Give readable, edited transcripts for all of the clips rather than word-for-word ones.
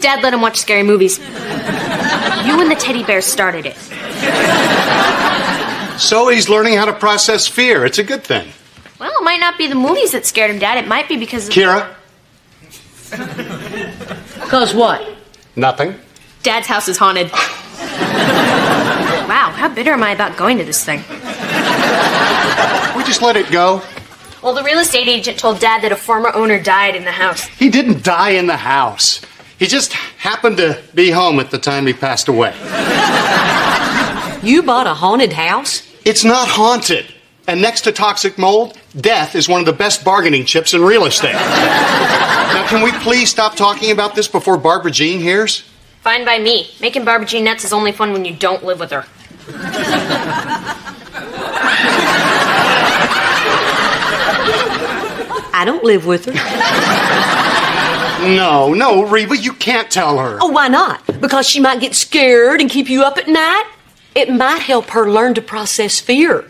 Dad let him watch scary movies. You and the teddy bear started it. So he's learning how to process fear. It's a good thing. Well, it might not be the movies that scared him, Dad. It might be because of... Kira? Because what? Nothing. Dad's house is haunted. Wow, how bitter am I about going to this thing? We just let it go. Well, the real estate agent told Dad that a former owner died in the house. He didn't die in the house. He just happened to be home at the time he passed away. You bought a haunted house? It's not haunted. And next to toxic mold, death is one of the best bargaining chips in real estate. Now, can we please stop talking about this before Barbara Jean hears? Fine by me. Making Barbara Jean nuts is only fun when you don't live with her. I don't live with her. No, Reba, you can't tell her. Oh, why not? Because she might get scared and keep you up at night? It might help her learn to process fear.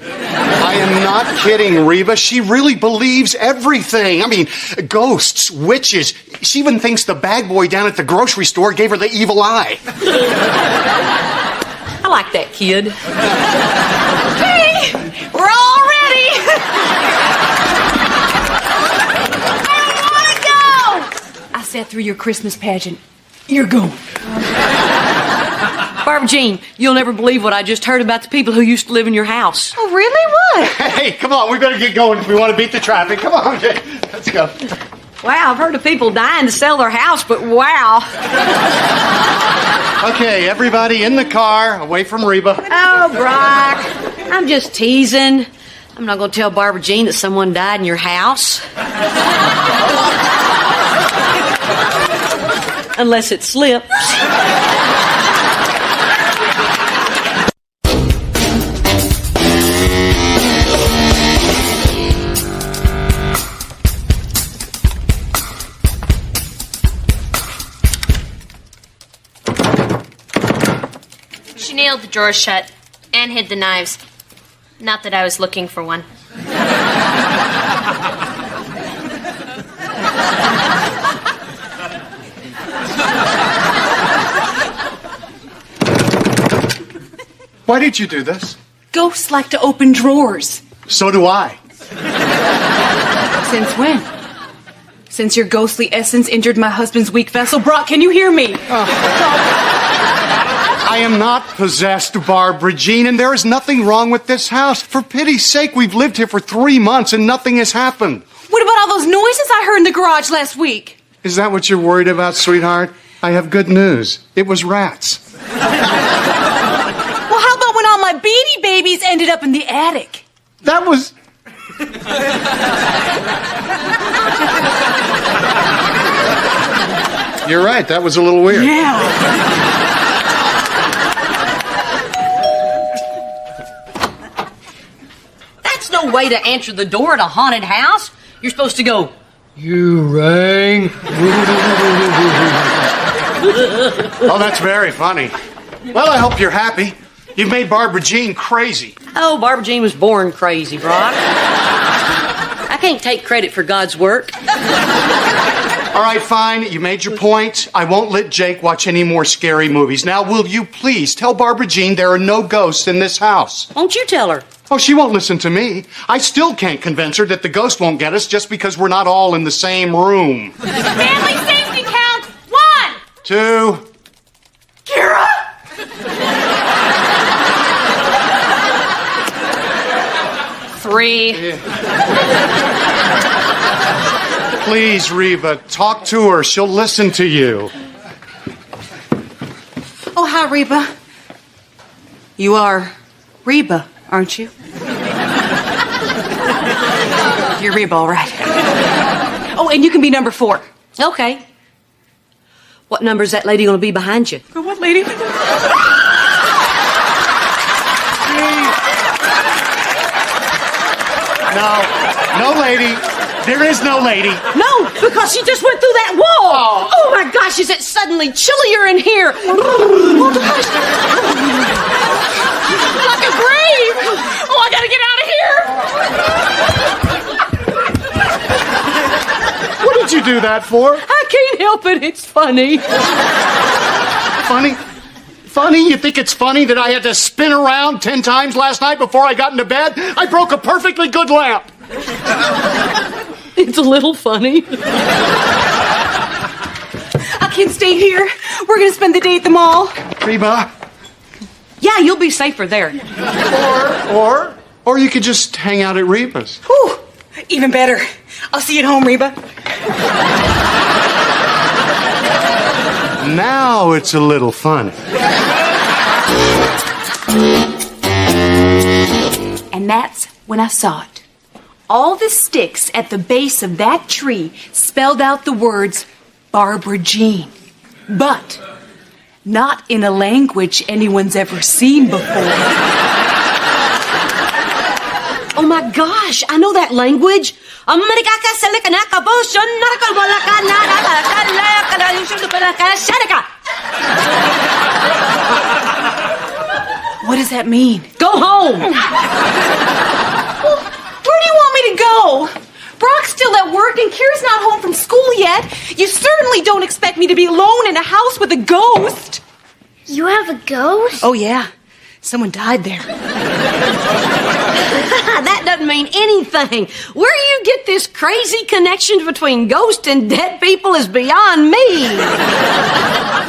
I am not kidding, Reba. She really believes everything. I mean, ghosts, witches. She even thinks the bag boy down at the grocery store gave her the evil eye. I like that kid. Hey, we're all ready. I want to go. I sat through your Christmas pageant. You're going. Barbara Jean, you'll never believe what I just heard about the people who used to live in your house. Oh, really? What? Hey, come on. We better get going if we want to beat the traffic. Come on, Jay. Let's go. Wow, I've heard of people dying to sell their house, but wow. Okay, everybody in the car, away from Reba. Oh, Brock, I'm just teasing. I'm not going to tell Barbara Jean that someone died in your house. Unless it slips. She nailed the drawers shut and hid the knives. Not that I was looking for one. Why did you do this? Ghosts like to open drawers. So do I. Since when? Since your ghostly essence injured my husband's weak vessel. Brock, can you hear me? I am not possessed, Barbara Jean, and there is nothing wrong with this house. For pity's sake, we've lived here for 3 months and nothing has happened. What about all those noises I heard in the garage last week? Is that what you're worried about, sweetheart? I have good news. It was rats. Well, how about when all my Beanie Babies ended up in the attic? That was... You're right, that was a little weird. Yeah. That's no way to answer the door at a haunted house. You're supposed to go, "You rang." Oh, that's very funny. Well, I hope you're happy. You've made Barbara Jean crazy. Oh, Barbara Jean was born crazy, Brock. I can't take credit for God's work. All right, fine. You made your point. I won't let Jake watch any more scary movies. Now, will you please tell Barbara Jean there are no ghosts in this house? Won't you tell her? Oh, she won't listen to me. I still can't convince her that the ghost won't get us just because we're not all in the same room. Family safety count. 1. 2. Kira! 3. Please, Reba, talk to her. She'll listen to you. Oh, hi, Reba. You are Reba, aren't you? You're Reba, all right. Oh, and you can be number 4. Okay. What number is that lady going to be behind you? What lady? No, lady. There is no lady. No, because she just went through that wall. Oh my gosh, is it suddenly chillier in here? Oh, gosh. Like a grave. Oh, I gotta get out of here. What did you you do that for? I can't help it. It's funny. Funny? Funny? You think it's funny that I had to spin around 10 times last night before I got into bed? I broke a perfectly good lamp. It's a little funny. I can't stay here. We're gonna spend the day at the mall. Reba? Yeah, you'll be safer there. Or you could just hang out at Reba's. Whew, even better. I'll see you at home, Reba. Now it's a little funny. And that's when I saw it. All the sticks at the base of that tree spelled out the words Barbara Jean. But not in a language anyone's ever seen before. Oh my gosh, I know that language. What does that mean? Go home. Well, where do you want me to go? Brock's still at work and Kira's not home from school yet. You certainly don't expect me to be alone in a house with a ghost. You have a ghost? Oh, yeah. Someone died there. That doesn't mean anything. Where you get this crazy connection between ghosts and dead people is beyond me.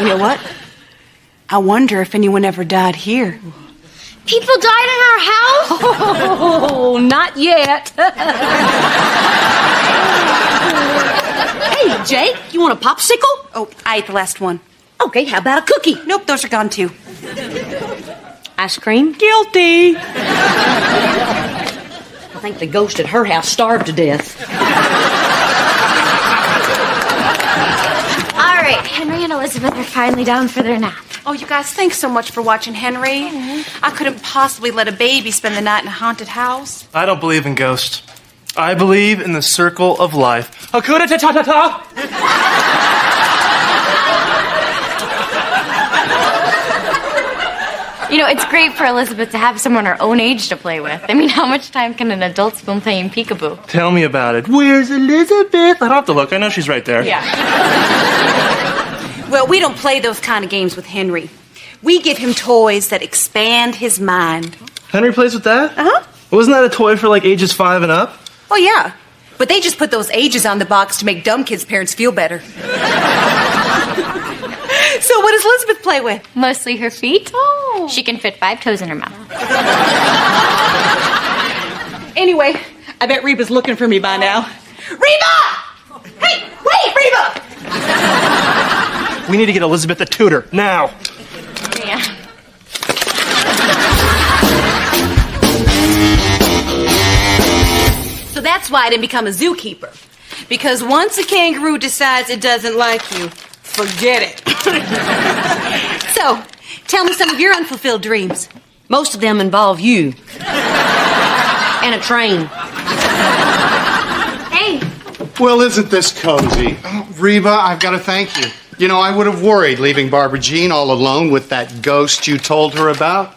You know what? I wonder if anyone ever died here. People died in our house? Oh, not yet. Hey, Jake, you want a popsicle? Oh, I ate the last one. Okay, how about a cookie? Nope, those are gone too. Ice cream? Guilty. I think the ghost at her house starved to death. All right, Henry and Elizabeth are finally down for their nap. Oh, you guys, thanks so much for watching Henry. I couldn't possibly let a baby spend the night in a haunted house. I don't believe in ghosts. I believe in the circle of life. Hakuna ta-ta-ta-ta! You know, it's great for Elizabeth to have someone her own age to play with. I mean, how much time can an adult spend playing peekaboo? Tell me about it. Where's Elizabeth? I don't have to look. I know she's right there. Yeah. Well, we don't play those kind of games with Henry. We give him toys that expand his mind. Henry plays with that? Uh-huh. Wasn't that a toy for like ages 5 and up? Oh, yeah. But they just put those ages on the box to make dumb kids' parents feel better. So what does Elizabeth play with? Mostly her feet. Oh. She can fit 5 toes in her mouth. Anyway, I bet Reba's looking for me by now. Reba! Hey, wait, Reba! We need to get Elizabeth a tutor, now. Yeah. So that's why I didn't become a zookeeper. Because once a kangaroo decides it doesn't like you, forget it. So, tell me some of your unfulfilled dreams. Most of them involve you. And a train. Hey, Well, isn't this cozy? Oh, Reba, I've got to thank you. You know, I would have worried leaving Barbara Jean all alone with that ghost you told her about.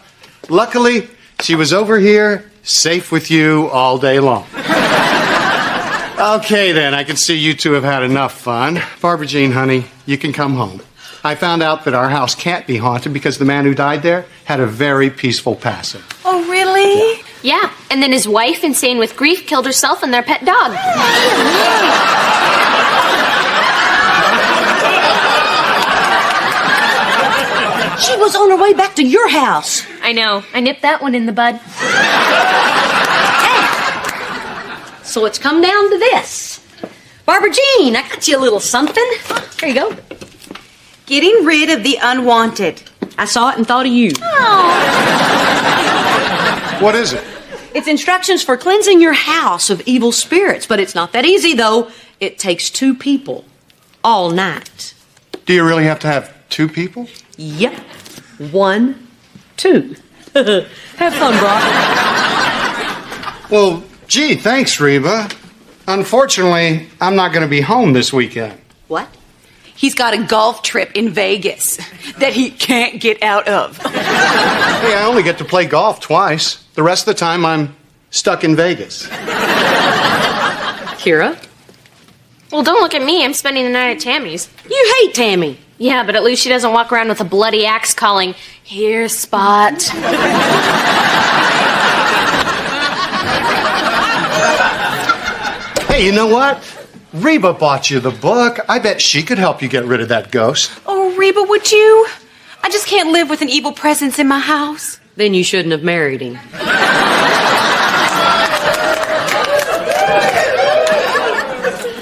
Luckily, she was over here, safe with you all day long. Okay, then, I can see you two have had enough fun. Barbara Jean, honey, you can come home. I found out that our house can't be haunted because the man who died there had a very peaceful passing. Oh, really? yeah, and then his wife, insane with grief, killed herself and their pet dog. She was on her way back to your house. I know. I nipped that one in the bud. So it's come down to this. Barbara Jean, I got you a little something. Here you go. Getting rid of the unwanted. I saw it and thought of you. What is it? It's instructions for cleansing your house of evil spirits, but it's not that easy, though. It takes 2 people all night. Do you really have to have 2 people? Yep. 1, 2. Have fun, Brock. Well, gee, thanks, Reba. Unfortunately, I'm not going to be home this weekend. What? He's got a golf trip in Vegas that he can't get out of. Hey, I only get to play golf twice. The rest of the time, I'm stuck in Vegas. Kira? Well, don't look at me. I'm spending the night at Tammy's. You hate Tammy. Yeah, but at least she doesn't walk around with a bloody axe calling, "Here, Spot." Hey, you know what? Reba bought you the book. I bet she could help you get rid of that ghost. Oh, Reba, would you? I just can't live with an evil presence in my house. Then you shouldn't have married him.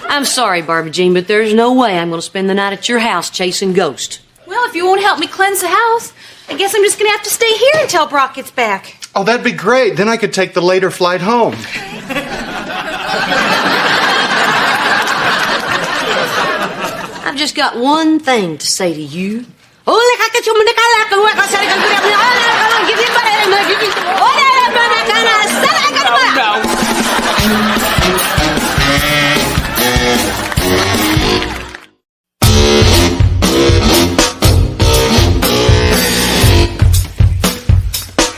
I'm sorry, Barbara Jean, but there's no way I'm going to spend the night at your house chasing ghosts. Well, if you won't help me cleanse the house, I guess I'm just going to have to stay here until Brock gets back. Oh, that'd be great. Then I could take the later flight home. I've just got one thing to say to you.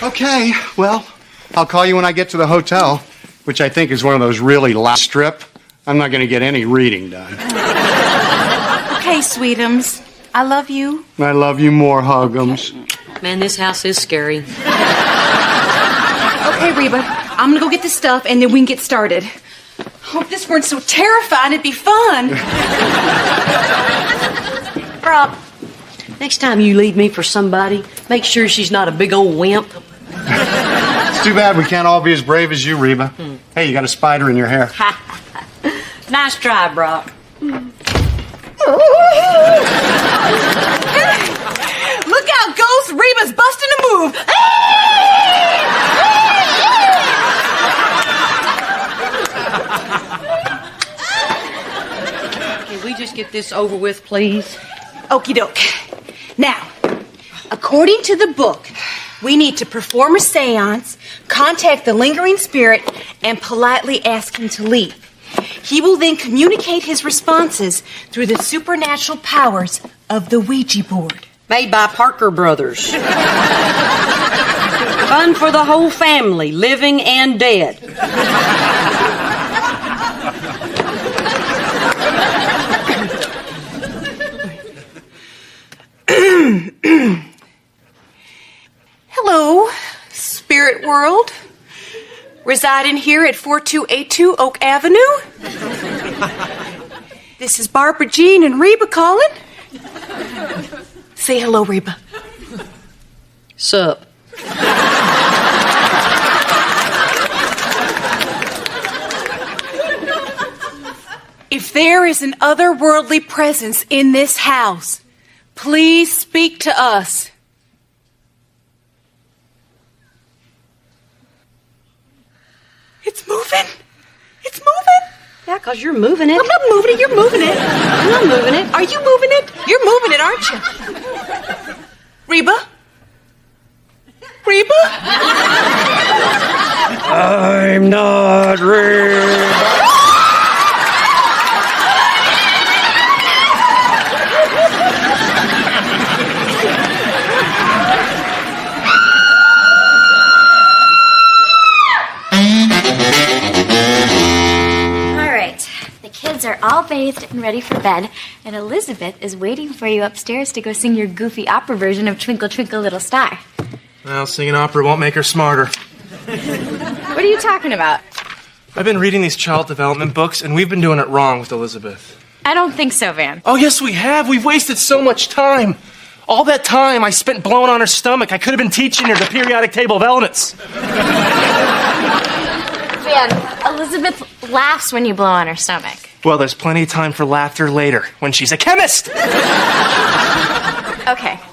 Okay, well, I'll call you when I get to the hotel, which I think is one of those really loud strip. I'm not going to get any reading done. Okay, sweetums. I love you. I love you more, Huggums. Man, this house is scary. Okay, Reba, I'm going to go get this stuff and then we can get started. Oh, if this weren't so terrifying, it'd be fun. Rob, next time you leave me for somebody, make sure she's not a big old wimp. It's too bad we can't all be as brave as you, Reba. Hey, you got a spider in your hair. Nice try, Brock. Look out, Ghost! Reba's busting a move. Can we just get this over with, please? Okie doke. Now, according to the book, we need to perform a seance, contact the lingering spirit, and politely ask him to leave. He will then communicate his responses through the supernatural powers of the Ouija board. Made by Parker Brothers. Fun for the whole family, living and dead. Hello, spirit world. Residing here at 4282 Oak Avenue. This is Barbara Jean and Reba calling. Say hello, Reba. Sup? If there is an otherworldly presence in this house, please speak to us. It's moving. It's moving. Yeah, because you're moving it. I'm not moving it. You're moving it. I'm not moving it. Are you moving it? You're moving it, aren't you? Reba? Reba? I'm not Reba. Are all bathed and ready for bed, and Elizabeth is waiting for you upstairs to go sing your goofy opera version of Twinkle, Twinkle, Little Star. Well, singing opera won't make her smarter. What are you talking about? I've been reading these child development books, and we've been doing it wrong with Elizabeth. I don't think so, Van. Oh, yes, we have. We've wasted so much time. All that time I spent blowing on her stomach, I could have been teaching her the periodic table of elements. Van, Elizabeth laughs when you blow on her stomach. Well, there's plenty of time for laughter later, when she's a chemist. Okay,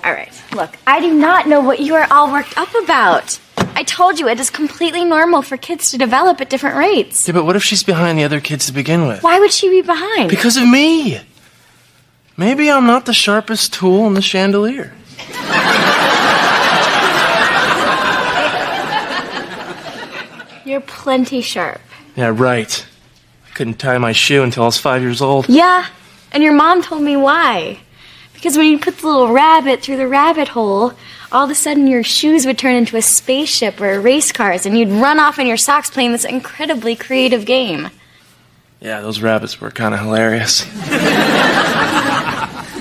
all right. Look, I do not know what you are all worked up about. I told you it is completely normal for kids to develop at different rates. Yeah, but what if she's behind the other kids to begin with? Why would she be behind? Because of me. Maybe I'm not the sharpest tool in the chandelier. You're plenty sharp. Yeah, right. Couldn't tie my shoe until I was 5 years old. Yeah, and your mom told me why. Because when you put the little rabbit through the rabbit hole, all of a sudden your shoes would turn into a spaceship or race cars, and you'd run off in your socks playing this incredibly creative game. Yeah, those rabbits were kind of hilarious.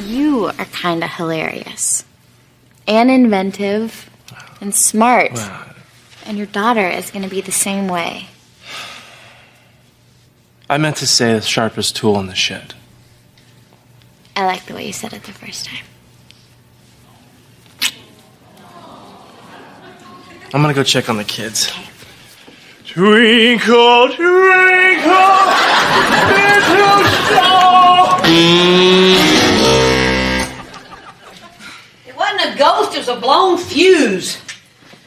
You are kind of hilarious. And inventive. And smart. Wow. And your daughter is going to be the same way. I meant to say the sharpest tool in the shed. I like the way you said it the first time. I'm gonna go check on the kids. Twinkle, twinkle, little star. It wasn't a ghost, it was a blown fuse.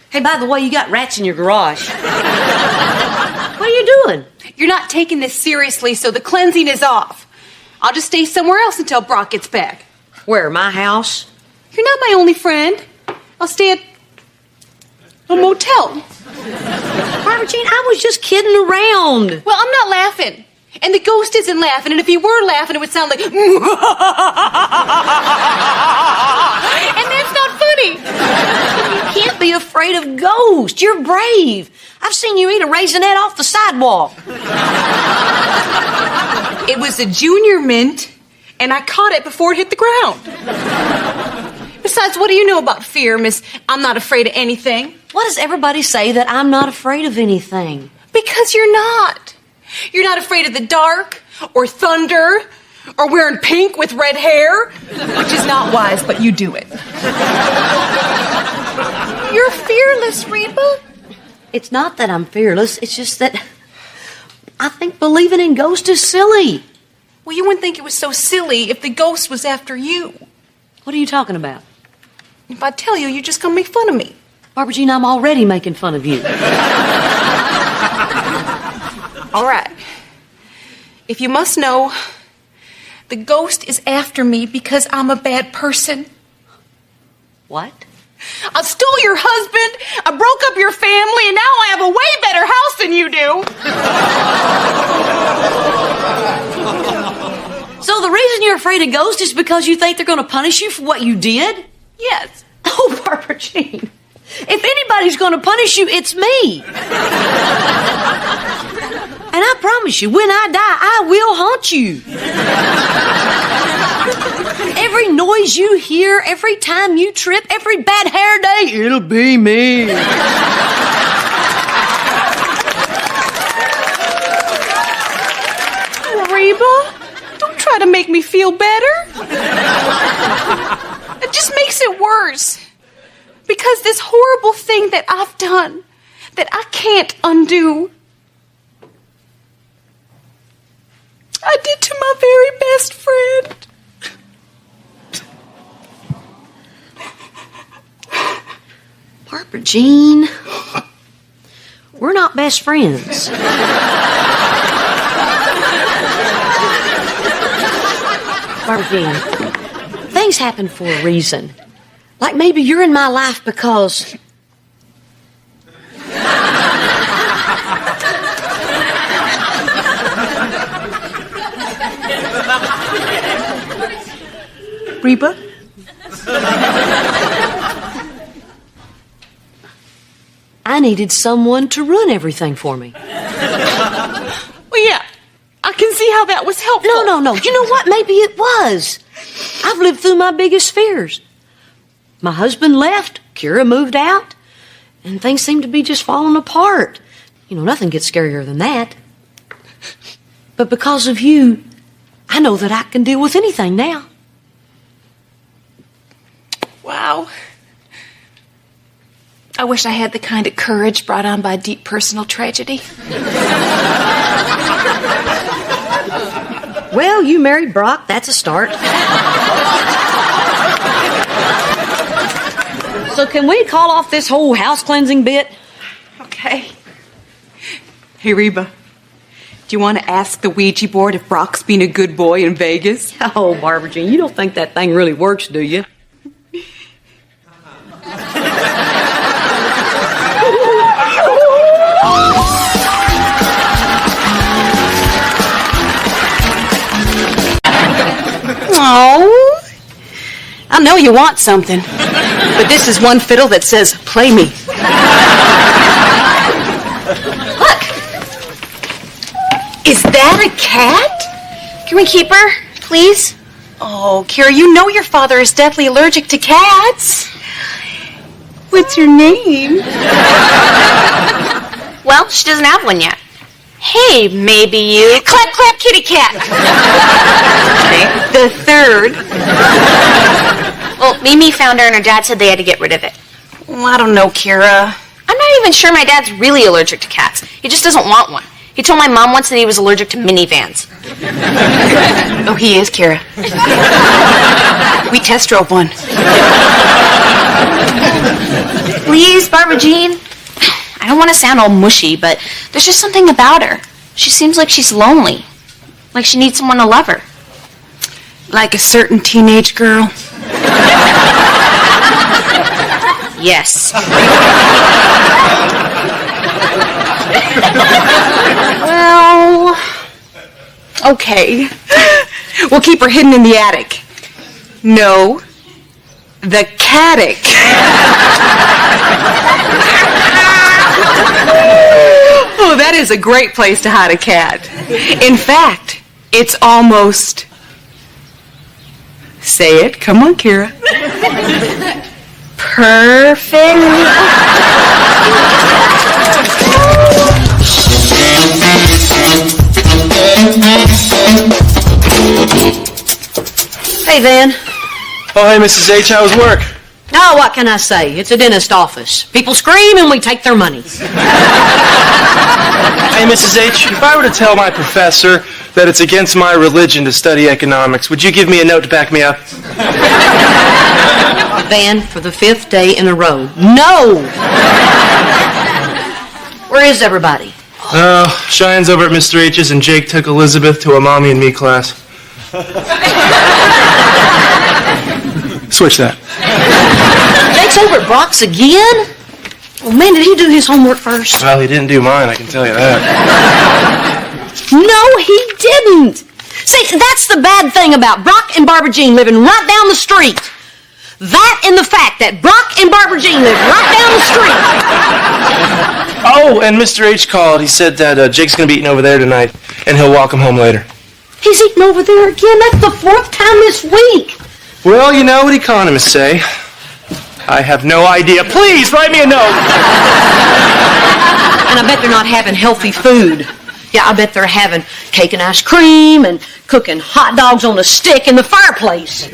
Hey, by the way, you got rats in your garage. What are you doing? You're not taking this seriously, so the cleansing is off. I'll just stay somewhere else until Brock gets back. Where, my house? You're not my only friend. I'll stay at a motel. Barbara Jean, I was just kidding around. Well, I'm not laughing. And the ghost isn't laughing. And if he were laughing, it would sound like... And that's not funny. You can't be afraid of ghosts. You're brave. I've seen you eat a raisinette off the sidewalk. It was a junior mint, and I caught it before it hit the ground. Besides, what do you know about fear, Miss I'm not afraid of anything? Why does everybody say that I'm not afraid of anything? Because you're not. You're not afraid of the dark, or thunder, or wearing pink with red hair, which is not wise, but you do it. You're fearless, Reba. It's not that I'm fearless. It's just that I think believing in ghosts is silly. Well, you wouldn't think it was so silly if the ghost was after you. What are you talking about? If I tell you, you're just gonna make fun of me. Barbara Jean, I'm already making fun of you. All right. If you must know, the ghost is after me because I'm a bad person. What? I stole your husband, I broke up your family, and now I have a way better house than you do. So the reason you're afraid of ghosts is because you think they're going to punish you for what you did? Yes. Oh, Barbara Jean. If anybody's going to punish you, it's me. And I promise you, when I die, I will haunt you. Every noise you hear, every time you trip, every bad hair day, it'll be me. Reba, don't try to make me feel better. It just makes it worse. Because this horrible thing that I've done, that I can't undo, I did to my very best friend. Barbara Jean, we're not best friends. Barbara Jean, things happen for a reason. Like maybe you're in my life because... Reba? I needed someone to run everything for me. Well, yeah, I can see how that was helpful. No. You know what? Maybe it was. I've lived through my biggest fears. My husband left, Kira moved out, and things seem to be just falling apart. You know, nothing gets scarier than that. But because of you, I know that I can deal with anything now. Wow. I wish I had the kind of courage brought on by deep personal tragedy. Well, you married Brock. That's a start. So can we call off this whole house cleansing bit? Okay. Hey, Reba, do you want to ask the Ouija board if Brock's being a good boy in Vegas? Oh, Barbara Jean, you don't think that thing really works, do you? Oh, I know you want something, but this is one fiddle that says, play me. Look, Is that a cat? Can we keep her, please? Oh, Kira, you know your father is deathly allergic to cats. What's your name? Well, she doesn't have one yet. Hey, maybe you... Clap, clap, kitty cat. The third. Well, Mimi found her and her dad said they had to get rid of it. Well, I don't know, Kira. I'm not even sure my dad's really allergic to cats. He just doesn't want one. He told my mom once that he was allergic to minivans. Oh, he is, Kira. We test drove one. Please, Barbara Jean. I don't want to sound all mushy, but there's just something about her. She seems like she's lonely. Like she needs someone to love her. Like a certain teenage girl. Yes. Well, okay. We'll keep her hidden in the attic. No, the cattic. Oh, that is a great place to hide a cat. In fact, it's almost... Say it. Come on, Kira. Perfect. Hey, Van. Oh, hey, Mrs. H, how's work? Oh, what can I say? It's a dentist office. People scream and we take their money. Hey, Mrs. H, if I were to tell my professor that it's against my religion to study economics, would you give me a note to back me up? Van, for the 5th day in a row. No! Where is everybody? Oh, Cheyenne's over at Mr. H's and Jake took Elizabeth to a mommy and me class. Switch that. Jake's over at Brock's again? Oh, man, did he do his homework first? Well, he didn't do mine, I can tell you that. No, he didn't. See, that's the bad thing about Brock and Barbara Jean living right down the street. That and the fact that Brock and Barbara Jean live right down the street. Oh, and Mr. H called. He said that Jake's going to be eating over there tonight, and he'll walk him home later. He's eating over there again. That's the 4th time this week. Well, you know what economists say. I have no idea. Please, write me a note. And I bet they're not having healthy food. Yeah, I bet they're having cake and ice cream and cooking hot dogs on a stick in the fireplace.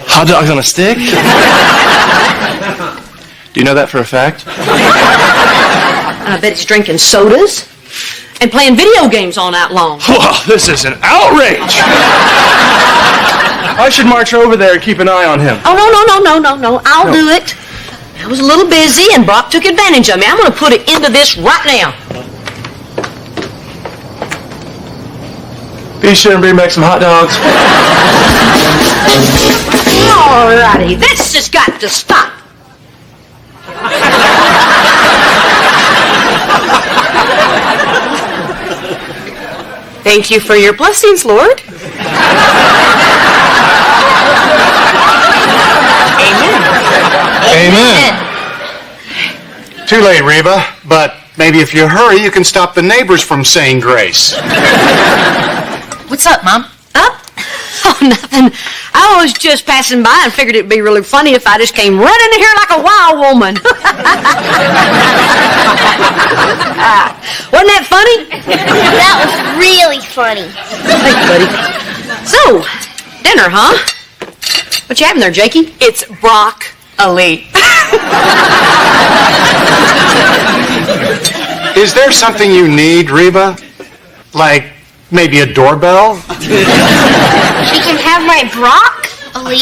Hot dogs on a stick? Do you know that for a fact? And I bet he's drinking sodas and playing video games all night long. Well, this is an outrage. I should march over there and keep an eye on him. Oh, no. I'll do it. I was a little busy and Brock took advantage of me. I'm going to put an end to this right now. Be sure and bring back some hot dogs. All righty, this has got to stop. Thank you for your blessings, Lord. Amen. Too late, Reba, but maybe if you hurry, you can stop the neighbors from saying grace. What's up, Mom? Up? Oh, nothing. I was just passing by and figured it'd be really funny if I just came running in here like a wild woman. Wasn't that funny? That was really funny. Thanks, buddy. So, dinner, huh? What you having there, Jakey? It's broccoli. Is there something you need, Reba? Like maybe a doorbell? She can have my broccoli.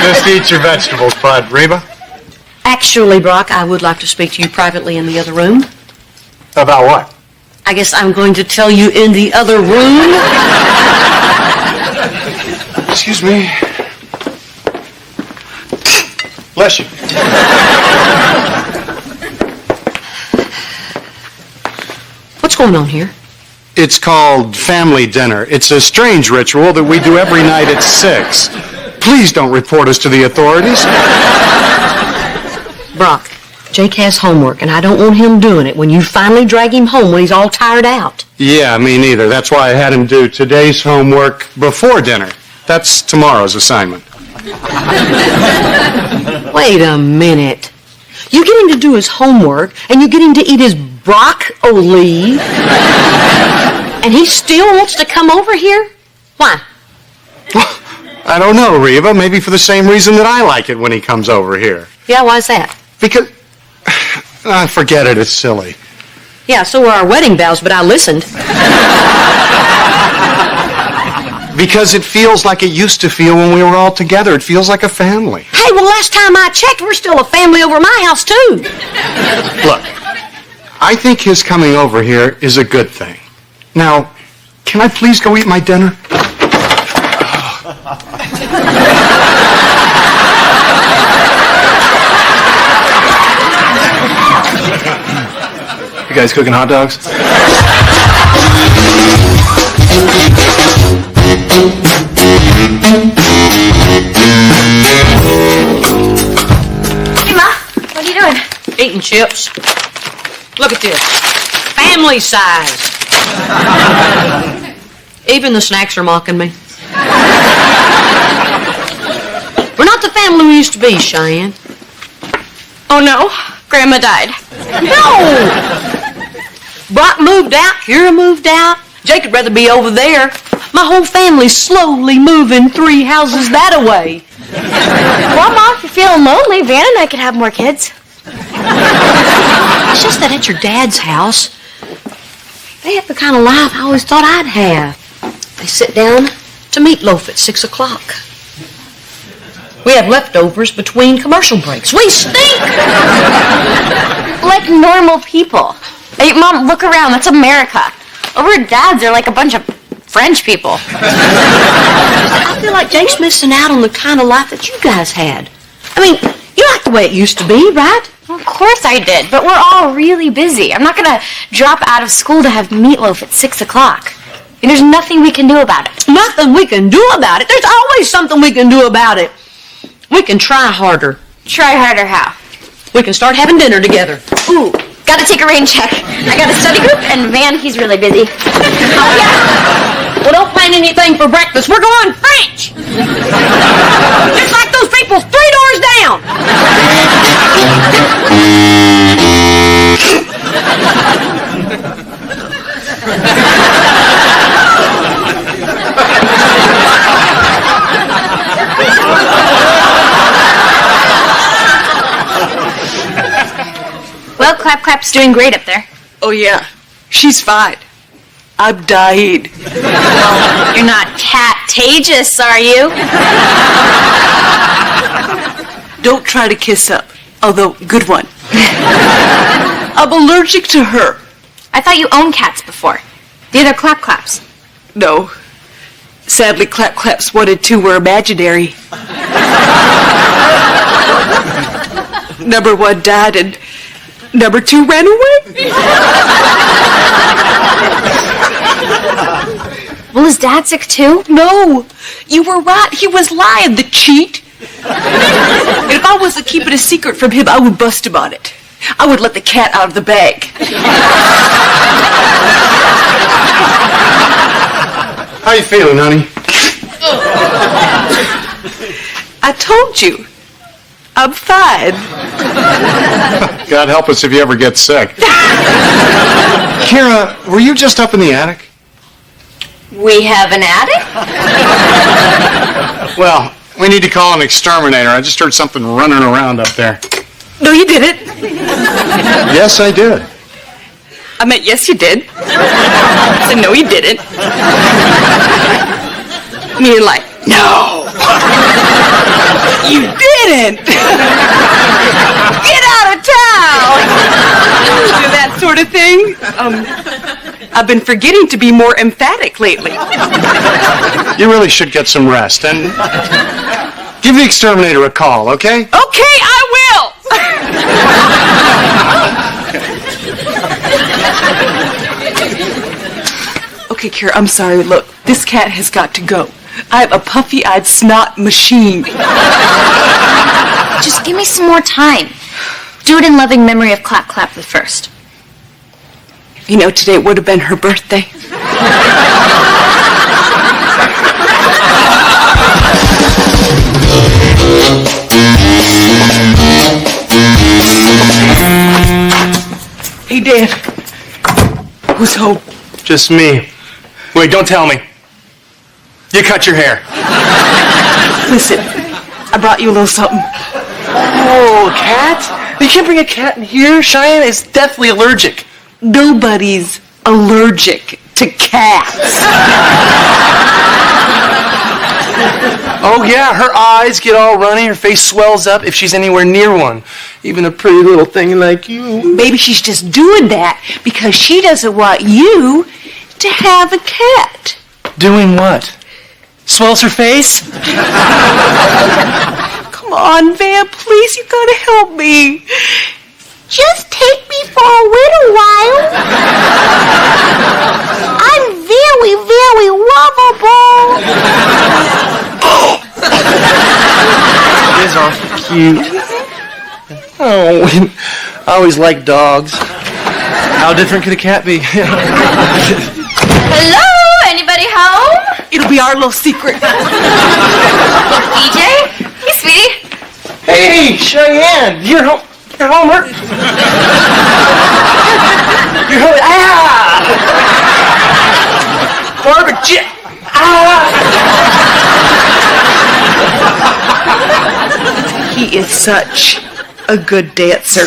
Just eat your vegetables, bud. Reba? Actually, Brock, I would like to speak to you privately in the other room. About what? I guess I'm going to tell you in the other room. Excuse me. Bless you. What's going on here? It's called family dinner. It's a strange ritual that we do every night at 6. Please don't report us to the authorities. Brock, Jake has homework, and I don't want him doing it when you finally drag him home when he's all tired out. Yeah, me neither. That's why I had him do today's homework before dinner. That's tomorrow's assignment. Wait a minute. You get him to do his homework, and you get him to eat his broccoli, and he still wants to come over here? Why? I don't know, Reba. Maybe for the same reason that I like it when he comes over here. Yeah, why's that? Because... forget it. It's silly. Yeah, so were our wedding vows, but I listened. Because it feels like it used to feel when we were all together. It feels like a family. Hey, well, last time I checked, we're still a family over my house, too. Look, I think his coming over here is a good thing. Now, can I please go eat my dinner? You guys cooking hot dogs? Hey, Ma, what are you doing? Eating chips. Look at this. Family size. Even the snacks are mocking me. We're not the family we used to be, Cheyenne. Oh, no. Grandma died. No! Brock moved out, Kira moved out. Jake would rather be over there. My whole family's slowly moving 3 houses that away. Well, Ma, if you're feeling lonely, Van and I could have more kids. It's just that at your dad's house, they have the kind of life I always thought I'd have. They sit down to meatloaf at 6 o'clock. We have leftovers between commercial breaks. We stink! Like normal people. Hey, Mom, look around. That's America. Over at Dad's, they're like a bunch of French people. I feel like Jake's missing out on the kind of life that you guys had. I mean, you like the way it used to be, right? Well, of course I did, but we're all really busy. I'm not going to drop out of school to have meatloaf at 6 o'clock. And there's nothing we can do about it. Nothing we can do about it. There's always something we can do about it. We can try harder. Try harder how? We can start having dinner together. Ooh, gotta take a rain check. I got a study group, and Van, he's really busy. Oh, yeah? Well, don't plan anything for breakfast. We're going French. Just like those people 3 doors down. Well, Clap Clap's doing great up there. Oh, yeah. She's fine. I've died. You're not cat-tagious, are you? Don't try to kiss up, although good one. I'm allergic to her. I thought you owned cats before. The other Clap Claps. No. Sadly, Clap Claps 1 and 2 were imaginary. Number 1 died and Number 2 ran away. Well, is Dad sick too? No, you were right. He was lying, the cheat. And if I was to keep it a secret from him, I would bust him on it. I would let the cat out of the bag. How you feeling, honey? I told you. I'm fine. God help us if you ever get sick. Kira, were you just up in the attic? We have an attic? Well, we need to call an exterminator. I just heard something running around up there. No, you didn't. Yes, I did. I meant yes, you did. I said no, you didn't. Meaning like, no. You didn't. Get out of town. Do that sort of thing. I've been forgetting to be more emphatic lately. You really should get some rest and give the exterminator a call, okay? Okay, I will. Okay, Kira, I'm sorry. Look, this cat has got to go. I'm a puffy-eyed snot machine. Just give me some more time. Do it in loving memory of Clap Clap the First. You know, today would have been her birthday. Hey, Dad. Who's home? Just me. Wait, don't tell me. You cut your hair. Listen, I brought you a little something. Oh, a cat? You can't bring a cat in here. Cheyenne is deathly allergic. Nobody's allergic to cats. Oh, yeah, her eyes get all runny, her face swells up if she's anywhere near one. Even a pretty little thing like you. Maybe she's just doing that because she doesn't want you to have a cat. Doing what? Swells her face? Come on, Van, please, you gotta help me. Just take me for a little while. I'm very, very lovable. It is awful cute. Oh, I always liked dogs. How different could a cat be? Hello? Anybody home? It'll be our little secret. DJ? Hey, sweetie. Hey, Cheyenne, you're home. You're Homer. You're home. Ah! Barbecue. Ah! He is such a good dancer.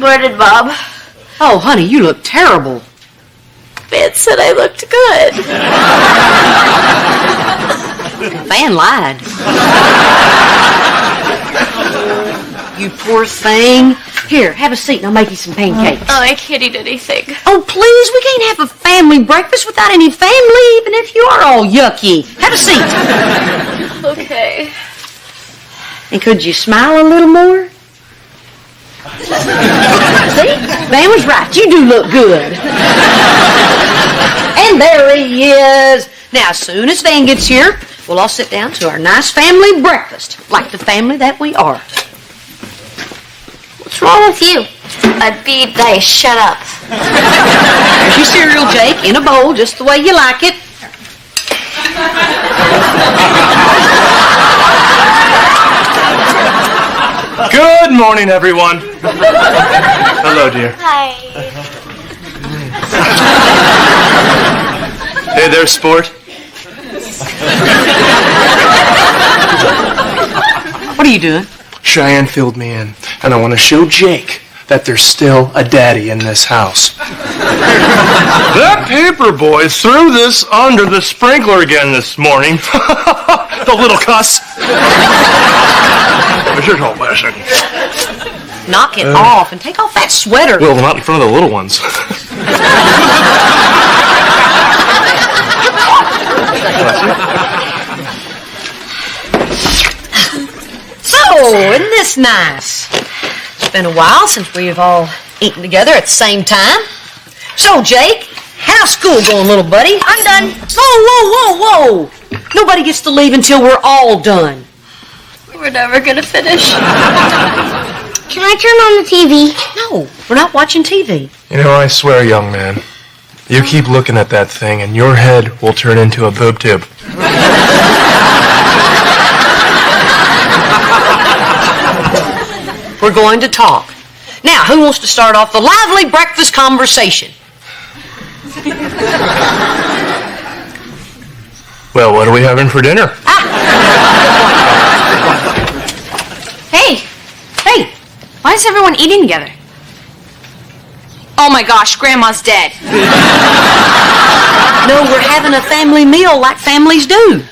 Where did Bob? Oh, honey, you look terrible. Van said I looked good. Van lied. You poor thing. Here, have a seat and I'll make you some pancakes. Oh, I can't eat anything. Oh, please, we can't have a family breakfast without any family, even if you are all yucky. Have a seat. Okay. And could you smile a little more? See? Van was right. You do look good. And there he is. Now, as soon as Van gets here, we'll all sit down to our nice family breakfast, like the family that we are. What's wrong with you? Be nice. Shut up. Here's your cereal, Jake, in a bowl, just the way you like it. Good morning, everyone. Hello, dear. Hi. Hey there, sport. What are you doing? Cheyenne filled me in, and I want to show Jake that there's still a daddy in this house. That paper boy threw this under the sprinkler again this morning. The little cuss. What's your whole blessing? Knock it off and take off that sweater. Well, not in front of the little ones. So, isn't this nice? It's been a while since we've all eaten together at the same time. So, Jake, how's school going, little buddy? I'm done. Whoa, whoa, whoa, whoa! Nobody gets to leave until we're all done. We're never gonna finish. Can I turn on the TV? No, we're not watching TV. You know, I swear, young man, you keep looking at that thing and your head will turn into a boob tube. We're going to talk. Now, who wants to start off the lively breakfast conversation? Well, what are we having for dinner? Hey. Hey. Why is everyone eating together? Oh my gosh, Grandma's dead. No, we're having a family meal like families do.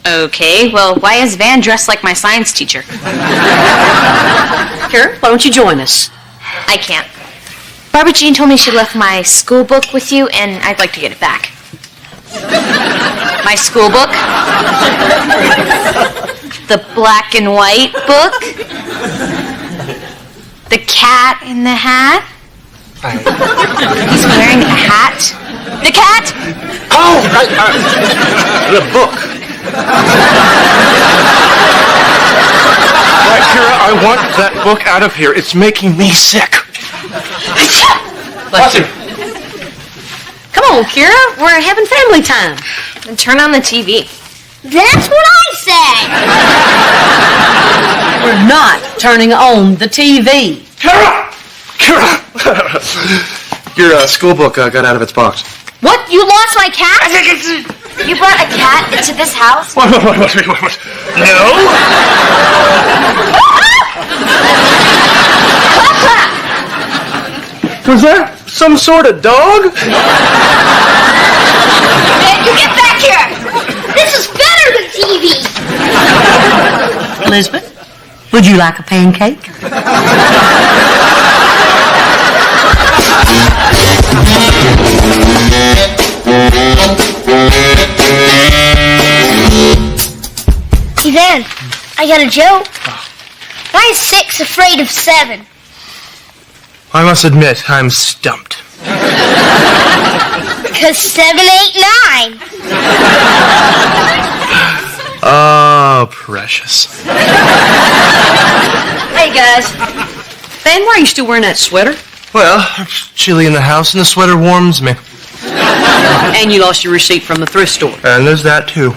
Okay, well, why is Van dressed like my science teacher? Here, why don't you join us? I can't. Barbara Jean told me she left my school book with you, and I'd like to get it back. My school book? The black and white book? The cat in the hat? He's wearing a hat The cat? Oh, the book. Right, Kira, I want that book out of here. It's making me sick. Bless you. Come on, Kira. We're having family time. And turn on the TV. That's what I said. We're not turning on the TV. Kira! Your school book got out of its box. What? You lost my cat? You brought a cat into this house? What? No? Was that some sort of dog? Man, you get back here. This is better than TV. Elizabeth, would you like a pancake? Evan, I got a joke. Why is 6 afraid of 7? I must admit, I'm stumped. Because 7 ain't 9. Oh, precious. Hey, guys. Ben, why are you still wearing that sweater? Well, it's chilly in the house and the sweater warms me. And you lost your receipt from the thrift store. And there's that, too.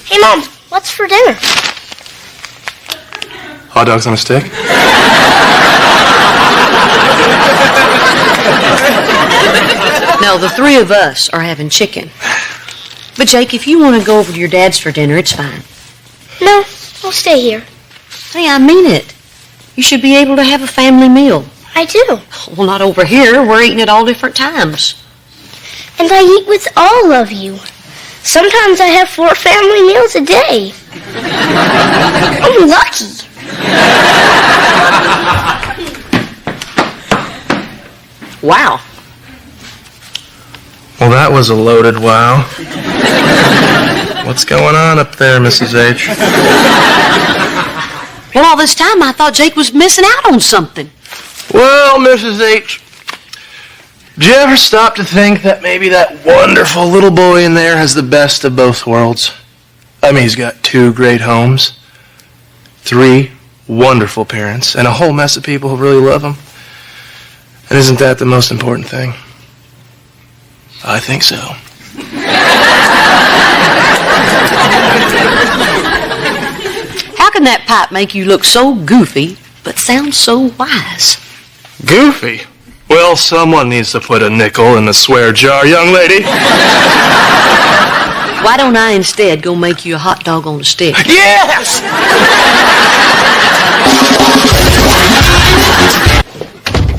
Hey, Mom, what's for dinner? Hot dogs on a stick? No, the three of us are having chicken. But, Jake, if you want to go over to your dad's for dinner, it's fine. No, I'll stay here. Hey, I mean it. You should be able to have a family meal. I do. Well, not over here. We're eating at all different times. And I eat with all of you. Sometimes I have 4 family meals a day. I'm lucky. Wow. Well, that was a loaded wow. What's going on up there, Mrs. H? Well, all this time I thought Jake was missing out on something. Well, Mrs. H, did you ever stop to think that maybe that wonderful little boy in there has the best of both worlds? I mean, he's got 2 great homes, 3 wonderful parents, and a whole mess of people who really love him. And isn't that the most important thing? I think so. How can that pipe make you look so goofy, but sound so wise? Goofy? Well, someone needs to put a nickel in the swear jar, young lady. Why don't I instead go make you a hot dog on a stick? Yes!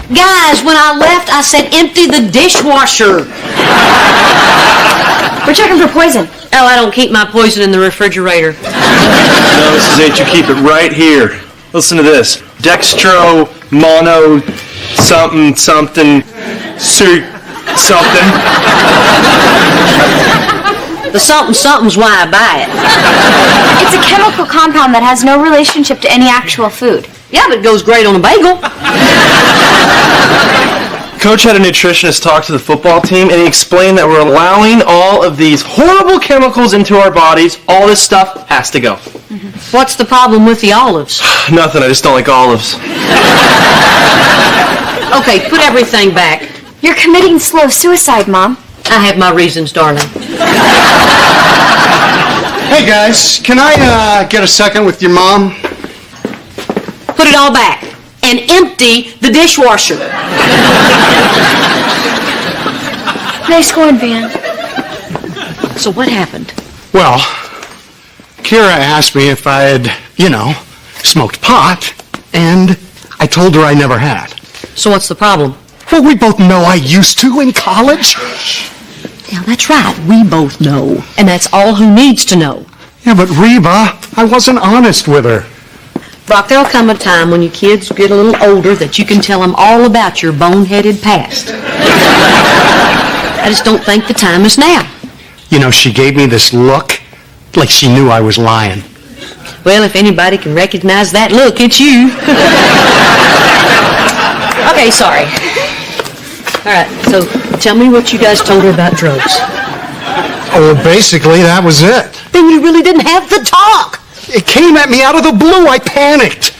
Guys, when I left, I said empty the dishwasher. We're checking for poison. Oh, I don't keep my poison in the refrigerator. No, Mrs. H, you keep it right here. Listen to this. Dextro, mono, something, something, soup, something. The something's why I buy it. It's a chemical compound that has no relationship to any actual food. Yeah, but it goes great on a bagel. Coach had a nutritionist talk to the football team, and he explained that we're allowing all of these horrible chemicals into our bodies. All this stuff has to go. What's the problem with the olives? Nothing, I just don't like olives. Okay, put everything back. You're committing slow suicide, Mom. I have my reasons, darling. Hey, guys, can I get a second with your mom? Put it all back. And empty the dishwasher. Nice going, Van. So what happened? Well, Kira asked me if I had, smoked pot, and I told her I never had. So what's the problem? Well, we both know I used to in college. Yeah, that's right. We both know. And that's all who needs to know. Yeah, but Reba, I wasn't honest with her. Brock, there'll come a time when your kids get a little older that you can tell them all about your boneheaded past. I just don't think the time is now. She gave me this look like she knew I was lying. Well, if anybody can recognize that look, it's you. Okay, sorry. All right, so tell me what you guys told her about drugs. Oh, well, basically, that was it. Then you really didn't have the talk. It came at me out of the blue. I panicked.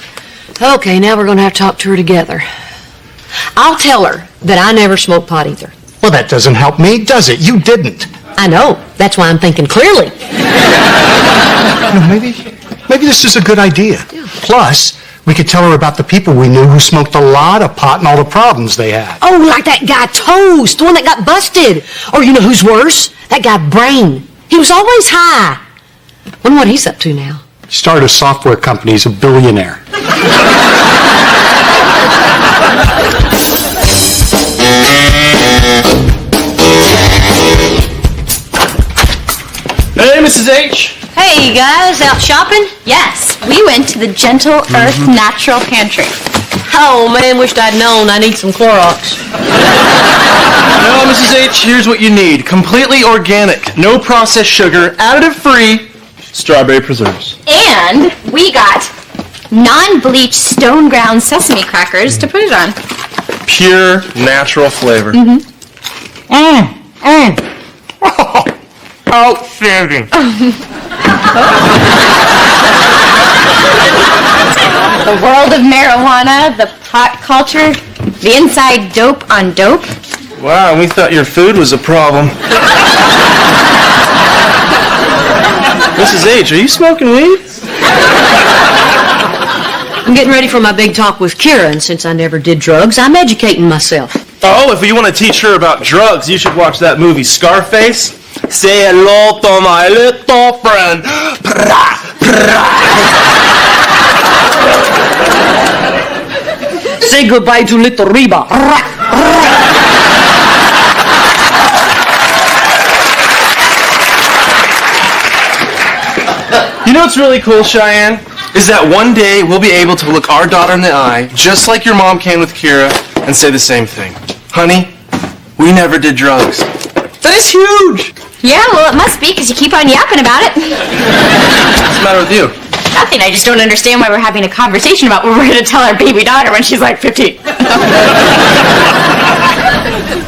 Okay, now we're going to have to talk to her together. I'll tell her that I never smoked pot either. Well, that doesn't help me, does it? You didn't. I know. That's why I'm thinking clearly. Maybe this is a good idea. Yeah. Plus, we could tell her about the people we knew who smoked a lot of pot and all the problems they had. Oh, like that guy Toast, the one that got busted. Or you know who's worse? That guy Brain. He was always high. Wonder what he's up to now. He started a software company. He's a billionaire. Hey, Mrs. H. Hey, you guys, out shopping? Yes, we went to the Gentle Earth Natural Pantry. Oh, man, wished I'd known. I need some Clorox. No, Mrs. H, here's what you need. Completely organic, no processed sugar, additive-free, strawberry preserves. And we got non-bleached stone ground sesame crackers to put it on. Pure, natural flavor. Outstanding. The world of marijuana, the pot culture, the inside dope on dope. Wow, we thought your food was a problem. Mrs. H, are you smoking weed? I'm getting ready for my big talk with Kira, and since I never did drugs, I'm educating myself. Oh, if you want to teach her about drugs, you should watch that movie Scarface. Say hello to my little friend. Say goodbye to little Reba. You know what's really cool, Cheyenne? Is that one day we'll be able to look our daughter in the eye, just like your mom can with Kira, and say the same thing. Honey, we never did drugs. That is huge! Yeah, well, it must be because you keep on yapping about it. What's the matter with you? Nothing. I just don't understand why we're having a conversation about what we're going to tell our baby daughter when she's like 15.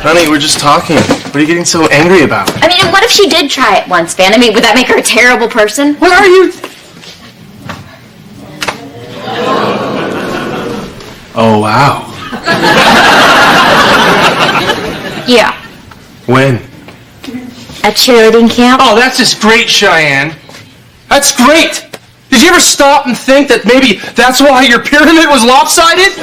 Honey, we're just talking. What are you getting so angry about? I mean, what if she did try it once, Van? I mean, would that make her a terrible person? What are you? Oh, wow. Yeah. When? At cheerleading camp? Oh, that's just great, Cheyenne. That's great. Did you ever stop and think that maybe that's why your pyramid was lopsided?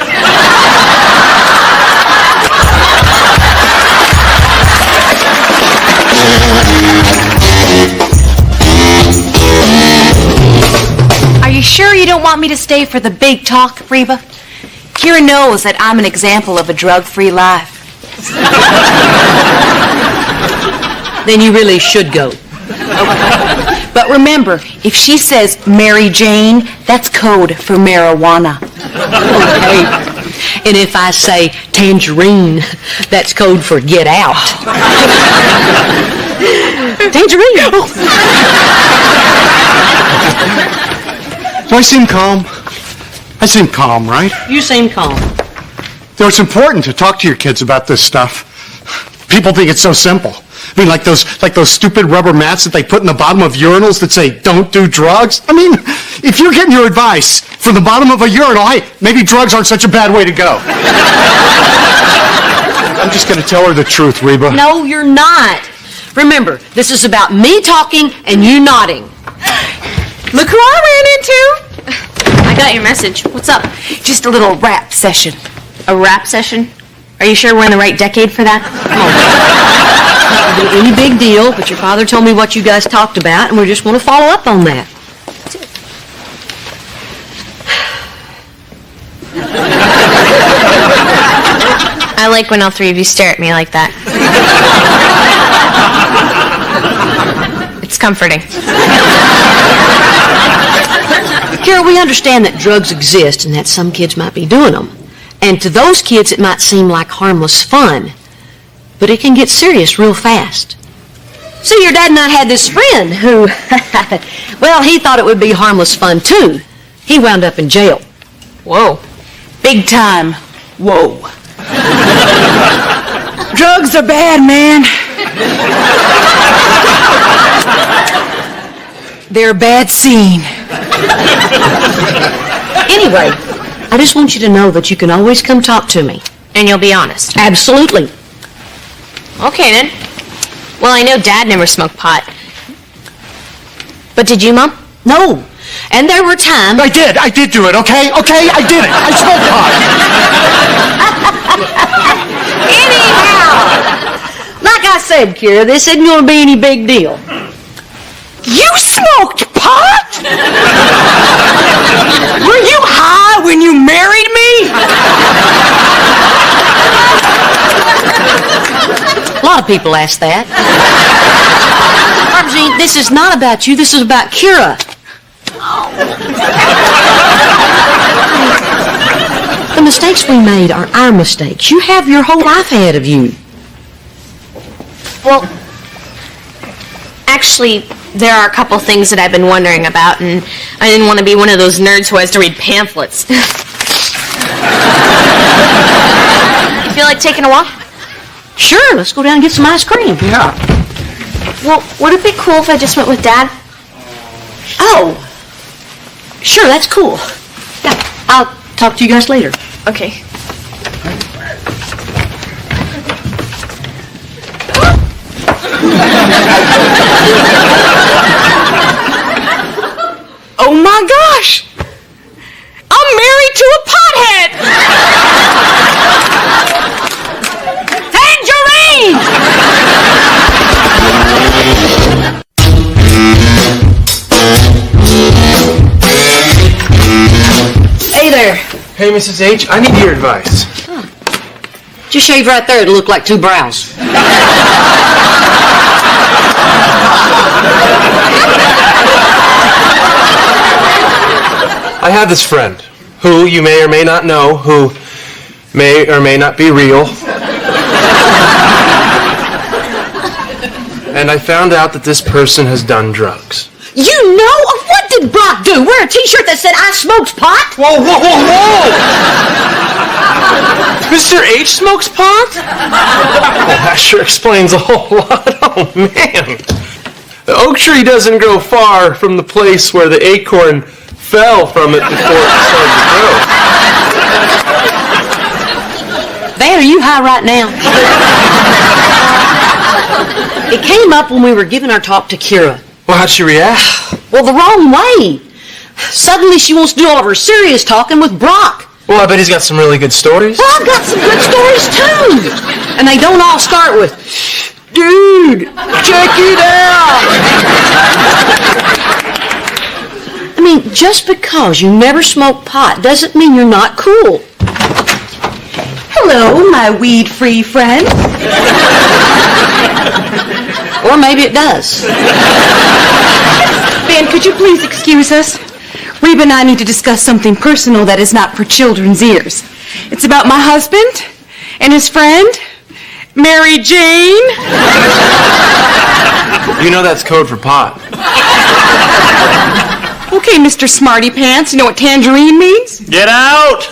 Are you sure you don't want me to stay for the big talk, Reba? Kira knows that I'm an example of a drug-free life. Then you really should go. But remember, if she says Mary Jane, that's code for marijuana. Okay. And if I say tangerine, that's code for get out. Tangerine. Do I seem calm? I seem calm, right? You seem calm. It's important to talk to your kids about this stuff. People think it's so simple. I mean, like those stupid rubber mats that they put in the bottom of urinals that say, don't do drugs. I mean, if you're getting your advice from the bottom of a urinal, hey, maybe drugs aren't such a bad way to go. I'm just going to tell her the truth, Reba. No, you're not. Remember, this is about me talking and you nodding. Look who I ran into! I got your message. What's up? Just a little rap session. A rap session? Are you sure we're in the right decade for that? Not gonna be any big deal, but your father told me what you guys talked about, and we just want to follow up on that. I like when all three of you stare at me like that. It's comforting. Kara, we understand that drugs exist and that some kids might be doing them. And to those kids, it might seem like harmless fun. But it can get serious real fast. See, your dad and I had this friend who, well, he thought it would be harmless fun too. He wound up in jail. Whoa. Big time. Whoa. Drugs are bad, man. They're a bad scene. Anyway, I just want you to know that you can always come talk to me. And you'll be honest. Absolutely. Okay, then. Well, I know Dad never smoked pot. But did you, Mom? No. And there were times... I did do it, okay? Okay, I did it. I smoked pot. Anyhow, like I said, Kira, this isn't going to be any big deal. You smoked pot? Were you high when you married me? A lot of people ask that. Barbara Jean, this is not about you. This is about Kira. The mistakes we made are our mistakes. You have your whole life ahead of you. Well, actually, there are a couple things that I've been wondering about, and I didn't want to be one of those nerds who has to read pamphlets. You feel like taking a walk? Sure, let's go down and get some ice cream. Yeah. Well, would it be cool if I just went with Dad? Oh, sure, that's cool. Yeah, I'll talk to you guys later. Okay. Oh my gosh! I'm married to a pothead! Tangerine! Hey there. Hey, Mrs. H, I need your advice. Just shave right there. It'll look like two brows. I have this friend who you may or may not know, who may or may not be real. And I found out that this person has done drugs. You know? What did Brock do? Wear a t-shirt that said, I smoked pot? Whoa, whoa, whoa, whoa! Mr. H smokes pot? Well, that sure explains a whole lot. Oh, man. The oak tree doesn't grow far from the place where the acorn fell from it before it started to grow. Van, are you high right now? It came up when we were giving our talk to Kira. Well, how'd she react? Well, the wrong way. Suddenly she wants to do all of her serious talking with Brock. Well, I bet he's got some really good stories. Well, I've got some good stories, too. And they don't all start with, dude, check it out. I mean, just because you never smoked pot doesn't mean you're not cool. Hello, my weed-free friend. Or maybe it does. Ben, could you please excuse us? Reba and I need to discuss something personal that is not for children's ears. It's about my husband and his friend, Mary Jane. You know that's code for pot. Okay, Mr. Smarty Pants, you know what tangerine means? Get out!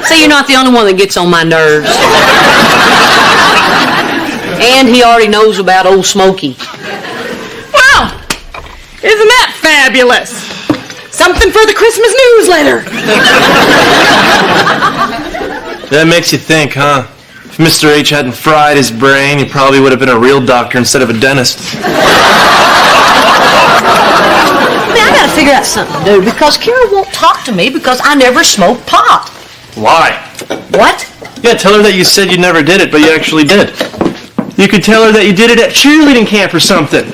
So you're not the only one that gets on my nerves. And he already knows about old Smokey. Well, isn't that fabulous? Something for the Christmas newsletter. That makes you think, huh? If Mr. H hadn't fried his brain, he probably would have been a real doctor instead of a dentist. I gotta figure out something to do because Kira won't talk to me because I never smoked pot. Why? What? Yeah, tell her that you said you never did it, but you actually did. You could tell her that you did it at cheerleading camp or something.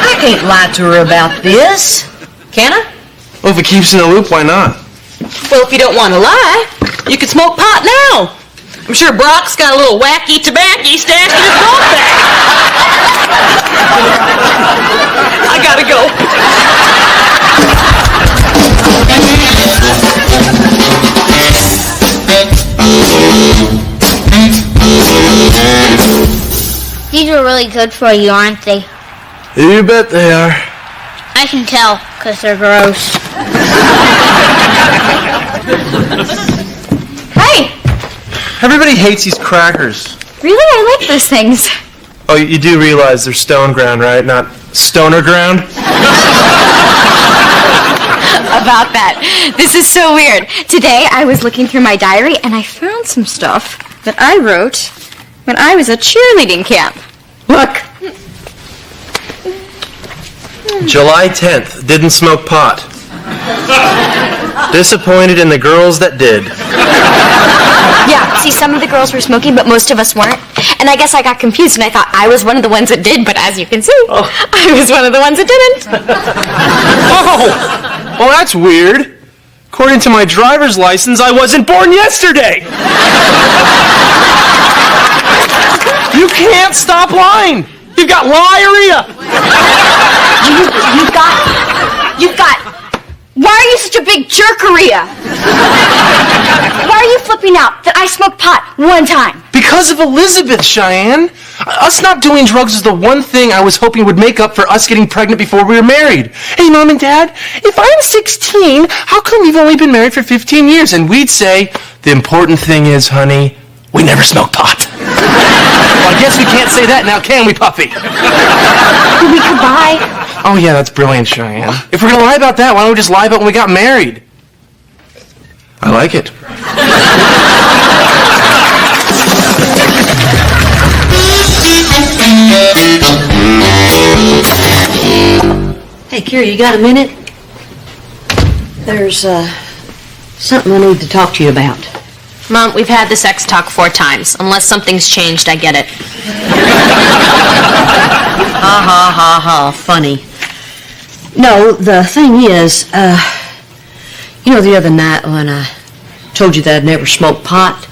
I can't lie to her about this. Can I? Well, if it keeps in the loop, why not? Well, if you don't want to lie, you can smoke pot now. I'm sure Brock's got a little wacky tobacco stashed in his coat bag. I gotta go. These are really good for you, aren't they? You bet they are. I can tell, because they're gross. Hey, Everybody hates these crackers. really? I like those things. Oh, you do realize they're stone ground, right? Not stoner ground? About that. This is so weird. Today I was looking through my diary and I found some stuff that I wrote when I was at cheerleading camp. Look. July 10th, didn't smoke pot. Disappointed in the girls that did. Yeah, see, some of the girls were smoking, but most of us weren't. And I guess I got confused, and I thought I was one of the ones that did, but as you can see, I was one of the ones that didn't. Oh! Well, that's weird. According to my driver's license, I wasn't born yesterday. You can't stop lying. You've got liarrhea. You've got, why are you such a big jerkeria? Why are you flipping out that I smoked pot one time? Because of Elizabeth, Cheyenne. Us not doing drugs is the one thing I was hoping would make up for us getting pregnant before we were married. Hey, Mom and Dad, if I'm 16, how come we've only been married for 15 years? And we'd say, the important thing is, honey, we never smoked pot. Well, I guess we can't say that now, can we, Puffy? We could buy. Oh, yeah, that's brilliant, Cheyenne. If we're going to lie about that, why don't we just lie about when we got married? I like it. Hey, Kira, you got a minute? There's, something I need to talk to you about. Mom, we've had the sex talk 4 times. Unless something's changed, I get it. Ha ha ha ha, funny. No, the thing is, you know, the other night when I told you that I'd never smoked pot,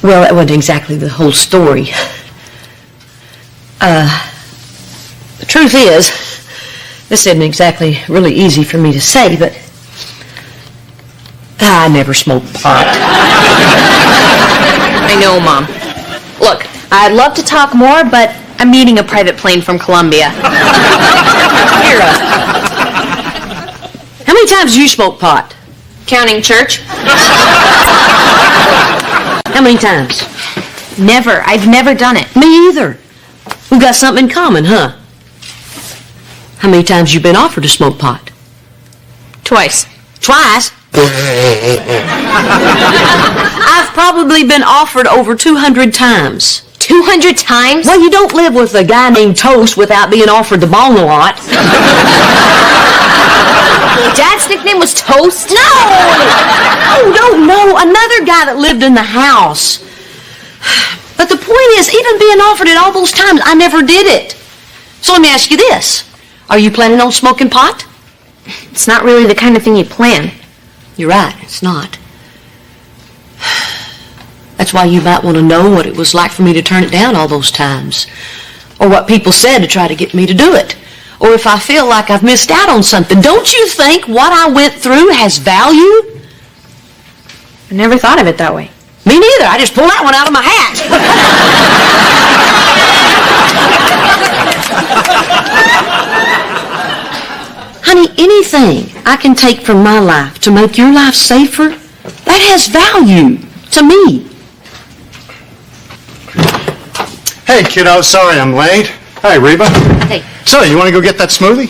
well, that wasn't exactly the whole story. The truth is, this isn't exactly really easy for me to say, but I never smoked pot. I know, Mom. Look, I'd love to talk more, but I'm meeting a private plane from Colombia. Kira, how many times do you smoke pot? Counting church? How many times? Never. I've never done it. Me either. We've got something in common, huh? How many times you been offered to smoke pot? Twice. Twice? I've probably been offered over 200 times. 200 times? Well, you don't live with a guy named Toast without being offered the bong a lot. Dad's nickname was Toast? No! No. Another guy that lived in the house. But the point is, even being offered it all those times, I never did it. So let me ask you this. Are you planning on smoking pot? It's not really the kind of thing you plan. You're right, it's not. That's why you might want to know what it was like for me to turn it down all those times. Or what people said to try to get me to do it. Or if I feel like I've missed out on something. Don't you think what I went through has value? I never thought of it that way. Me neither. I just pulled that one out of my hat. Honey, anything I can take from my life to make your life safer, that has value to me. Hey, kiddo, sorry I'm late. Hi, Reba. Hey. So, you want to go get that smoothie?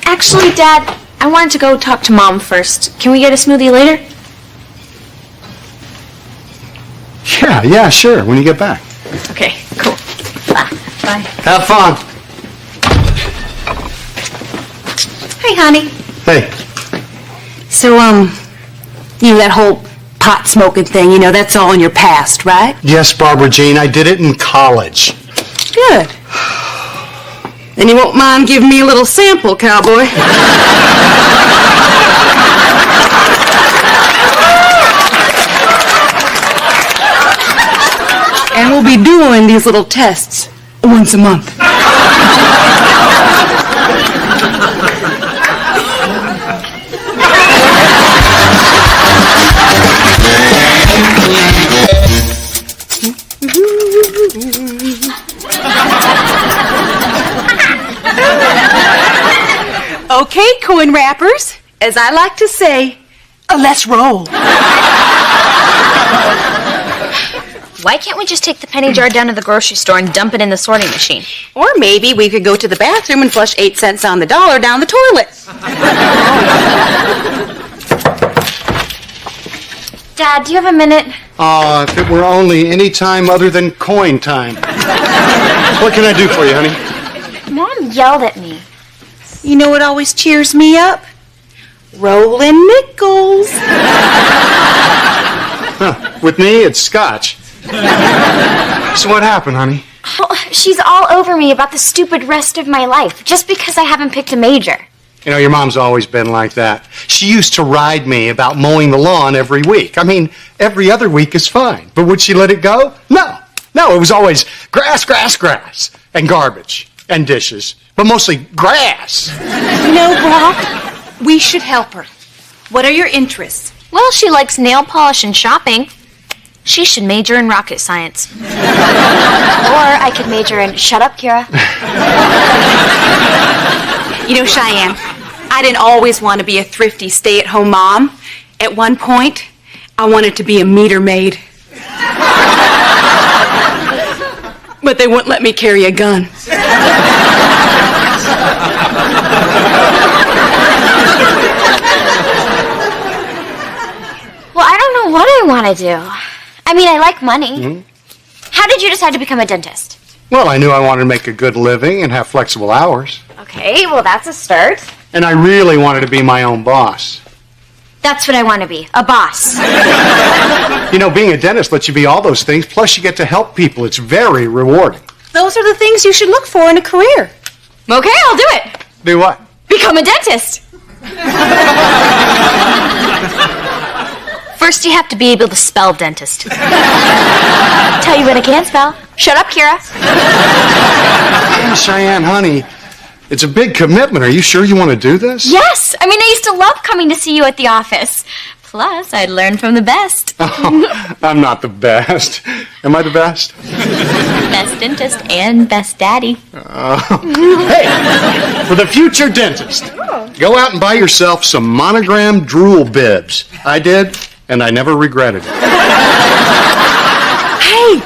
Actually, Dad, I wanted to go talk to Mom first. Can we get a smoothie later? Yeah, sure, when you get back. Okay, cool. Bye. Have fun. Hey, honey. Hey, So, that whole pot smoking thing, that's all in your past, right? yes, Barbara Jean, I did it in college. Good. Then you won't mind giving me a little sample, cowboy. And we'll be doing these little tests once a month. coin wrappers. As I like to say, let's roll. Why can't we just take the penny jar down to the grocery store and dump it in the sorting machine? Or maybe we could go to the bathroom and flush 8 cents on the dollar down the toilet. Dad, do you have a minute? If it were only any time other than coin time. What can I do for you, honey? Mom yelled at me. You know what always cheers me up? Rolling nickels. With me, it's scotch. So what happened, honey? Oh, she's all over me about the stupid rest of my life, just because I haven't picked a major. You know, your mom's always been like that. She used to ride me about mowing the lawn every week. I mean, every other week is fine. But would she let it go? No. No, it was always grass, grass, grass, and garbage, and dishes. But mostly grass. You know, Brock, we should help her. What are your interests? Well, she likes nail polish and shopping. She should major in rocket science. Or I could major in shut up, Kira. You know, Cheyenne, I didn't always want to be a thrifty stay-at-home mom. At one point, I wanted to be a meter maid. But they wouldn't let me carry a gun. Well, I don't know what I want to do. I mean, I like money. Mm-hmm. How did you decide to become a dentist? Well, I knew I wanted to make a good living and have flexible hours. Okay, well, that's a start. And I really wanted to be my own boss. That's what I want to be, a boss. You know, being a dentist lets you be all those things, plus you get to help people. It's very rewarding. Those are the things you should look for in a career. Okay, I'll do it. Do what? Become a dentist. First, you have to be able to spell dentist. Tell you what I can't spell. Shut up, Kira. Hey, Cheyenne, honey, it's a big commitment. Are you sure you want to do this? Yes. I mean, I used to love coming to see you at the office. Plus, I'd learn from the best. Oh, I'm not the best. Am I the best? Best dentist and best daddy. Hey, for the future dentist, go out and buy yourself some monogram drool bibs. I did, and I never regretted it. Hey,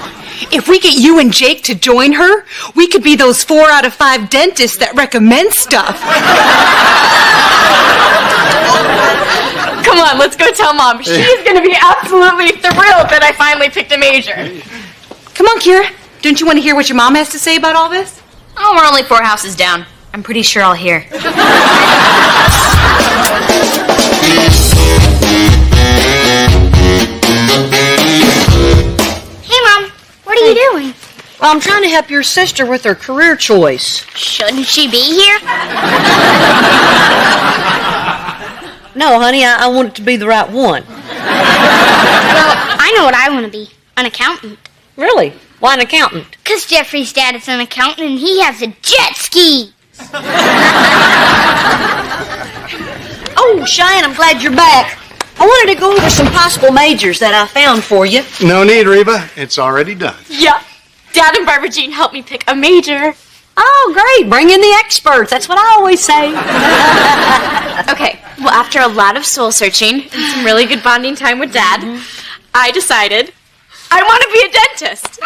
if we get you and Jake to join her, we could be those 4 out of 5 dentists that recommend stuff. Come on, let's go tell Mom. She's going to be absolutely thrilled that I finally picked a major. Come on, Kira. Don't you want to hear what your mom has to say about all this? Oh, we're only 4 houses down. I'm pretty sure I'll hear. Hey, Mom. What are you doing? Well, I'm trying to help your sister with her career choice. Shouldn't she be here? No, honey, I want it to be the right one. Well, I know what I want to be. An accountant. Really? Why an accountant? Because Jeffrey's dad is an accountant and he has a jet ski. Oh, Cheyenne, I'm glad you're back. I wanted to go over some possible majors that I found for you. No need, Reba. It's already done. Yep. Dad and Barbara Jean helped me pick a major. Oh, great. Bring in the experts. That's what I always say. Okay, well, after a lot of soul searching and some really good bonding time with Dad, I decided I want to be a dentist.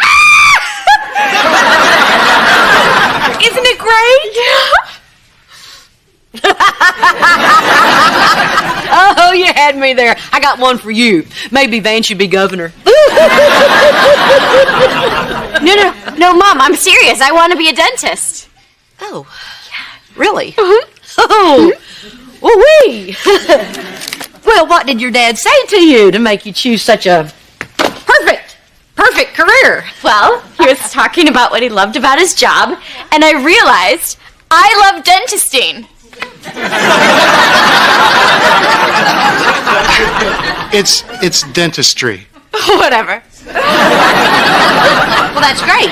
Isn't it great? Oh, you had me there. I got one for you. Maybe Vance should be governor. No, Mom, I'm serious. I want to be a dentist. Oh, really? Mm-hmm. Oh, wee. Well, what did your dad say to you to make you choose such a perfect career? Well, he was talking about what he loved about his job, and I realized I love dentisting. It's dentistry. Whatever. Well, that's great.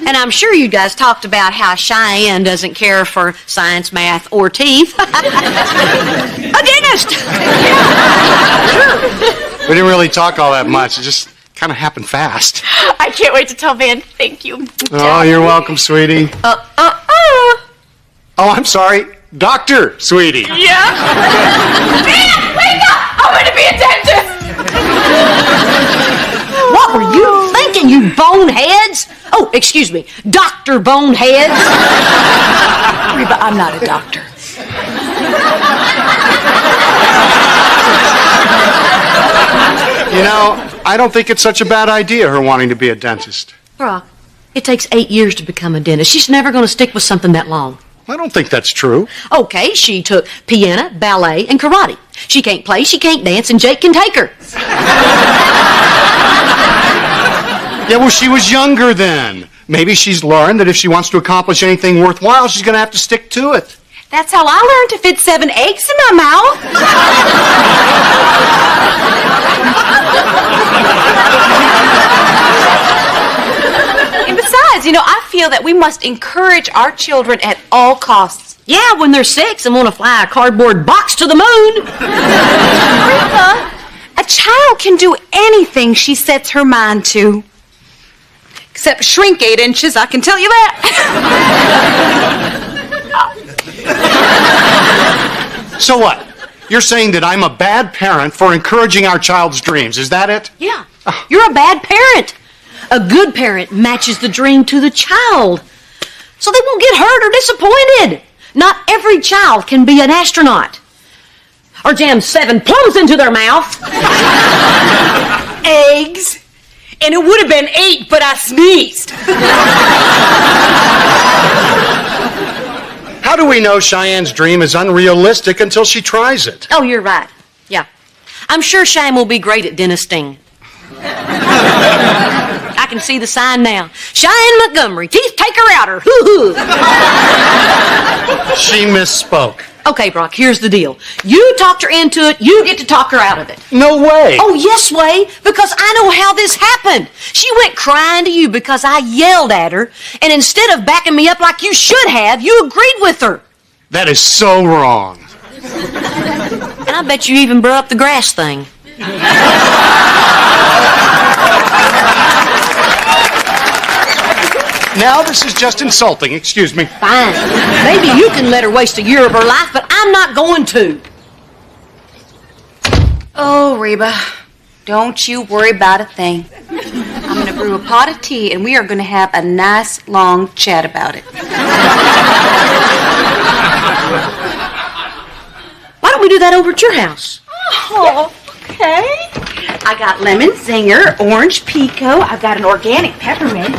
And I'm sure you guys talked about how Cheyenne doesn't care for science, math, or teeth. A dentist! We didn't really talk all that much. It just kind of happened fast. I can't wait to tell Van thank you. Oh, you're welcome, sweetie. Oh, I'm sorry. Doctor, sweetie. Yeah? Man, wake up! I'm gonna be a dentist! What were you thinking, you boneheads? Oh, excuse me, Dr. Boneheads. Reba, I'm not a doctor. You know, I don't think it's such a bad idea, her wanting to be a dentist. Brock, it takes 8 years to become a dentist. She's never going to stick with something that long. I don't think that's true. Okay, she took piano, ballet, and karate. She can't play, she can't dance, and Jake can take her. Yeah, well, she was younger then. Maybe she's learned that if she wants to accomplish anything worthwhile, she's going to have to stick to it. That's how I learned to fit 7 eggs in my mouth. And besides, I feel that we must encourage our children at all costs. Yeah, when they're 6 and want to fly a cardboard box to the moon. Reba, a child can do anything she sets her mind to. Except shrink 8 inches, I can tell you that. So what? You're saying that I'm a bad parent for encouraging our child's dreams. Is that it? Yeah, you're a bad parent. A good parent matches the dream to the child, so they won't get hurt or disappointed. Not every child can be an astronaut or jam 7 plums into their mouth. Eggs. And it would have been 8, but I sneezed. How do we know Cheyenne's dream is unrealistic until she tries it? Oh, you're right. Yeah. I'm sure Cheyenne will be great at dentisting. I can see the sign now. Cheyenne Montgomery, teeth taker outer. Hoo-hoo. She misspoke. Okay, Brock, here's the deal. You talked her into it, you get to talk her out of it. No way. Oh, yes, way, because I know how this happened. She went crying to you because I yelled at her, and instead of backing me up like you should have, you agreed with her. That is so wrong. And I bet you even brought up the grass thing. Now this is just insulting. Excuse me. Fine. Maybe you can let her waste a year of her life, but I'm not going to. Oh, Reba, don't you worry about a thing. I'm going to brew a pot of tea, and we are going to have a nice, long chat about it. Why don't we do that over at your house? Oh, okay. I got lemon zinger, orange pico. I've got an organic peppermint.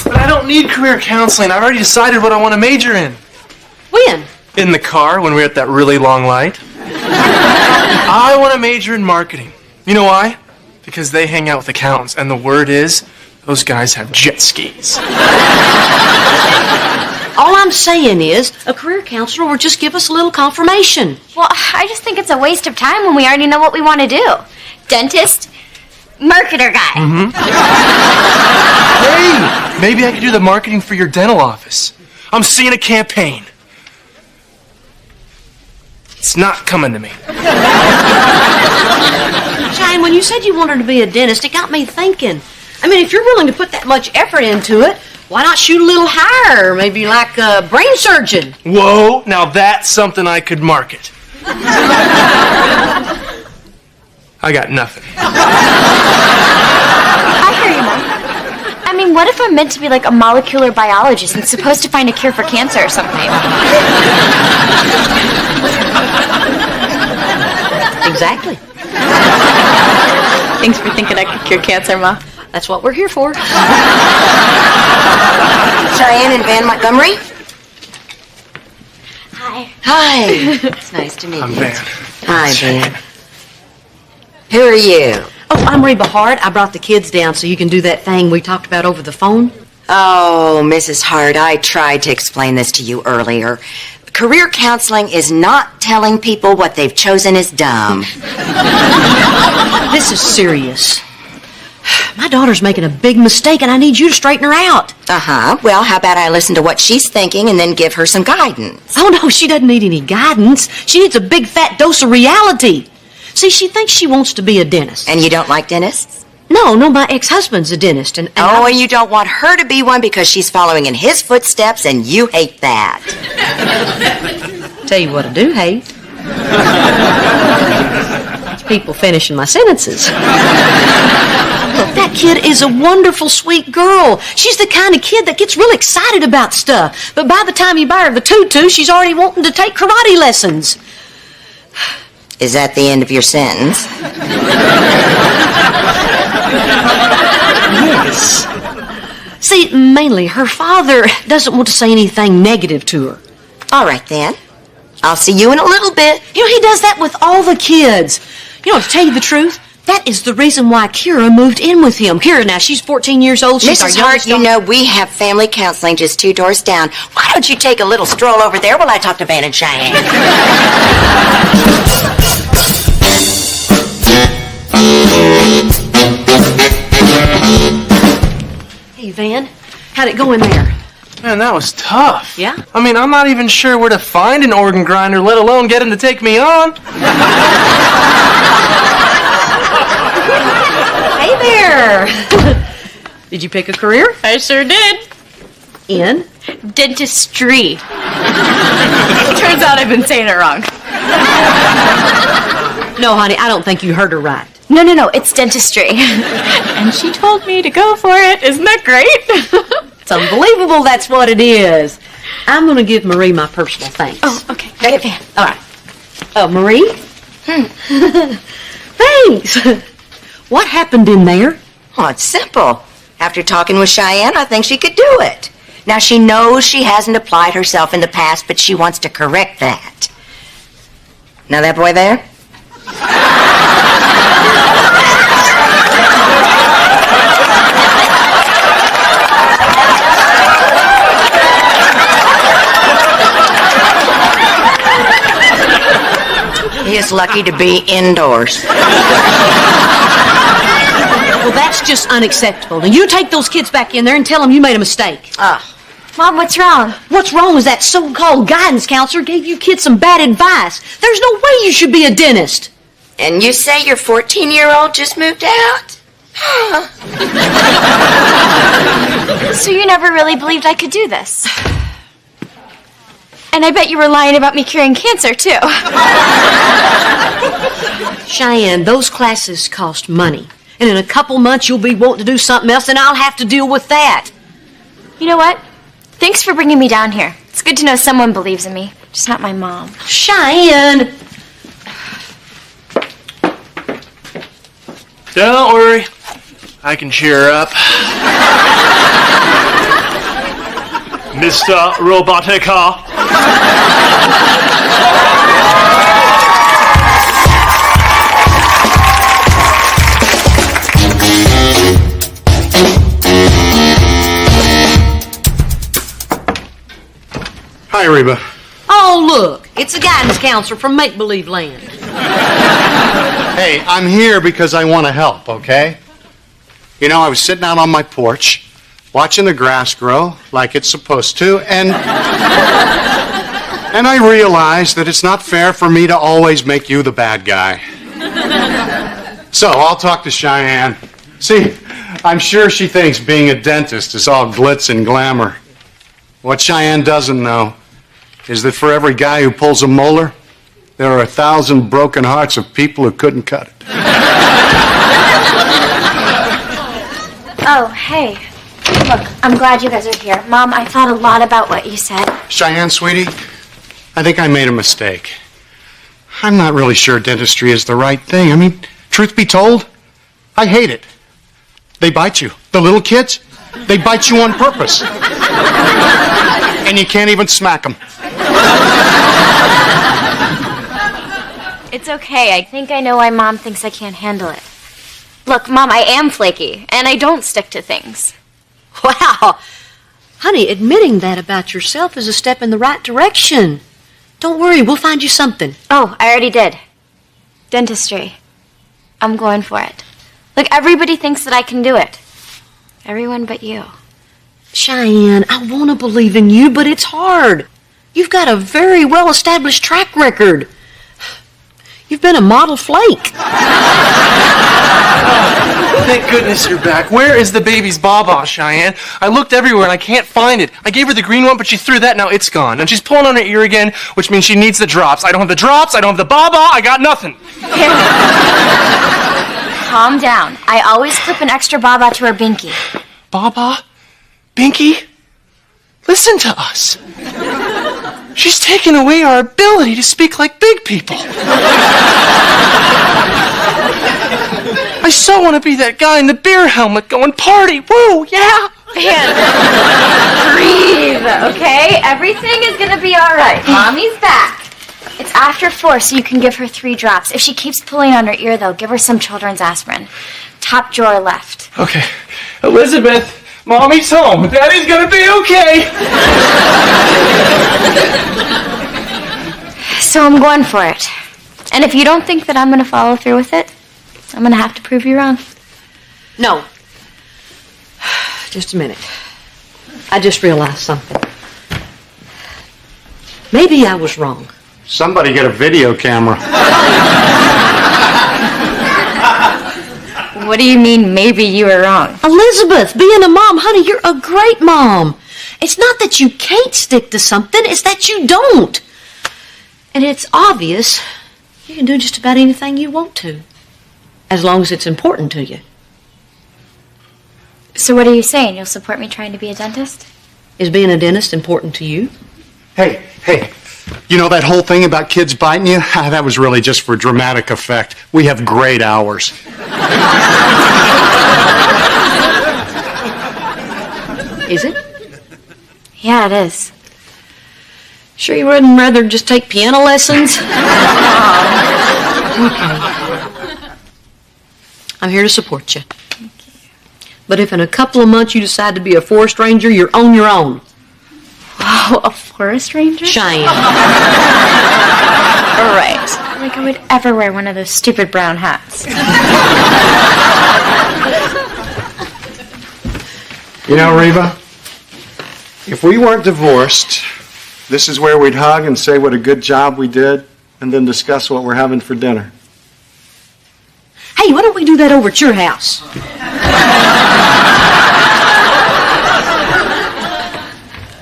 But I don't need career counseling. I've already decided what I want to major in. When? In the car when we were at that really long light. I want to major in marketing. You know why? Because they hang out with accountants, and the word is, those guys have jet skis. All I'm saying is, a career counselor will just give us a little confirmation. Well, I just think it's a waste of time when we already know what we want to do. Dentist, marketer guy. Mm-hmm. Hey, maybe I could do the marketing for your dental office. I'm seeing a campaign. It's not coming to me. Cheyenne, when you said you wanted to be a dentist, it got me thinking. I mean, if you're willing to put that much effort into it, why not shoot a little higher? Maybe like a brain surgeon. Whoa, now that's something I could market. I got nothing. I hear you, Mom. I mean, what if I'm meant to be like a molecular biologist and supposed to find a cure for cancer or something? Exactly. Thanks for thinking I could cure cancer, Ma. That's what we're here for. Cheyenne and Van Montgomery? Hi. Hi. It's nice to meet I'm you. Van. Hi, Van. Who are you? Oh, I'm Reba Hart. I brought the kids down so you can do that thing we talked about over the phone. Oh, Mrs. Hart, I tried to explain this to you earlier. Career counseling is not telling people what they've chosen is dumb. This is serious. My daughter's making a big mistake, and I need you to straighten her out. Uh-huh. Well, how about I listen to what she's thinking and then give her some guidance? Oh, no, she doesn't need any guidance. She needs a big fat dose of reality. See, she thinks she wants to be a dentist. And you don't like dentists? No, my ex-husband's a dentist. And you don't want her to be one because she's following in his footsteps, and you hate that. Tell you what I do hate. It's people finishing my sentences. Look, that kid is a wonderful, sweet girl. She's the kind of kid that gets real excited about stuff. But by the time you buy her the tutu, she's already wanting to take karate lessons. Is that the end of your sentence? Yes. See, mainly, her father doesn't want to say anything negative to her. All right, then. I'll see you in a little bit. You know, he does that with all the kids. You know, to tell you the truth, that is the reason why Kira moved in with him. Kira, now, she's 14 years old. She's Mrs. Hart, you know, we have family counseling just 2 doors down. Why don't you take a little stroll over there while I talk to Van and Cheyenne? Hey, Van, how'd it go in there? Man, that was tough. Yeah? I mean, I'm not even sure where to find an organ grinder, let alone get him to take me on. Hey there. Did you pick a career? I sure did. In? Dentistry. Turns out I've been saying it wrong. No, honey, I don't think you heard her right. No, it's dentistry. And she told me to go for it. Isn't that great? It's unbelievable that's what it is. I'm going to give Marie my personal thanks. Oh, okay. Go ahead, Van. All right. Marie? Thanks. What happened in there? Oh, it's simple. After talking with Cheyenne, I think she could do it. Now, she knows she hasn't applied herself in the past, but she wants to correct that. Now, that boy there? He is lucky to be indoors. Well, that's just unacceptable. Now, you take those kids back in there and tell them you made a mistake. Mom, what's wrong? What's wrong is that so-called guidance counselor gave you kids some bad advice. There's no way you should be a dentist. And you say your 14-year-old just moved out? So you never really believed I could do this? And I bet you were lying about me curing cancer, too. Cheyenne, those classes cost money. And in a couple months, you'll be wanting to do something else, and I'll have to deal with that. You know what? Thanks for bringing me down here. It's good to know someone believes in me, just not my mom. Cheyenne! Don't worry. I can cheer her up. Mr. Robotica. Hi, Reba. Oh, look, it's a guidance counselor from Make-Believe Land. Hey, I'm here because I want to help, okay? You know, I was sitting out on my porch, watching the grass grow like it's supposed to, and I realized that it's not fair for me to always make you the bad guy. So I'll talk to Cheyenne. See, I'm sure she thinks being a dentist is all glitz and glamour. What Cheyenne doesn't know is that for every guy who pulls a molar, there are 1,000 broken hearts of people who couldn't cut it. Oh, hey. Look, I'm glad you guys are here. Mom, I thought a lot about what you said. Cheyenne, sweetie, I think I made a mistake. I'm not really sure dentistry is the right thing. I mean, truth be told, I hate it. They bite you. The little kids, they bite you on purpose. And you can't even smack them. It's okay. I think I know why Mom thinks I can't handle it. Look, Mom, I am flaky, and I don't stick to things. Wow. Honey, admitting that about yourself is a step in the right direction. Don't worry, we'll find you something. Oh, I already did. Dentistry. I'm going for it. Look, everybody thinks that I can do it. Everyone but you. Cheyenne, I want to believe in you, but it's hard. You've got a very well-established track record. You've been a model flake. Thank goodness you're back. Where is the baby's baba, Cheyenne? I looked everywhere and I can't find it. I gave her the green one, but she threw that. Now it's gone. And she's pulling on her ear again, which means she needs the drops. I don't have the drops. I don't have the baba. I got nothing. Calm down. I always clip an extra baba to her binky. Baba? Binky? Listen to us. She's taken away our ability to speak like big people. I so want to be that guy in the beer helmet going, party, woo, yeah. Man, breathe, okay? Everything is gonna be all right. Mommy's back. It's after 4, so you can give her 3 drops. If she keeps pulling on her ear, though, give her some children's aspirin. Top drawer left. Okay. Elizabeth, Mommy's home. Daddy's gonna be okay. So I'm going for it. And if you don't think that I'm gonna follow through with it, I'm gonna have to prove you wrong. No. Just a minute. I just realized something. Maybe I was wrong. Somebody get a video camera. What do you mean, maybe you were wrong? Elizabeth, being a mom, honey, you're a great mom. It's not that you can't stick to something, it's that you don't. And it's obvious you can do just about anything you want to, as long as it's important to you. So what are you saying? You'll support me trying to be a dentist? Is being a dentist important to you? Hey, you know that whole thing about kids biting you? That was really just for dramatic effect. We have great hours. Is it? Yeah, it is. Sure you wouldn't rather just take piano lessons? Okay. I'm here to support you. But if in a couple of months you decide to be a forest ranger, you're on your own. Wow, a forest ranger? Cheyenne. Right. Like I would ever wear one of those stupid brown hats. You know, Reba, if we weren't divorced, this is where we'd hug and say what a good job we did, and then discuss what we're having for dinner. Hey, why don't we do that over at your house?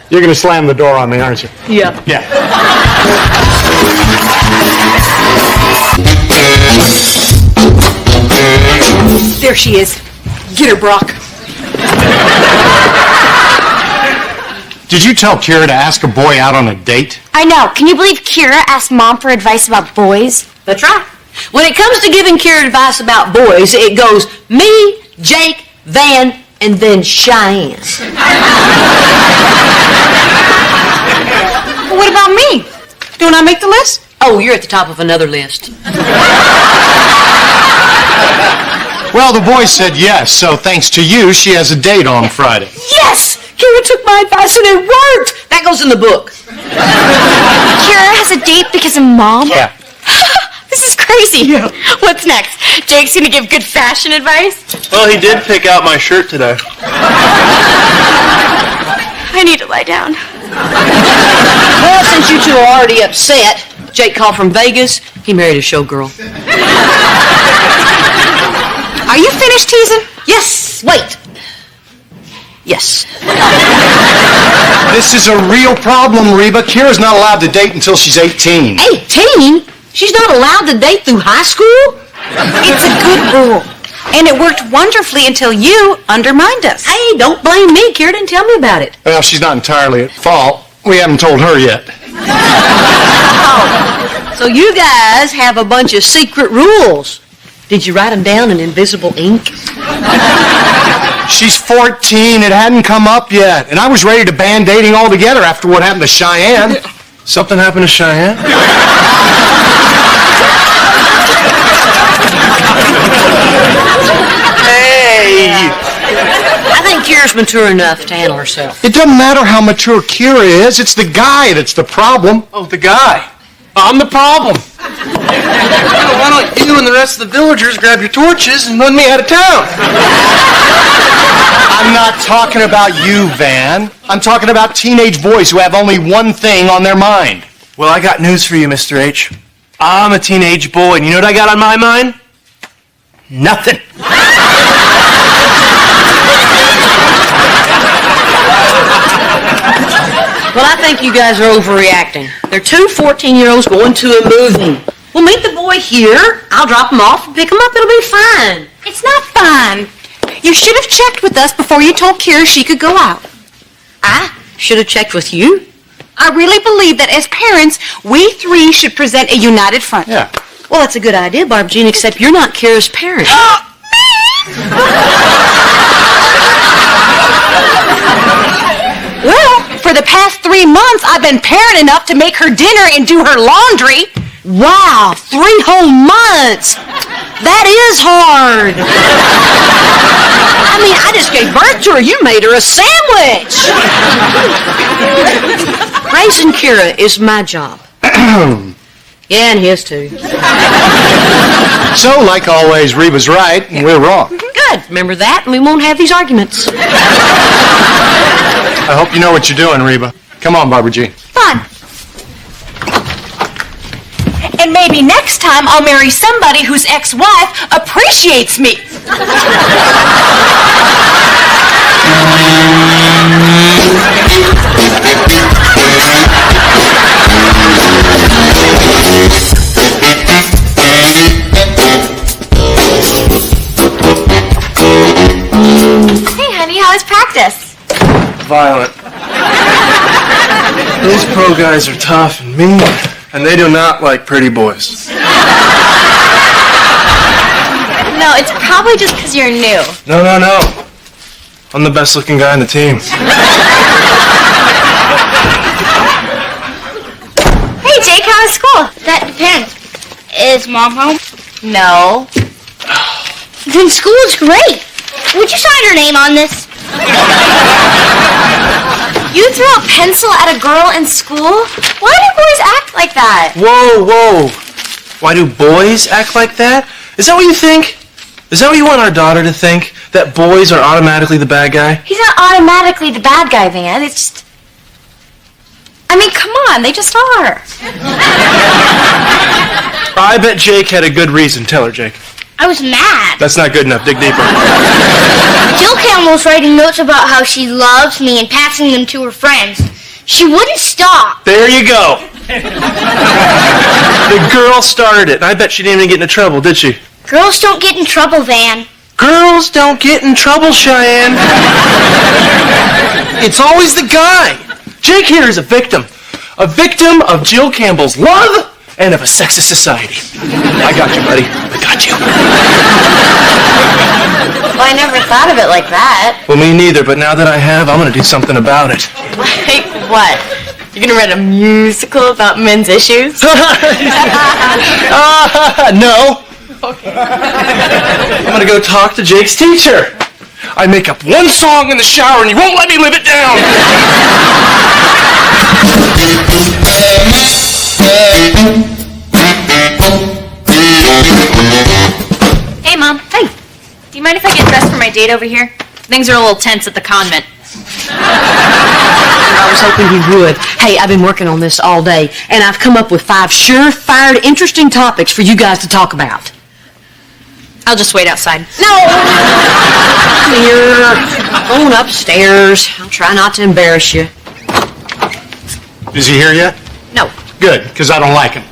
You're going to slam the door on me, aren't you? Yeah. Yeah. There she is. Get her, Brock. Did you tell Kira to ask a boy out on a date? I know. Can you believe Kira asked Mom for advice about boys? That's right. When it comes to giving Kira advice about boys, it goes me, Jake, Van, and then Cheyenne. What about me? Don't I make the list? Oh, you're at the top of another list. Well, the boy said yes, so thanks to you, she has a date on Friday. Yes! Kira took my advice and it worked! That goes in the book. Kira has a date because of Mom? Yeah. This is crazy. Yeah. What's next? Jake's gonna give good fashion advice? Well, he did pick out my shirt today. I need to lie down. Well, since you two are already upset, Jake called from Vegas. He married a showgirl. Are you finished teasing? Yes! Wait! Yes. This is a real problem, Reba. Kira's not allowed to date until she's 18. 18? She's not allowed to date through high school? It's a good rule. And it worked wonderfully until you undermined us. Hey, don't blame me. Kira didn't tell me about it. Well, she's not entirely at fault. We haven't told her yet. Oh, so you guys have a bunch of secret rules. Did you write them down in invisible ink? She's 14. It hadn't come up yet. And I was ready to ban dating altogether after what happened to Cheyenne. Something happened to Cheyenne? Hey! I think Kira's mature enough to handle herself. It doesn't matter how mature Kira is. It's the guy that's the problem. Oh, the guy. I'm the problem. Why don't you and the rest of the villagers grab your torches and run me out of town? I'm not talking about you, Van. I'm talking about teenage boys who have only one thing on their mind. Well, I got news for you, Mr. H. I'm a teenage boy, and you know what I got on my mind? Nothing. Well, I think you guys are overreacting. They're two 14-year-olds going to a movie. We'll meet the boy here. I'll drop him off and pick him up. It'll be fine. It's not fun. You should have checked with us before you told Kira she could go out. I should have checked with you. I really believe that as parents, we three should present a united front. Yeah. Well, that's a good idea, Barbara Jean, except you're not Kira's parent. Well, for the past 3 months, I've been parent enough to make her dinner and do her laundry. Wow, 3 whole months. That is hard. I mean, I just gave birth to her. You made her a sandwich. Raising Kira is my job. Yeah, and his too. So, like always, Reba's right and we're wrong. Good. Remember that, and we won't have these arguments. I hope you know what you're doing, Reba. Come on, Barbara Jean. Fun. And maybe next time I'll marry somebody whose ex-wife appreciates me. Hey, honey, how was practice? Violent. These pro guys are tough and mean, and they do not like pretty boys. No, it's probably just because you're new. No. I'm the best looking guy on the team. Hey, Jake, how was school? That depends. Is Mom home? No. Then school is great. Would you sign her name on this? You threw a pencil at a girl in school? Why do boys act like that? Whoa. Why do boys act like that? Is that what you think? Is that what you want our daughter to think? That boys are automatically the bad guy? He's not automatically the bad guy, Van. It's just... I mean, come on, they just are. I bet Jake had a good reason. Tell her, Jake. I was mad. That's not good enough. Dig deeper. Jill Campbell's writing notes about how she loves me and passing them to her friends. She wouldn't stop. There you go. The girl started it, and I bet she didn't even get into trouble, did she? Girls don't get in trouble, Van. Girls don't get in trouble, Cheyenne. It's always the guy. Jake here is a victim of Jill Campbell's love and of a sexist society. I got you, buddy. I got you. Well, I never thought of it like that. Well, me neither, but now that I have, I'm going to do something about it. Like what? You're gonna write a musical about men's issues? No. Okay. I'm going to go talk to Jake's teacher. I make up one song in the shower and he won't let me live it down. Hey, Mom. Hey. Do you mind if I get dressed for my date over here? Things are a little tense at the convent. I was hoping you would. Hey, I've been working on this all day, and I've come up with 5 sure-fired, interesting topics for you guys to talk about. I'll just wait outside. No! Come here. Going upstairs. I'll try not to embarrass you. Is he here yet? No. Good, because I don't like him.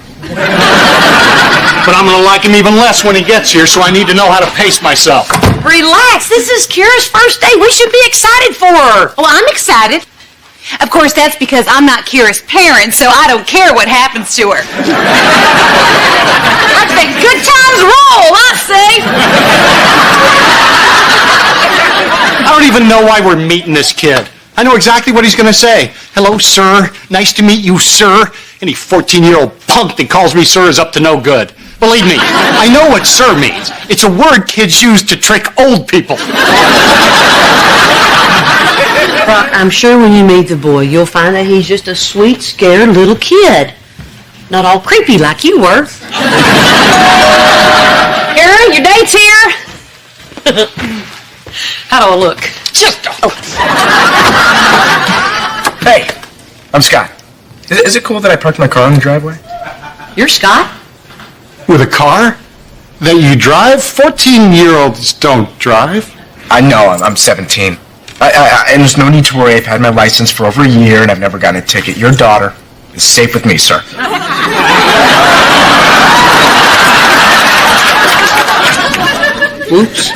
But I'm going to like him even less when he gets here, so I need to know how to pace myself. Relax. This is Kira's first day. We should be excited for her. Well, I'm excited. Of course, that's because I'm not Kira's parent, so I don't care what happens to her. Let the good times roll, I say. I don't even know why we're meeting this kid. I know exactly what he's going to say. Hello, sir. Nice to meet you, sir. Any 14-year-old punk that calls me sir is up to no good. Believe me, I know what sir means. It's a word kids use to trick old people. I'm sure when you meet the boy, you'll find that he's just a sweet, scared little kid. Not all creepy like you were. Aaron, your date's here. How do I look? Just Hey, I'm Scott. Is it cool that I parked my car in the driveway? You're Scott? With a car? That you drive? 14-year-olds don't drive. I know, I'm 17. And there's no need to worry. I've had my license for over a year and I've never gotten a ticket. Your daughter is safe with me, sir. Oops.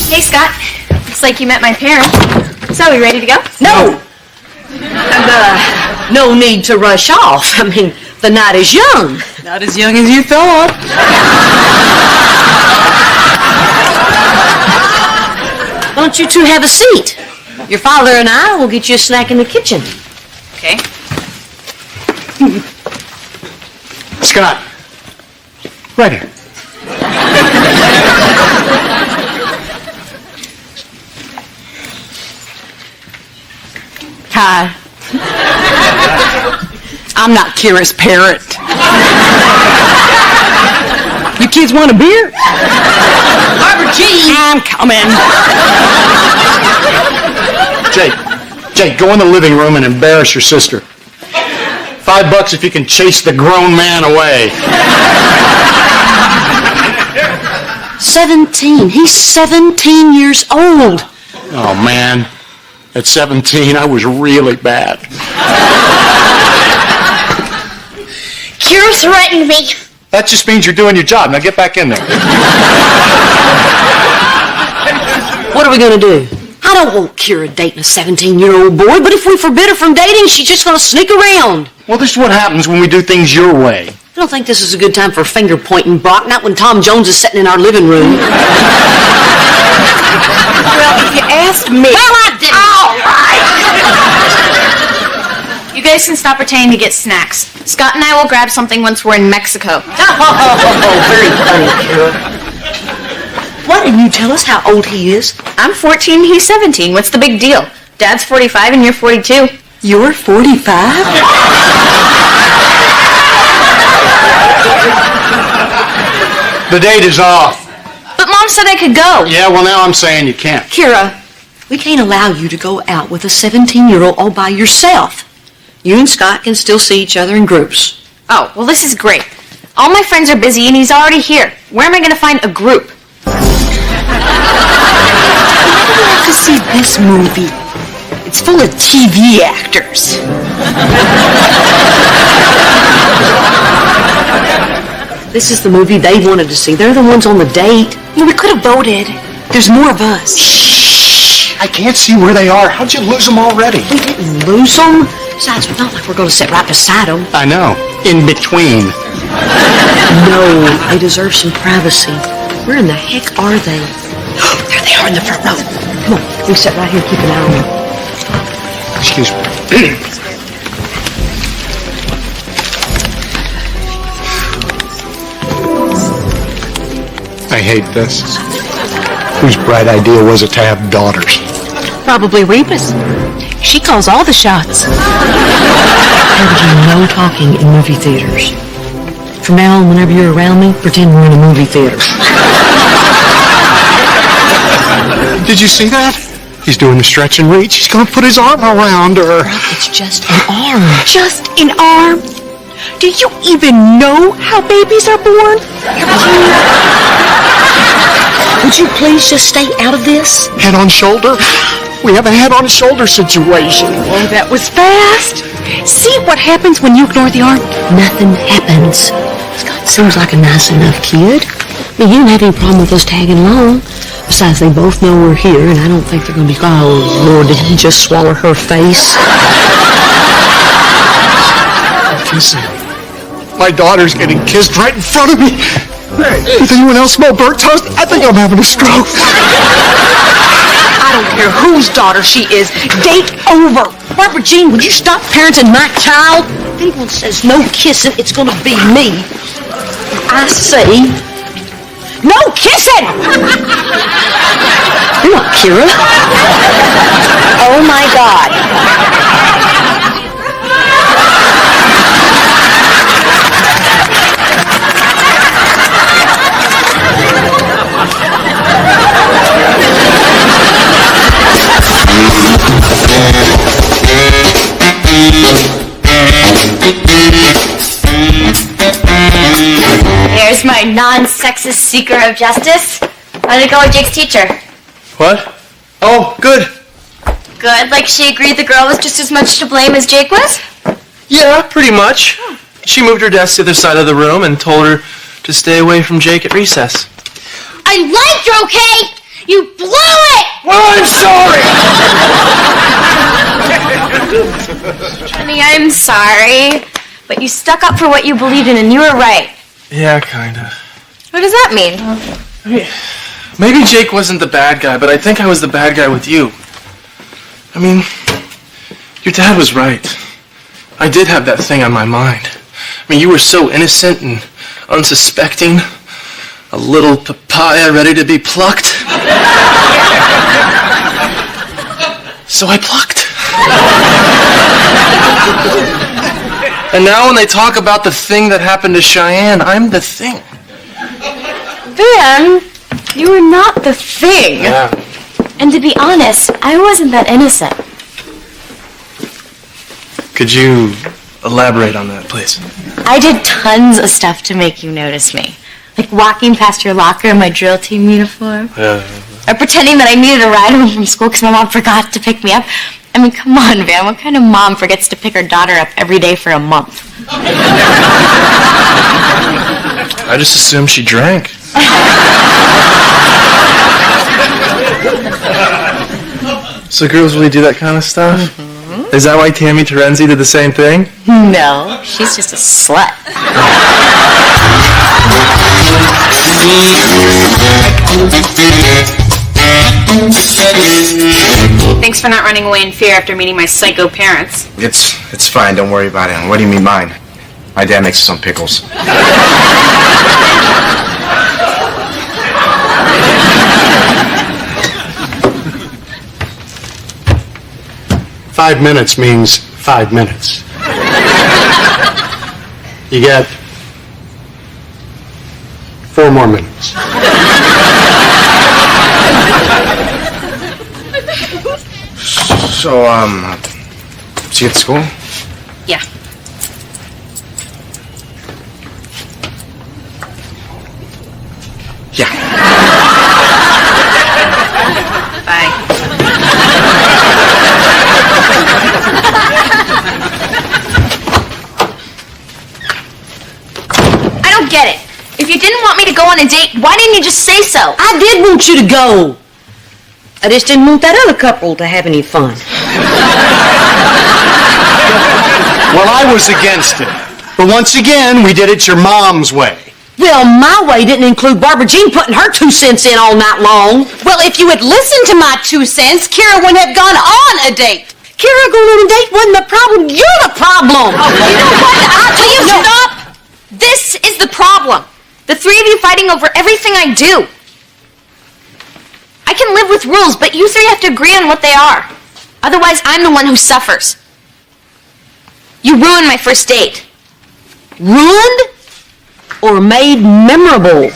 Hey, Scott. Looks like you met my parents. So, we ready to go? No. And, no need to rush off. I mean, the night is young. Not as young as you thought. Why don't you two have a seat? Your father and I will get you a snack in the kitchen. Okay. Scott. Right here. Hi. I'm not Kira's parent. You kids want a beer? Barbara Jean! I'm coming. Jake, go in the living room and embarrass your sister. $5 if you can chase the grown man away. 17. He's 17 years old. Oh, man. At 17, I was really bad. Kira threatened me. That just means you're doing your job. Now get back in there. What are we going to do? I don't want Kira dating a 17-year-old boy, but if we forbid her from dating, she's just going to sneak around. Well, this is what happens when we do things your way. I don't think this is a good time for finger-pointing, Brock, not when Tom Jones is sitting in our living room. Well, if you asked me... Well, I didn't. All right. You guys can stop pretending to get snacks. Scott and I will grab something once we're in Mexico. Oh, very funny, Kira. Why didn't you tell us how old he is? I'm 14, he's 17. What's the big deal? Dad's 45 and you're 42. You're 45? The date is off. But Mom said I could go. Yeah, well, now I'm saying you can't. Kira, we can't allow you to go out with a 17-year-old all by yourself. You and Scott can still see each other in groups. Oh, well, this is great. All my friends are busy and he's already here. Where am I going to find a group? To see this movie. It's full of TV actors. This is the movie they wanted to see. They're the ones on the date. Well, we could have voted. There's more of us. Shh! I can't see where they are. How'd you lose them already? We didn't lose them. Besides, it's not like we're going to sit right beside them. I know. In between. No, they deserve some privacy. Where in the heck are they? There they are in the front row. Come on, we sit right here and keep an eye on them. Excuse me. I hate this. Whose bright idea was it to have daughters? Probably Reba's. She calls all the shots. No talking in movie theaters. From now on, whenever you're around me, pretend we're in a movie theater. Did you see that? He's doing the stretch and reach. He's going to put his arm around her. It's just an arm. Just an arm? Do you even know how babies are born? Would you please just stay out of this? Head on shoulder? We have a head on shoulder situation. Oh, that was fast. See what happens when you ignore the arm? Nothing happens. Scott seems like a nice enough kid. I mean, he didn't have any problem with us tagging along. Besides, they both know we're here, and I don't think they're going to be, oh, Lord, did he just swallow her face? Kissing. My daughter's getting kissed right in front of me. Does anyone else smell burnt toast? I think I'm having a stroke. I don't care whose daughter she is. Date over. Barbara Jean, would you stop parenting my child? If anyone says no kissing, it's going to be me. I say, no kissing! said. You're not Kira. Oh, my God. Here's my non-sexist seeker of justice. How did it go with Jake's teacher? What? Oh, good. Good, like she agreed the girl was just as much to blame as Jake was? Yeah, pretty much. She moved her desk to the other side of the room and told her to stay away from Jake at recess. I liked her, okay? You blew it! Well, I'm sorry! Honey, I'm sorry, but you stuck up for what you believed in and you were right. Yeah, kind of. What does that mean? Maybe Jake wasn't the bad guy, but I think I was the bad guy with you. I mean, your dad was right. I did have that thing on my mind. I mean, you were so innocent and unsuspecting. A little papaya ready to be plucked. So I plucked. And now when they talk about the thing that happened to Cheyenne, I'm the thing. Ben, you were not the thing. Yeah. And to be honest, I wasn't that innocent. Could you elaborate on that, please? I did tons of stuff to make you notice me. Like walking past your locker in my drill team uniform. Or pretending that I needed a ride home from school because my mom forgot to pick me up. I mean, come on, Van. What kind of mom forgets to pick her daughter up every day for a month? I just assumed she drank. So girls really do that kind of stuff? Mm-hmm. Is that why Tammy Terenzi did the same thing? No, she's just a slut. Thanks for not running away in fear after meeting my psycho parents. It's fine. Don't worry about it. What do you mean mine? My dad makes some pickles. 5 minutes means 5 minutes. You get 4 more minutes. So, see you at school? Yeah. Yeah. Bye. I don't get it. If you didn't want me to go on a date, why didn't you just say so? I did want you to go. I just didn't want that other couple to have any fun. Well, I was against it. But once again, we did it your mom's way. Well, my way didn't include Barbara Jean putting her 2 cents in all night long. Well, if you had listened to my 2 cents, Kira wouldn't have gone on a date. Kira going on a date wasn't the problem. You're the problem. You know what? Will you stop? This is the problem. The three of you fighting over everything I do. I can live with rules, but you three have to agree on what they are. Otherwise, I'm the one who suffers. You ruined my first date. Ruined or made memorable?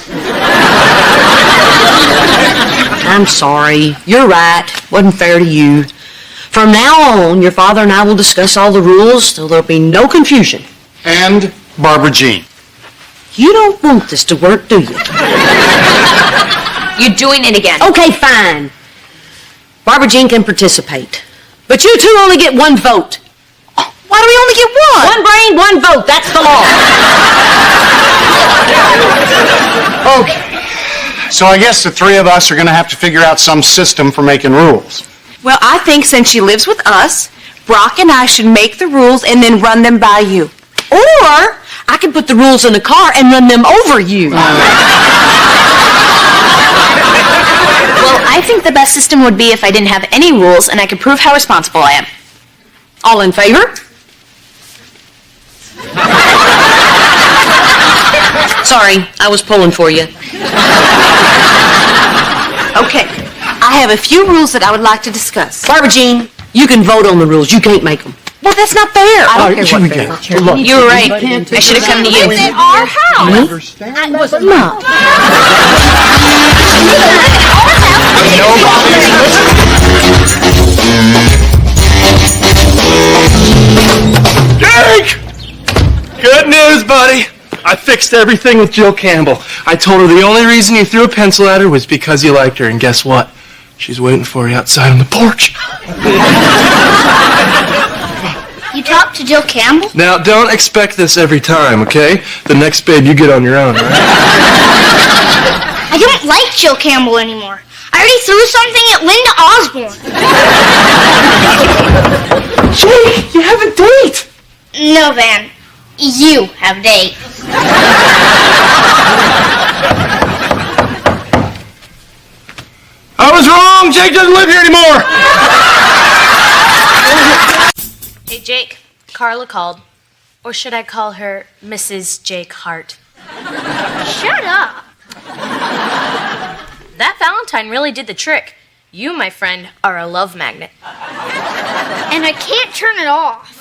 I'm sorry. You're right. Wasn't fair to you. From now on, your father and I will discuss all the rules so there'll be no confusion. And Barbara Jean. You don't want this to work, do you? You're doing it again. Okay, fine. Barbara Jean can participate. But you two only get 1 vote. Why do we only get 1? 1 brain, 1 vote. That's the law. Okay. So I guess the 3 of us are going to have to figure out some system for making rules. Well, I think since she lives with us, Brock and I should make the rules and then run them by you. Or I can put the rules in the car and run them over you. Well, I think the best system would be if I didn't have any rules and I could prove how responsible I am. All in favor? Sorry, I was pulling for you. Okay, I have a few rules that I would like to discuss. Barbara Jean, you can vote on the rules. You can't make them. Well, that's not fair. I don't care what fair. You were right. I should have come to you. It's at our house. No. Jake! Good news, buddy. I fixed everything with Jill Campbell. I told her the only reason you threw a pencil at her was because you liked her, and guess what? She's waiting for you outside on the porch. You talked to Jill Campbell? Now, don't expect this every time, okay? The next babe, you get on your own, right? I don't like Jill Campbell anymore. I already threw something at Linda Osborne. Jake, you have a date. No, Van. You have a date. I was wrong. Jake doesn't live here anymore. Hey, Jake. Carla called. Or should I call her Mrs. Jake Hart? Shut up. That Valentine really did the trick. You, my friend, are a love magnet. And I can't turn it off.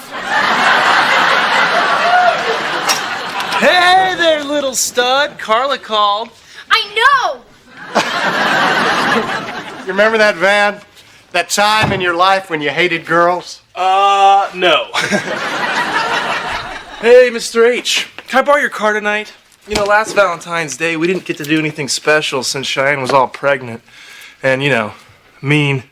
Hey there, little stud. Carla called. I know. You remember that, Van? That time in your life when you hated girls? No. Hey, Mr. H, can I borrow your car tonight? You know, last Valentine's Day, we didn't get to do anything special since Cheyenne was all pregnant. And, you know, mean.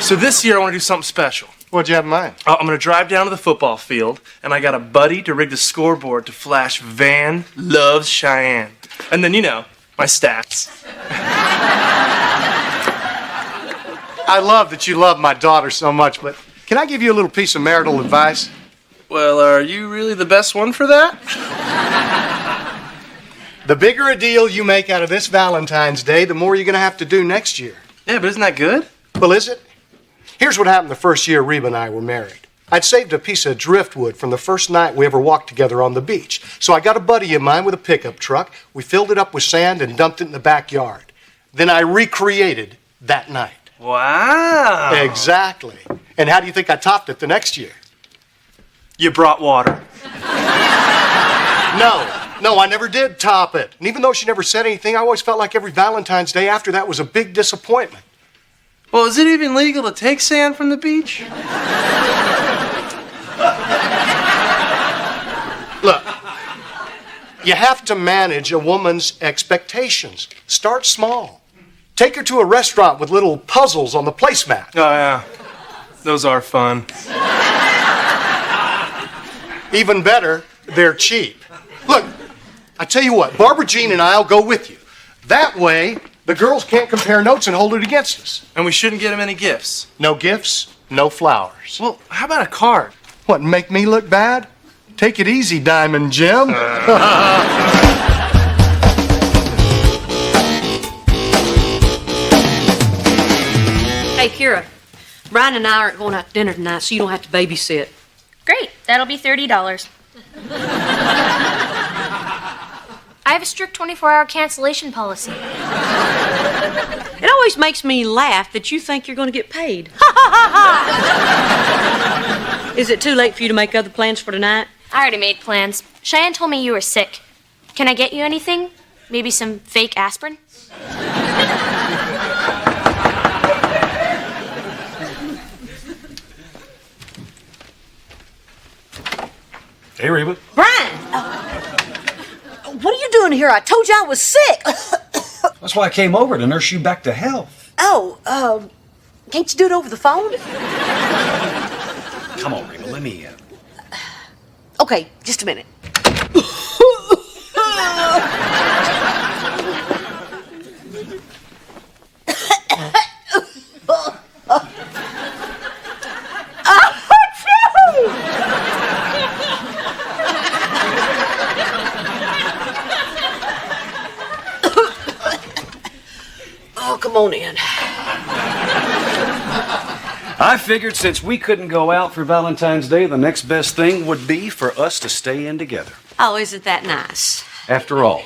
So this year, I want to do something special. What'd you have in mind? I'm going to drive down to the football field, and I got a buddy to rig the scoreboard to flash Van loves Cheyenne. And then, you know, my stats. I love that you love my daughter so much, but can I give you a little piece of marital advice? Well, are you really the best one for that? The bigger a deal you make out of this Valentine's Day, the more you're going to have to do next year. Yeah, but isn't that good? Well, is it? Here's what happened the first year Reba and I were married. I'd saved a piece of driftwood from the first night we ever walked together on the beach. So I got a buddy of mine with a pickup truck. We filled it up with sand and dumped it in the backyard. Then I recreated that night. Wow. Exactly. And how do you think I topped it the next year? You brought water. No, I never did top it. And even though she never said anything, I always felt like every Valentine's Day after that was a big disappointment. Well, is it even legal to take sand from the beach? Look, you have to manage a woman's expectations. Start small. Take her to a restaurant with little puzzles on the placemat. Oh, yeah. Those are fun. Even better, they're cheap. Look, I tell you what, Barbara Jean and I'll go with you. That way, the girls can't compare notes and hold it against us. And we shouldn't get them any gifts. No gifts, no flowers. Well, how about a card? What, make me look bad? Take it easy, Diamond Jim. Hey, Kira, Brian and I aren't going out to dinner tonight, so you don't have to babysit. Great. That'll be $30. I have a strict 24-hour cancellation policy. It always makes me laugh that you think you're going to get paid. Is it too late for you to make other plans for tonight? I already made plans. Cheyenne told me you were sick. Can I get you anything? Maybe some fake aspirin? Hey, Reba. Brian! What are you doing here? I told you I was sick. That's why I came over to nurse you back to health. Oh, can't you do it over the phone? Come on, Reba, let me in. Okay, just a minute. Oh, come on in. I figured since we couldn't go out for Valentine's Day, the next best thing would be for us to stay in together. Oh, isn't that nice? After all,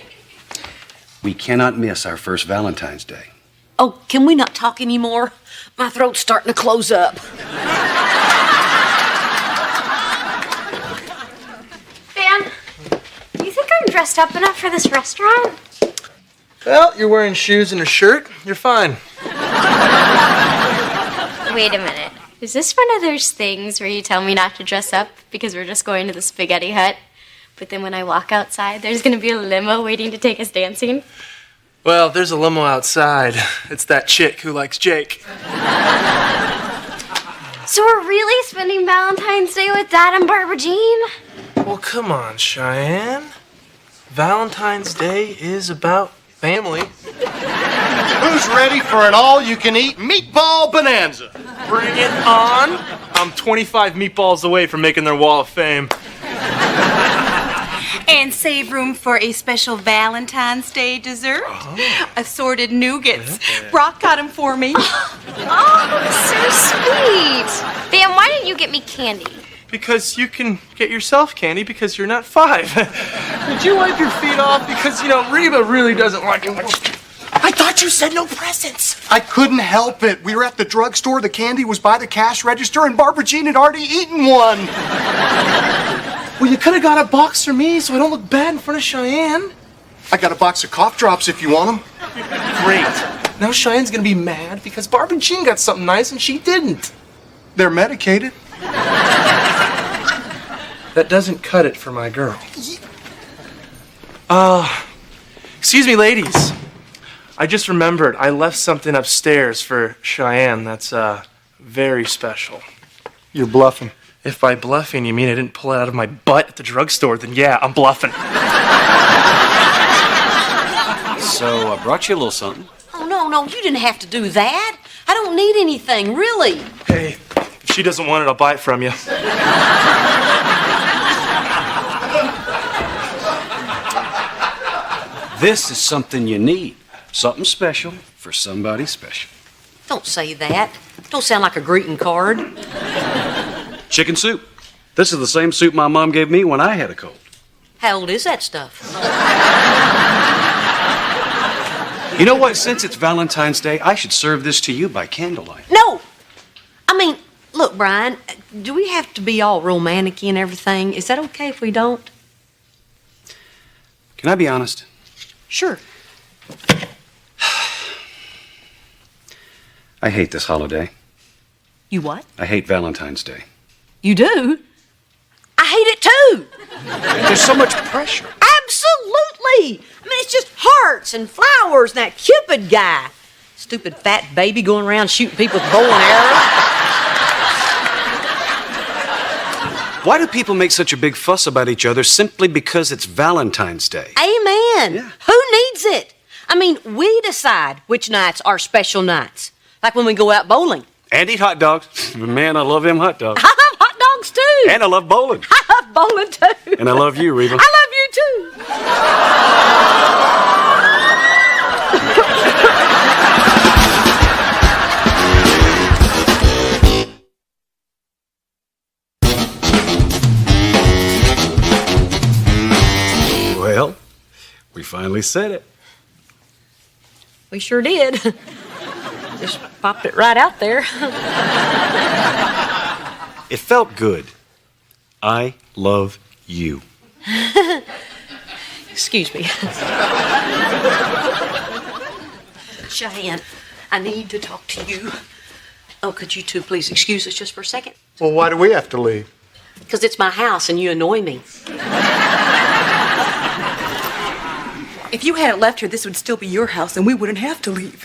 we cannot miss our first Valentine's Day. Oh, can we not talk anymore? My throat's starting to close up. Van, do you think I'm dressed up enough for this restaurant? Well, you're wearing shoes and a shirt. You're fine. Wait a minute. Is this one of those things where you tell me not to dress up because we're just going to the spaghetti hut, but then when I walk outside, there's going to be a limo waiting to take us dancing? Well, there's a limo outside. It's that chick who likes Jake. So we're really spending Valentine's Day with Dad and Barbara Jean? Well, come on, Cheyenne. Valentine's Day is about family. Who's ready for an all-you-can-eat meatball bonanza? Bring it on. I'm 25 meatballs away from making their wall of fame. And save room for a special Valentine's Day dessert. Oh. Assorted nougats. Brock got them for me. Oh, so sweet. Van, why didn't you get me candy? Because you can get yourself candy because you're not 5. Would you wipe your feet off? Because, Reba really doesn't like it. I thought you said no presents. I couldn't help it. We were at the drugstore, the candy was by the cash register, and Barbara Jean had already eaten one. Well, you could have got a box for me so I don't look bad in front of Cheyenne. I got a box of cough drops if you want them. Great. Now Cheyenne's going to be mad because Barbara Jean got something nice and she didn't. They're medicated. That doesn't cut it for my girl. Excuse me, ladies. I just remembered I left something upstairs for Cheyenne that's, very special. You're bluffing. If by bluffing you mean I didn't pull it out of my butt at the drugstore, then yeah, I'm bluffing. So I brought you a little something. Oh, no, you didn't have to do that. I don't need anything, really. Hey, if she doesn't want it, I'll buy it from you. This is something you need. Something special for somebody special. Don't say that. Don't sound like a greeting card. Chicken soup. This is the same soup my mom gave me when I had a cold. How old is that stuff? You know what? Since it's Valentine's Day, I should serve this to you by candlelight. No! I mean, look, Brian, do we have to be all romantic and everything? Is that okay if we don't? Can I be honest? Sure. I hate this holiday. You what? I hate Valentine's Day. You do? I hate it too! There's so much pressure. Absolutely! I mean, it's just hearts and flowers and that Cupid guy. Stupid fat baby going around shooting people with bow and arrow. Why do people make such a big fuss about each other simply because it's Valentine's Day? Amen! Yeah. Who needs it? I mean, we decide which nights are special nights. Like when we go out bowling. And eat hot dogs. Man, I love them hot dogs. I love hot dogs too! And I love bowling. I love bowling too! And I love you, Reba. I love you too! Well, we finally said it. We sure did. Just popped it right out there. It felt good. I love you. Excuse me. Cheyenne, I need to talk to you. Oh, could you two please excuse us just for a second? Well, why do we have to leave? Because it's my house and you annoy me. If you hadn't left here, this would still be your house and we wouldn't have to leave.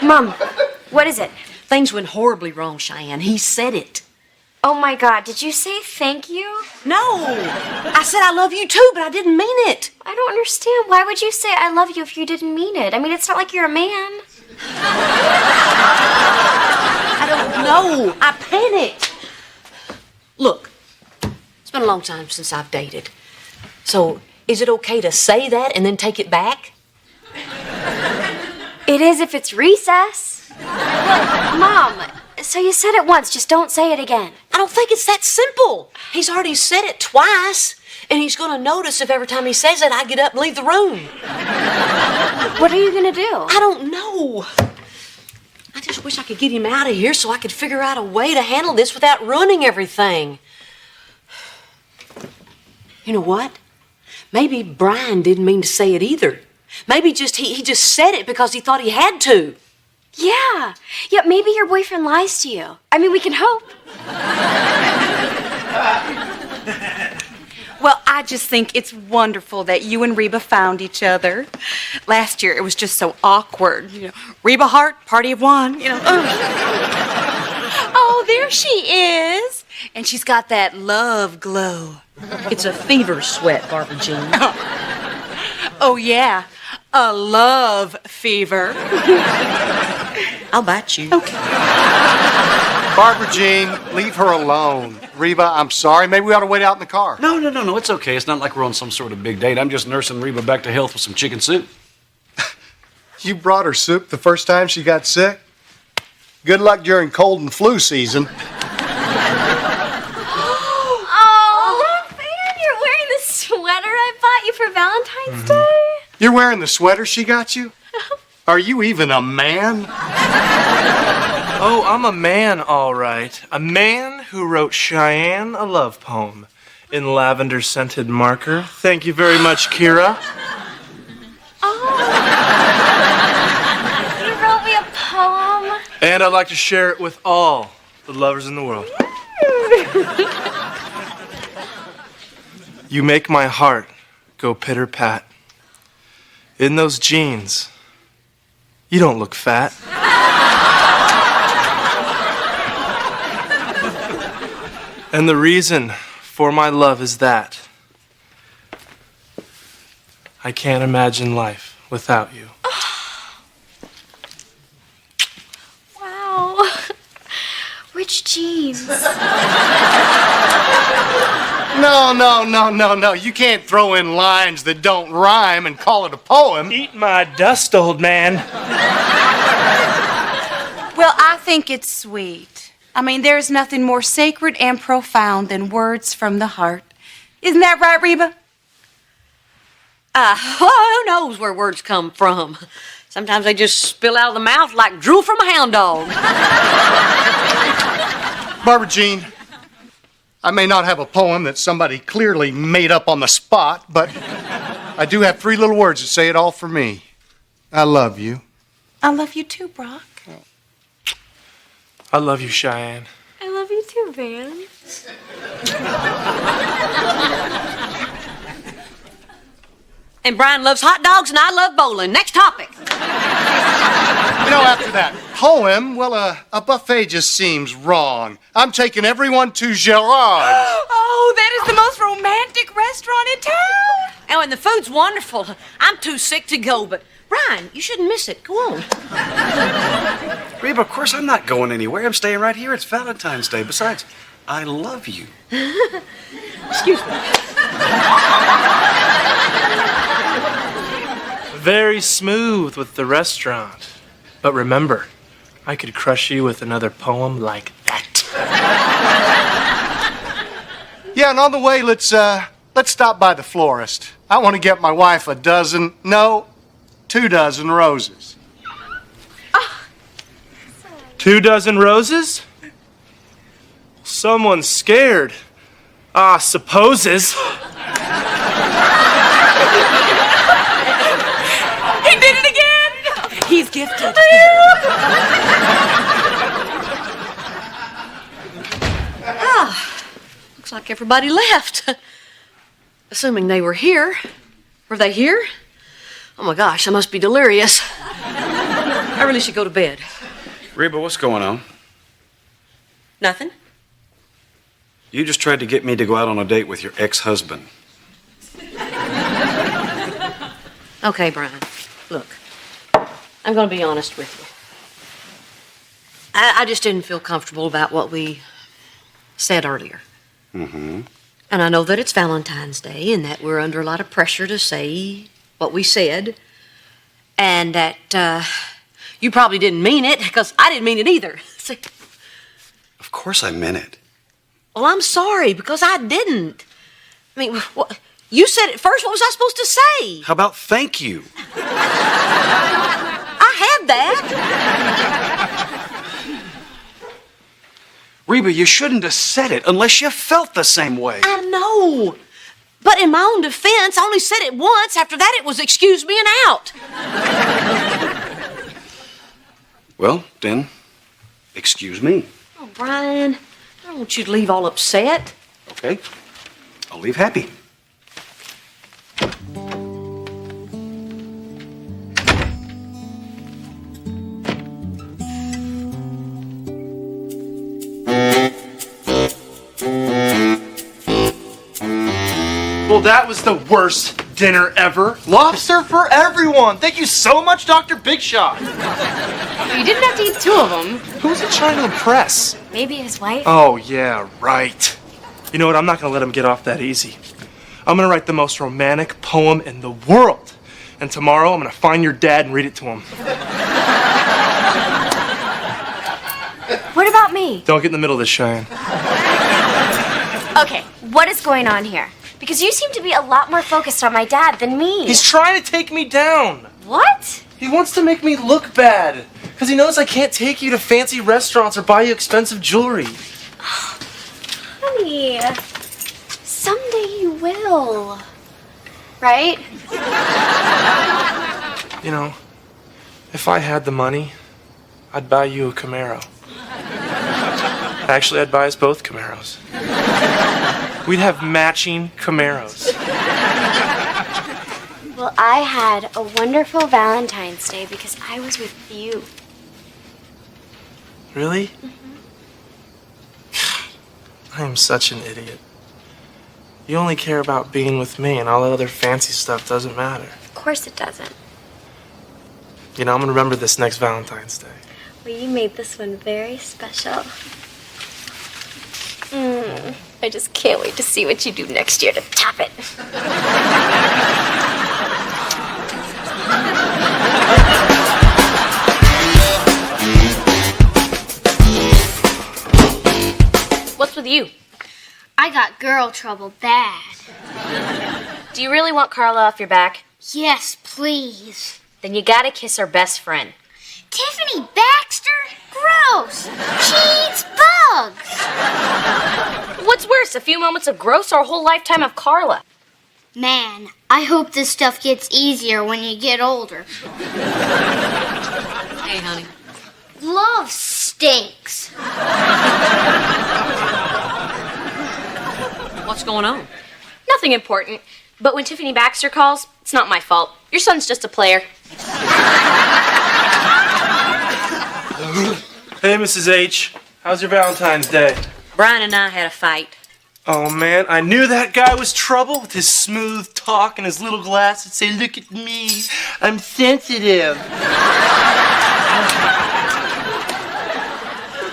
Mom, what is it? Things went horribly wrong, Cheyenne. He said it. Oh my God, did you say thank you? No! I said I love you too, but I didn't mean it. I don't understand. Why would you say I love you if you didn't mean it? I mean, it's not like you're a man. I don't know. I panicked. Look, it's been a long time since I've dated. So, is it okay to say that and then take it back? It is if it's recess. Look, Mom, So you said it once, just don't say it again. I don't think it's that simple. He's already said it twice, and he's going to notice if every time he says it, I get up and leave the room. What are you going to do? I don't know. I just wish I could get him out of here so I could figure out a way to handle this without ruining everything. You know what? Maybe Brian didn't mean to say it either. Maybe he just said it because he thought he had to. Yeah, maybe your boyfriend lies to you. I mean, we can hope. Well, I just think it's wonderful that you and Reba found each other. Last year, it was just so awkward. You know, Reba Hart, party of one, you know. Oh, there she is. And she's got that love glow. It's a fever sweat, Barbara Jean. Oh, yeah, a love fever. I'll bite you. Okay. Barbara Jean, leave her alone. Reba, I'm sorry. Maybe we ought to wait out in the car. No, it's okay. It's not like we're on some sort of big date. I'm just nursing Reba back to health with some chicken soup. You brought her soup the first time she got sick? Good luck during cold and flu season. Oh, man, you're wearing the sweater I bought you for Valentine's Day? You're wearing the sweater she got you? Are you even a man? Oh, I'm a man, all right. A man who wrote Cheyenne a love poem in lavender-scented marker. Thank you very much, Kira. Oh. You wrote me a poem? And I'd like to share it with all the lovers in the world. You make my heart go pitter-pat. In those jeans, you don't look fat. And the reason for my love is that I can't imagine life without you. Wow. Which jeans? No. You can't throw in lines that don't rhyme and call it a poem. Eat my dust, old man. Well, I think it's sweet. I mean, there's nothing more sacred and profound than words from the heart. Isn't that right, Reba? Who knows where words come from? Sometimes they just spill out of the mouth like drool from a hound dog. Barbara Jean, I may not have a poem that somebody clearly made up on the spot, but I do have 3 little words that say it all for me. I love you. I love you too, Brock. I love you, Cheyenne. I love you too, Van. And Brian loves hot dogs and I love bowling. Next topic. You know, after that poem, well, a buffet just seems wrong. I'm taking everyone to Gerard's. Oh, that is the most romantic restaurant in town. Oh, and the food's wonderful. I'm too sick to go, but Brian, you shouldn't miss it. Go on. Reba, of course I'm not going anywhere. I'm staying right here. It's Valentine's Day. Besides, I love you. Excuse me. Very smooth with the restaurant. But remember, I could crush you with another poem like that. Yeah, and on the way, let's stop by the florist. I want to get my wife 2 dozen roses. 2 dozen roses? Someone's scared. Supposes. He did it again. He's gifted. Looks like everybody left. Assuming they were here. Were they here? Oh my gosh, I must be delirious. I really should go to bed. Reba, what's going on? Nothing? You just tried to get me to go out on a date with your ex-husband. Okay, Brian. Look, I'm going to be honest with you. I just didn't feel comfortable about what we said earlier. Mm-hmm. And I know that it's Valentine's Day and that we're under a lot of pressure to say what we said. And that you probably didn't mean it, because I didn't mean it either. See? Of course I meant it. Well, I'm sorry, because I didn't. I mean, you said it first. What was I supposed to say? How about thank you? I had that. Reba, you shouldn't have said it unless you felt the same way. I know. But in my own defense, I only said it once. After that, it was excuse me and out. Well, then, excuse me. Oh, Brian, I don't want you to leave all upset. Okay? I'll leave happy. Well, that was the worst dinner ever. Lobster for everyone. Thank you so much, Dr. Big Shot. You didn't have to eat 2 of them. Who's he trying to impress? Maybe his wife? Oh, yeah, right. You know what? I'm not going to let him get off that easy. I'm going to write the most romantic poem in the world. And tomorrow, I'm going to find your dad and read it to him. What about me? Don't get in the middle of this, Cheyenne. Okay, what is going on here? Because you seem to be a lot more focused on my dad than me. He's trying to take me down. What? He wants to make me look bad. Because he knows I can't take you to fancy restaurants or buy you expensive jewelry. Honey, someday you will. Right? You know, if I had the money, I'd buy you a Camaro. Actually, I'd buy us both Camaros. We'd have matching Camaros. Well, I had a wonderful Valentine's Day because I was with you. Really? I am such an idiot. You only care about being with me, and all that other fancy stuff doesn't matter. Of course it doesn't. You know, I'm gonna remember this next Valentine's Day. Well, you made this one very special. I just can't wait to see what you do next year to top it. What's with you? I got girl trouble bad. Do you really want Carla off your back? Yes, please. Then you gotta kiss her best friend. Tiffany Baxter? Gross. She eats bugs. What's worse, a few moments of gross or a whole lifetime of Carla? Man, I hope this stuff gets easier when you get older. Hey, honey. Love stinks. What's going on? Nothing important. But when Tiffany Baxter calls, it's not my fault. Your son's just a player. Hey, Mrs. H. How's your Valentine's Day? Brian and I had a fight. Oh, man, I knew that guy was trouble with his smooth talk and his little glass that say, look at me, I'm sensitive.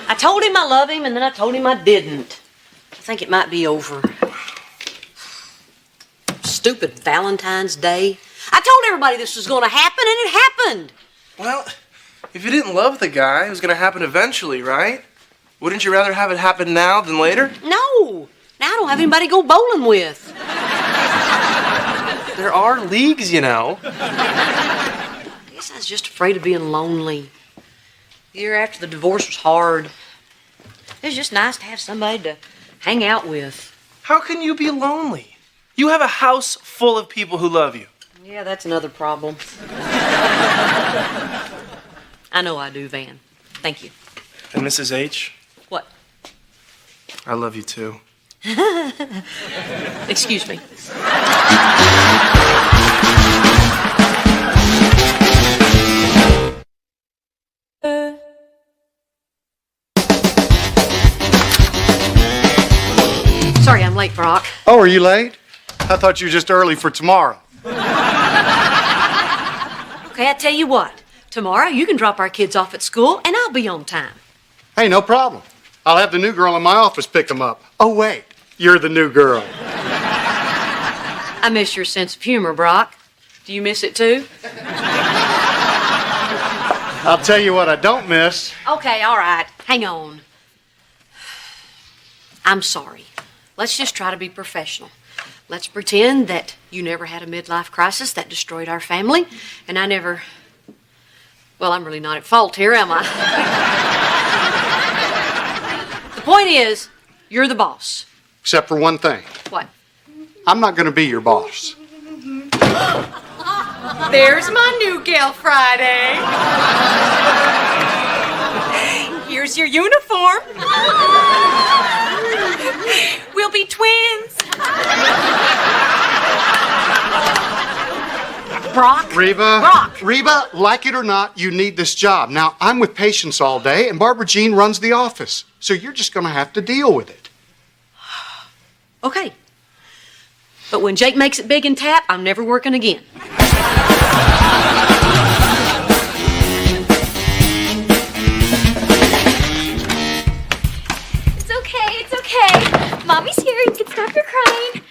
I told him I love him, and then I told him I didn't. I think it might be over. Stupid Valentine's Day. I told everybody this was going to happen, and it happened. Well, if you didn't love the guy, it was going to happen eventually, right? Wouldn't you rather have it happen now than later? No. Now I don't have anybody to go bowling with. There are leagues, you know. I guess I was just afraid of being lonely. The year after the divorce was hard. It was just nice to have somebody to hang out with. How can you be lonely? You have a house full of people who love you. Yeah, that's another problem. I know I do, Van. Thank you. And Mrs. H, What? I love you too. Excuse me. Sorry I'm late, Brock. Oh, are you late? I thought you were just early for tomorrow. Okay, I tell you what. Tomorrow you can drop our kids off at school and I'll be on time. Hey, no problem. I'll have the new girl in my office pick them up. Oh, wait. You're the new girl. I miss your sense of humor, Brock. Do you miss it too? I'll tell you what I don't miss. Okay, all right. Hang on. I'm sorry. Let's just try to be professional. Let's pretend that you never had a midlife crisis that destroyed our family, and I never... Well, I'm really not at fault here, am I? The point is, you're the boss. Except for one thing. What? I'm not going to be your boss. There's my new gal Friday. Here's your uniform. We'll be twins. Brock? Reba. Brock! Reba, like it or not, you need this job. Now, I'm with patients all day, and Barbara Jean runs the office. So you're just going to have to deal with it. Okay. But when Jake makes it big and tap, I'm never working again. It's okay. Mommy's here. You can stop your crying.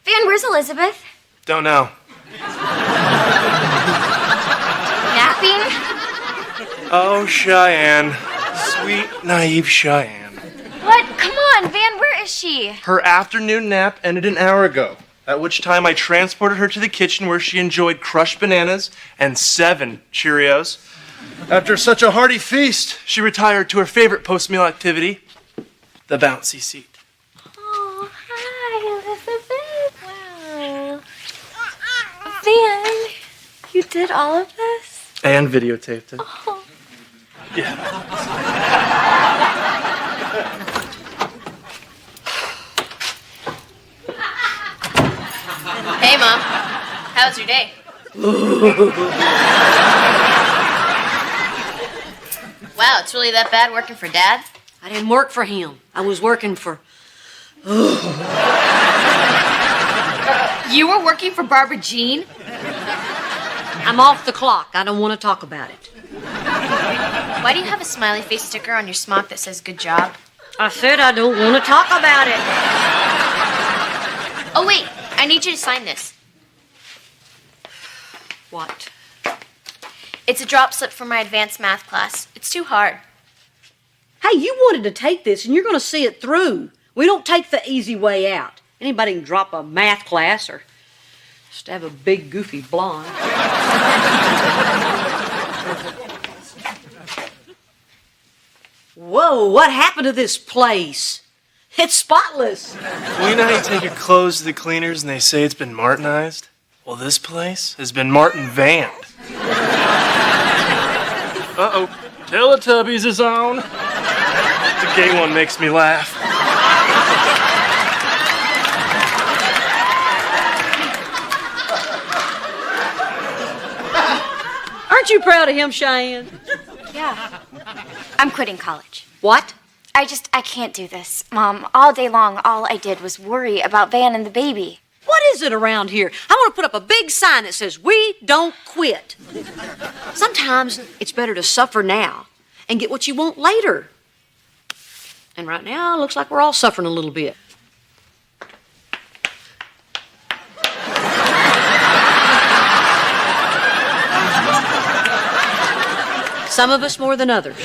Van, where's Elizabeth? Don't know. Napping? Oh, Cheyenne. Sweet, naive Cheyenne. What? Come on, Van, where is she? Her afternoon nap ended an hour ago, at which time I transported her to the kitchen where she enjoyed crushed bananas and 7 Cheerios. After such a hearty feast, she retired to her favorite post-meal activity, the bouncy seat. Oh, hi, Elizabeth. Wow. Van, you did all of this? And videotaped it. Oh. Yeah. Hey, Mom. How was your day? Wow, it's really that bad working for Dad? I didn't work for him. I was working for... You were working for Barbara Jean? I'm off the clock. I don't want to talk about it. Why do you have a smiley face sticker on your smock that says good job? I said I don't want to talk about it. Oh, wait. I need you to sign this. What? It's a drop slip for my advanced math class. It's too hard. Hey, you wanted to take this, and you're going to see it through. We don't take the easy way out. Anybody can drop a math class or just have a big, goofy blonde. Whoa, what happened to this place? It's spotless. Well, you know how you take your clothes to the cleaners and they say it's been Martinized? Well, this place has been Martin Vanned. Uh-oh. Teletubbies is on. The gay one makes me laugh. Aren't you proud of him, Cheyenne? Yeah. I'm quitting college. What? I can't do this. Mom, all day long, all I did was worry about Van and the baby. What is it around here? I want to put up a big sign that says, "We don't quit." Sometimes it's better to suffer now and get what you want later. And right now, it looks like we're all suffering a little bit. Some of us more than others.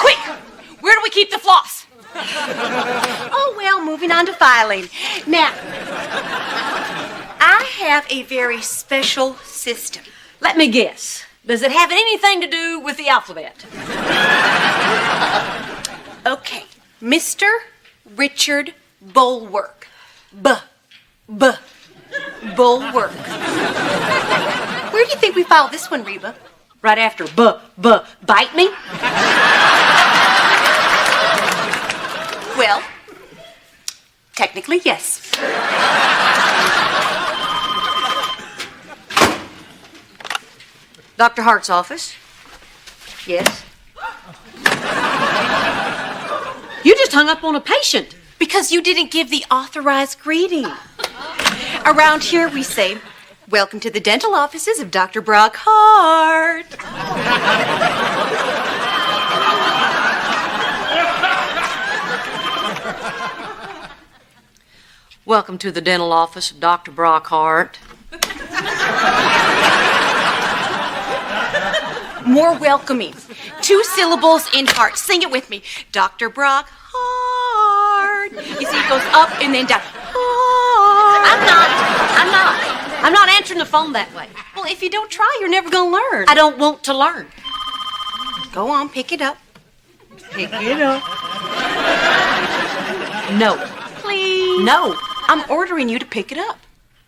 Quick! Where do we keep the floss? Oh, well, moving on to filing. Now, I have a very special system. Let me guess. Does it have anything to do with the alphabet? Okay, Mr. Richard Bulwark. Bulwark. Where do you think we filed this one, Reba? Right after bite me? Well, technically, yes. Dr. Hart's office? Yes. You just hung up on a patient. Because you didn't give the authorized greeting. Around here we say, "Welcome to the dental offices of Dr. Brock Hart." Welcome to the dental office of Dr. Brockhart. More welcoming. 2 syllables in heart. Sing it with me. Dr. Brockhart. You see, it goes up and then down. I'm not answering the phone that way. Well, if you don't try, you're never going to learn. I don't want to learn. Go on, pick it up. Pick it up. No. Please. No. I'm ordering you to pick it up.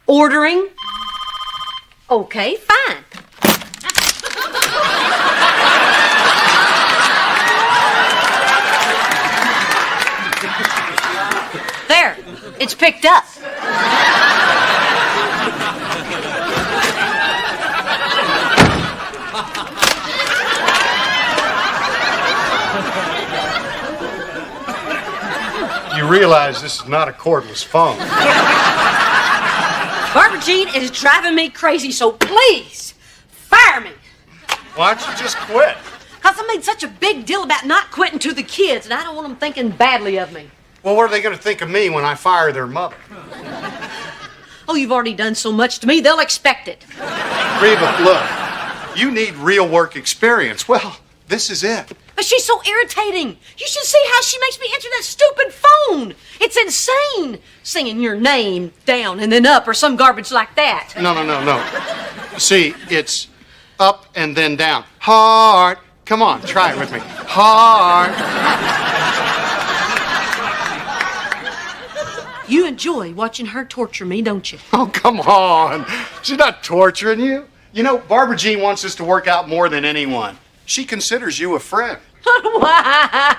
Ordering? Okay, fine. There, it's picked up. You realize this is not a cordless phone. Barbara Jean is driving me crazy, so please, fire me. Why don't you just quit? Because I made such a big deal about not quitting to the kids, and I don't want them thinking badly of me. Well, what are they going to think of me when I fire their mother? Oh, you've already done so much to me, they'll expect it. Reba, look, you need real work experience. Well, this is it. But she's so irritating. You should see how she makes me answer that stupid phone. It's insane. Singing your name down and then up or some garbage like that. No. See, it's up and then down. Heart. Come on, try it with me. Heart. You enjoy watching her torture me, don't you? Oh, come on. She's not torturing you. You know, Barbara Jean wants us to work out more than anyone. She considers you a friend. Why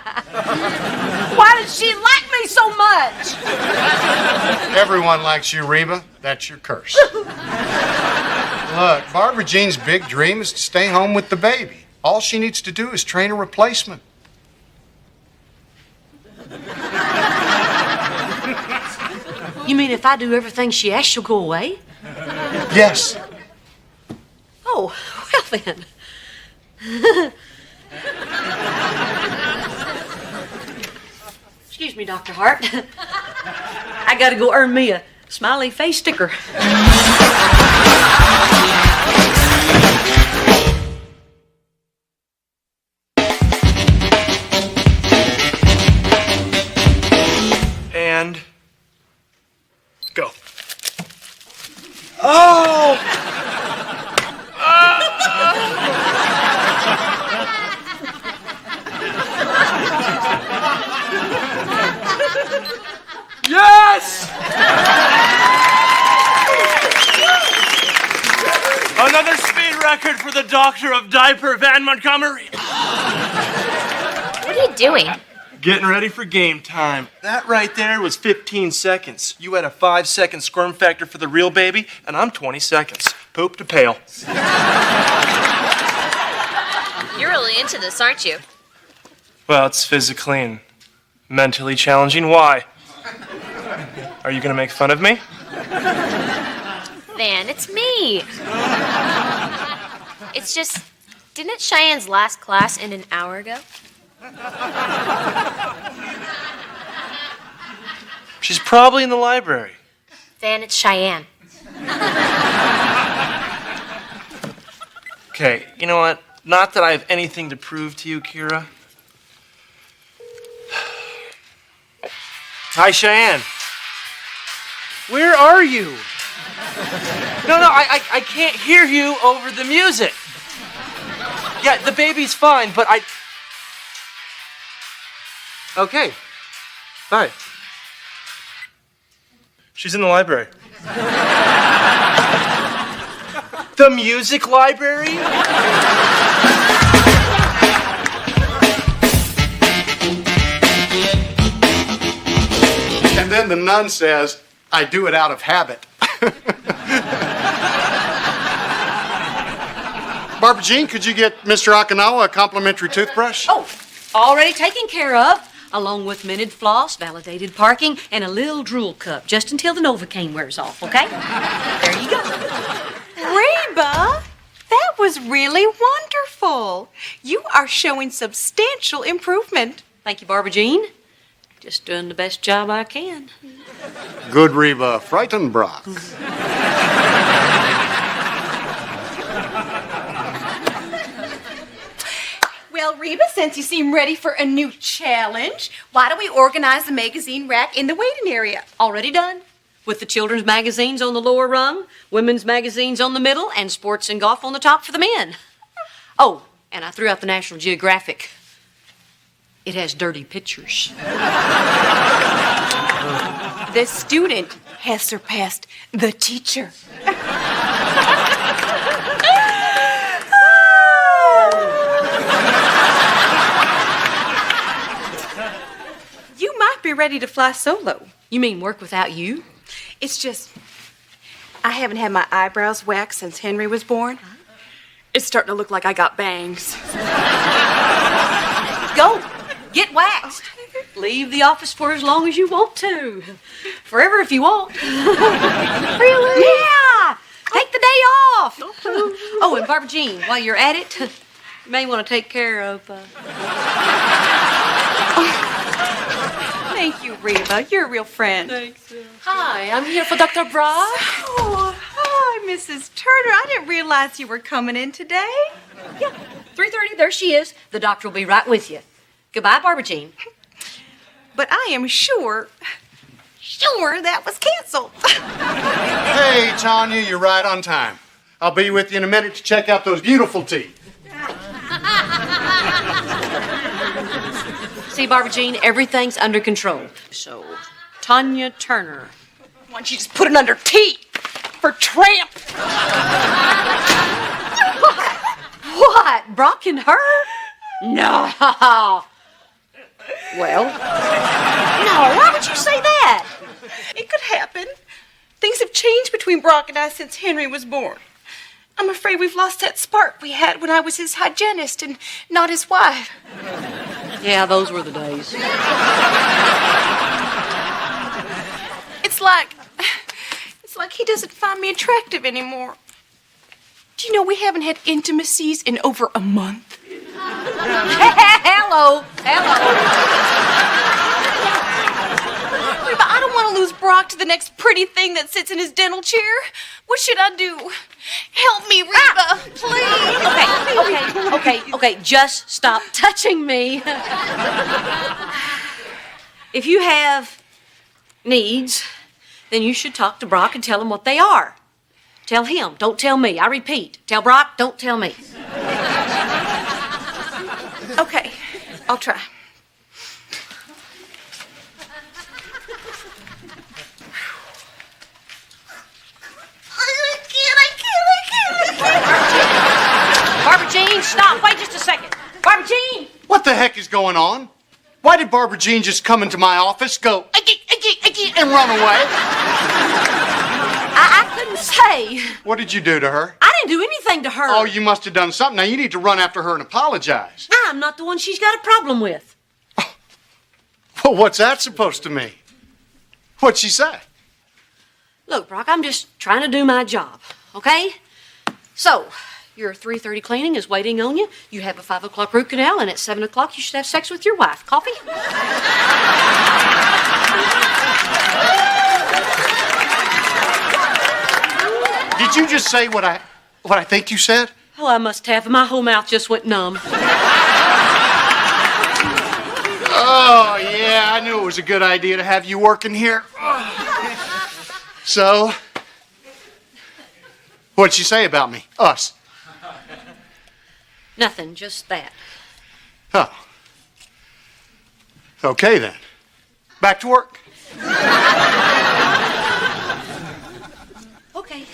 does she like me so much? Everyone likes you, Reba. That's your curse. Look, Barbara Jean's big dream is to stay home with the baby. All she needs to do is train a replacement. You mean if I do everything she asks, she'll go away? Yes. Oh, well then. Excuse me, Dr. Hart. I gotta go earn me a smiley face sticker. And go. Oh! Yes! Another speed record for the Doctor of Diaper, Van Montgomery. What are you doing? Getting ready for game time. That right there was 15 seconds. You had a 5-second squirm factor for the real baby, and I'm 20 seconds. Poop to pail. You're really into this, aren't you? Well, it's physically and mentally challenging. Why? Are you gonna make fun of me? Van, it's me. It's just, didn't Cheyenne's last class end an hour ago? She's probably in the library. Van, it's Cheyenne. Okay, you know what? Not that I have anything to prove to you, Kira. Hi, Cheyenne. Where are you? No, I can't hear you over the music. Yeah, the baby's fine, but I... Okay. Bye. She's in the library. The music library? And then the nun says, I do it out of habit. Barbara Jean, could you get Mr. Okinawa a complimentary toothbrush? Oh, already taken care of, along with minted floss, validated parking, and a little drool cup, just until the Novocaine wears off, okay? There you go. Reba, that was really wonderful. You are showing substantial improvement. Thank you, Barbara Jean. Just doing the best job I can. Good Reba, frightened Brock. Well, Reba, since you seem ready for a new challenge, why don't we organize a magazine rack in the waiting area? Already done. With the children's magazines on the lower rung, women's magazines on the middle, and sports and golf on the top for the men. Oh, and I threw out the National Geographic. It has dirty pictures. The student has surpassed the teacher. You might be ready to fly solo. You mean work without you? It's just, I haven't had my eyebrows waxed since Henry was born. It's starting to look like I got bangs. Go. Get waxed. Leave the office for as long as you want to. Forever if you want. Really? Yeah. Take the day off. Oh, and Barbara Jean, while you're at it, you may want to take care of... Thank you, Reba. You're a real friend. Thanks. Hi, I'm here for Dr. Brock. Oh, hi, Mrs. Turner. I didn't realize you were coming in today. Yeah, 3:30, there she is. The doctor will be right with you. Goodbye, Barbara Jean. But I am sure that was canceled. Hey, Tanya, you're right on time. I'll be with you in a minute to check out those beautiful teeth. See, Barbara Jean, everything's under control. So, Tanya Turner. Why don't you just put it under T for tramp? What? Brock and her? No. Well, no, why would you say that? It could happen. Things have changed between Brock and I since Henry was born. I'm afraid we've lost that spark we had when I was his hygienist and not his wife. Yeah, those were the days. It's like he doesn't find me attractive anymore. Do you know we haven't had intimacies in over a month? Hello. Reba, I don't want to lose Brock to the next pretty thing that sits in his dental chair. What should I do? Help me, Reba, please. Okay, just stop touching me. If you have needs, then you should talk to Brock and tell him what they are. Tell him, don't tell me. I repeat, tell Brock, don't tell me. Okay, I'll try. I can't. Barbara Jean, stop. Wait just a second. Barbara Jean! What the heck is going on? Why did Barbara Jean just come into my office, go, and run away? I couldn't say. What did you do to her? I didn't do anything to her. Oh, you must have done something. Now you need to run after her and apologize. I'm not the one she's got a problem with. Well, what's that supposed to mean? What'd she say? Look, Brock, I'm just trying to do my job, okay? So, your 3:30 cleaning is waiting on you. You have a 5 o'clock root canal, and at 7 o'clock you should have sex with your wife. Coffee? Did you just say what I think you said? Oh, I must have. My whole mouth just went numb. Oh, yeah, I knew it was a good idea to have you working here. So, what'd she say about me? Us? Nothing, just that. Oh. Okay, then. Back to work. Okay.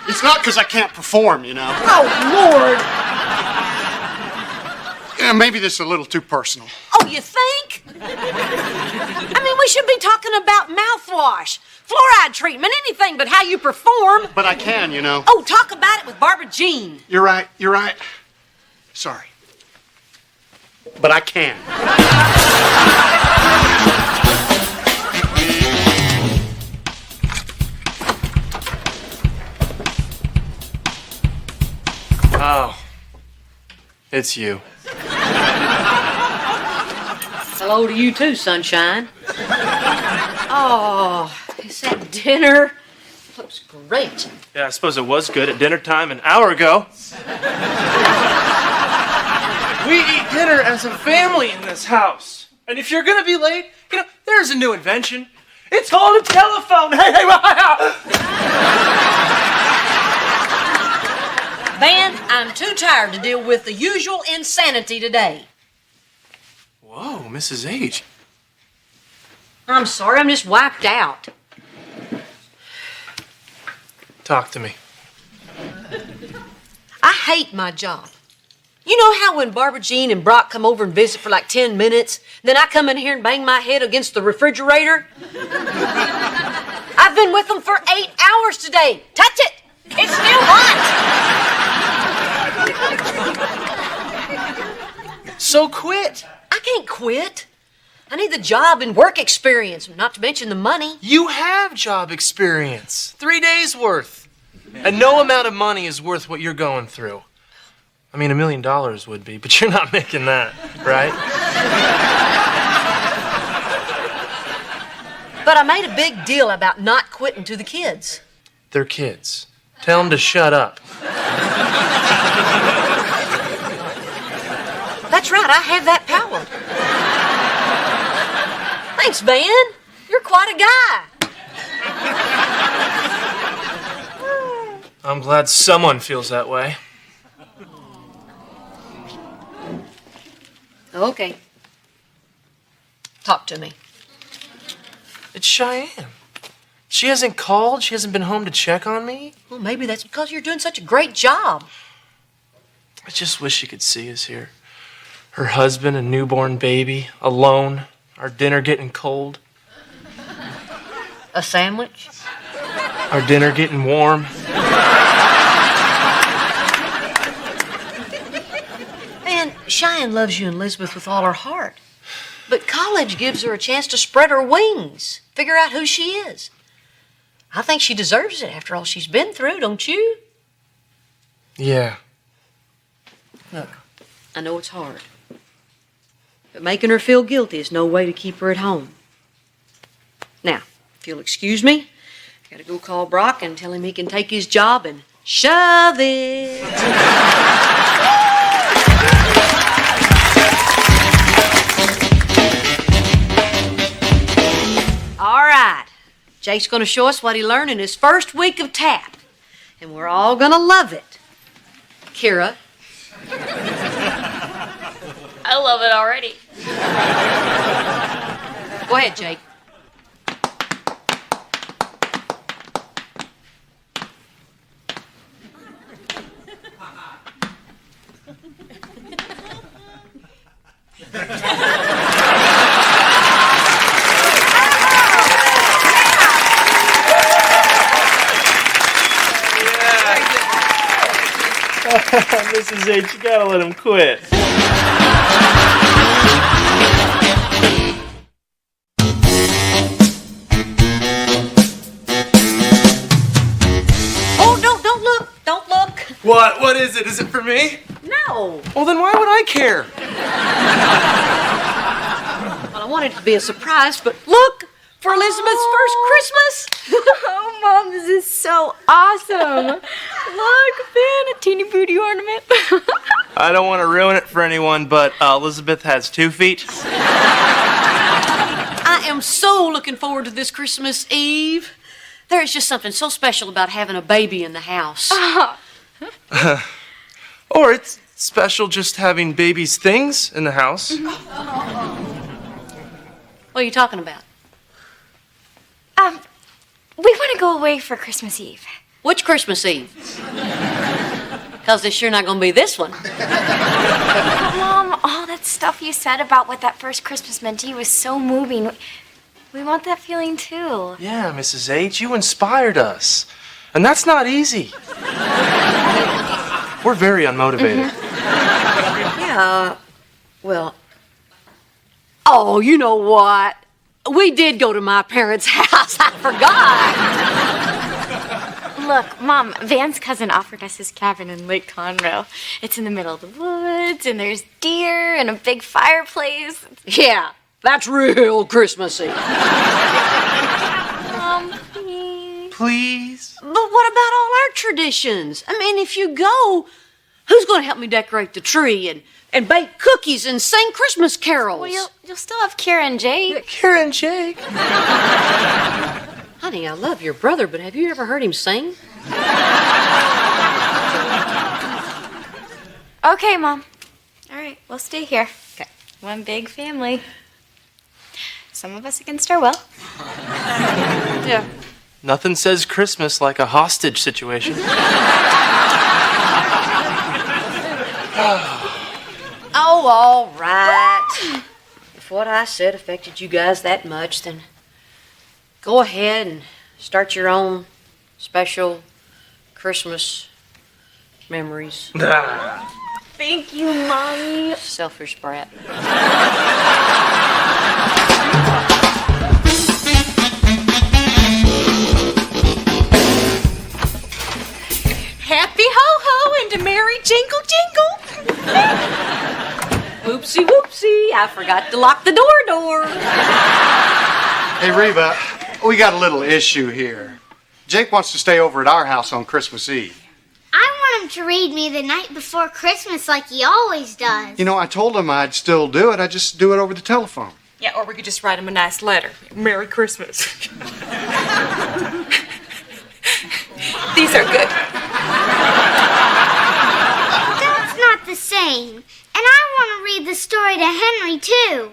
It's not because I can't perform, you know. Oh, Lord! Yeah, maybe this is a little too personal. Oh, you think? I mean, we should be talking about mouthwash, fluoride treatment, anything but how you perform. But I can, you know. Oh, talk about it with Barbara Jean. You're right. Sorry. But I can. Oh, it's you. hello to you too, sunshine. Oh, is that dinner? Looks great. Yeah, I suppose it was good at dinner time an hour ago. We eat dinner as a family in this house. And if you're gonna be late, there's a new invention. It's called a telephone. Hey, Van, I'm too tired to deal with the usual insanity today. Whoa, Mrs. H. I'm sorry, I'm just wiped out. Talk to me. I hate my job. You know how when Barbara Jean and Brock come over and visit for like 10 minutes, then I come in here and bang my head against the refrigerator? I've been with them for 8 hours today. Touch it! It's still hot! So quit. I can't quit. I need the job and work experience, not to mention the money. You have job experience. 3 days worth. And no amount of money is worth what you're going through. I mean, $1 million would be, but you're not making that, right? But I made a big deal about not quitting to the kids. They're kids. Tell them to shut up. That's right, I have that power. Thanks, Van. You're quite a guy. I'm glad someone feels that way. Okay. Talk to me. It's Cheyenne. She hasn't called. She hasn't been home to check on me. Well, maybe that's because you're doing such a great job. I just wish she could see us here. Her husband and newborn baby, alone, our dinner getting cold. A sandwich? Our dinner getting warm. Man, Cheyenne loves you and Elizabeth with all her heart. But college gives her a chance to spread her wings, figure out who she is. I think she deserves it after all she's been through, don't you? Yeah. Look, I know it's hard. But making her feel guilty is no way to keep her at home. Now, if you'll excuse me, I gotta go call Brock and tell him he can take his job and shove it. All right. Jake's gonna show us what he learned in his first week of tap. And we're all gonna love it. Kira. I love it already. Go ahead, Jake. Mrs. H, you gotta let him quit. Oh, don't look. Don't look. What? What is it? Is it for me? No. Well, then why would I care? Well, I wanted it to be a surprise, but look, for Elizabeth's first Christmas. Oh, Mom, this is so awesome. Look, Ben, a teeny booty ornament. I don't want to ruin it for anyone, but Elizabeth has 2 feet. I am so looking forward to this Christmas Eve. There is just something so special about having a baby in the house. Or it's special just having babies' things in the house. What are you talking about? We want to go away for Christmas Eve. Which Christmas Eve? Because it's sure not going to be this one. But Mom, all that stuff you said about what that first Christmas meant to you was so moving. We want that feeling too. Yeah, Mrs. H, you inspired us. And that's not easy. We're very unmotivated. Yeah, well... Oh, you know what? We did go to my parents' house. I forgot. Look, Mom, Van's cousin offered us his cabin in Lake Conroe. It's in the middle of the woods, and there's deer and a big fireplace. Yeah, That's real Christmassy. Please? But what about all our traditions? I mean, if you go, who's going to help me decorate the tree and bake cookies and sing Christmas carols? Well, you'll still have Kira and Jake. Kira and Jake? Honey, I love your brother, but have you ever heard him sing? Okay, Mom. All right, we'll stay here. Okay. One big family. Some of us against our will. Yeah. Nothing says Christmas like a hostage situation. Oh, all right. If what I said affected you guys that much, then go ahead and start your own special Christmas memories. Thank you, Mommy. Selfish brat. Happy ho-ho and a merry jingle jingle. Whoopsie whoopsie, I forgot to lock the door. Hey, Reba, we got a little issue here. Jake wants to stay over at our house on Christmas Eve. I want him to read me the night before Christmas like he always does. You know, I told him I'd still do it. I just do it over the telephone. Yeah, or we could just write him a nice letter. Merry Christmas. These are good. That's not the same. And I want to read the story to Henry, too.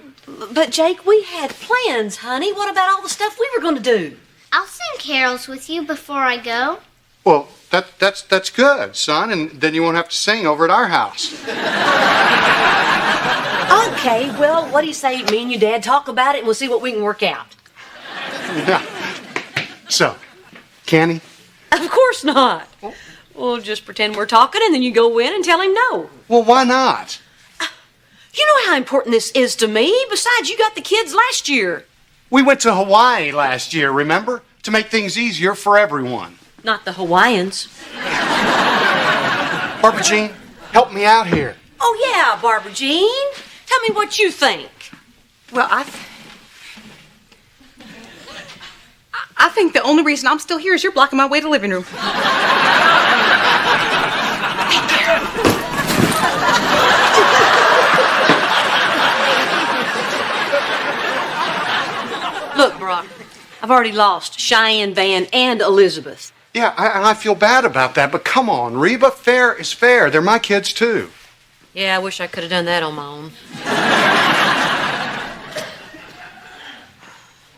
But, Jake, we had plans, honey. What about all the stuff we were going to do? I'll sing carols with you before I go. Well, that's good, son, and then you won't have to sing over at our house. Okay, well, what do you say me and your dad talk about it and we'll see what we can work out? So, can he? Of course not. We'll just pretend we're talking and then you go in and tell him no. Well, why not? You know how important this is to me. Besides, you got the kids last year. We went to Hawaii last year, remember? To make things easier for everyone. Not the Hawaiians. Barbara Jean, help me out here. Oh, yeah, Barbara Jean. Tell me what you think. Well, I think the only reason I'm still here is you're blocking my way to the living room. Look, Brock, I've already lost Cheyenne, Van, and Elizabeth. Yeah, I feel bad about that, but come on, Reba, fair is fair. They're my kids, too. Yeah, I wish I could have done that on my own.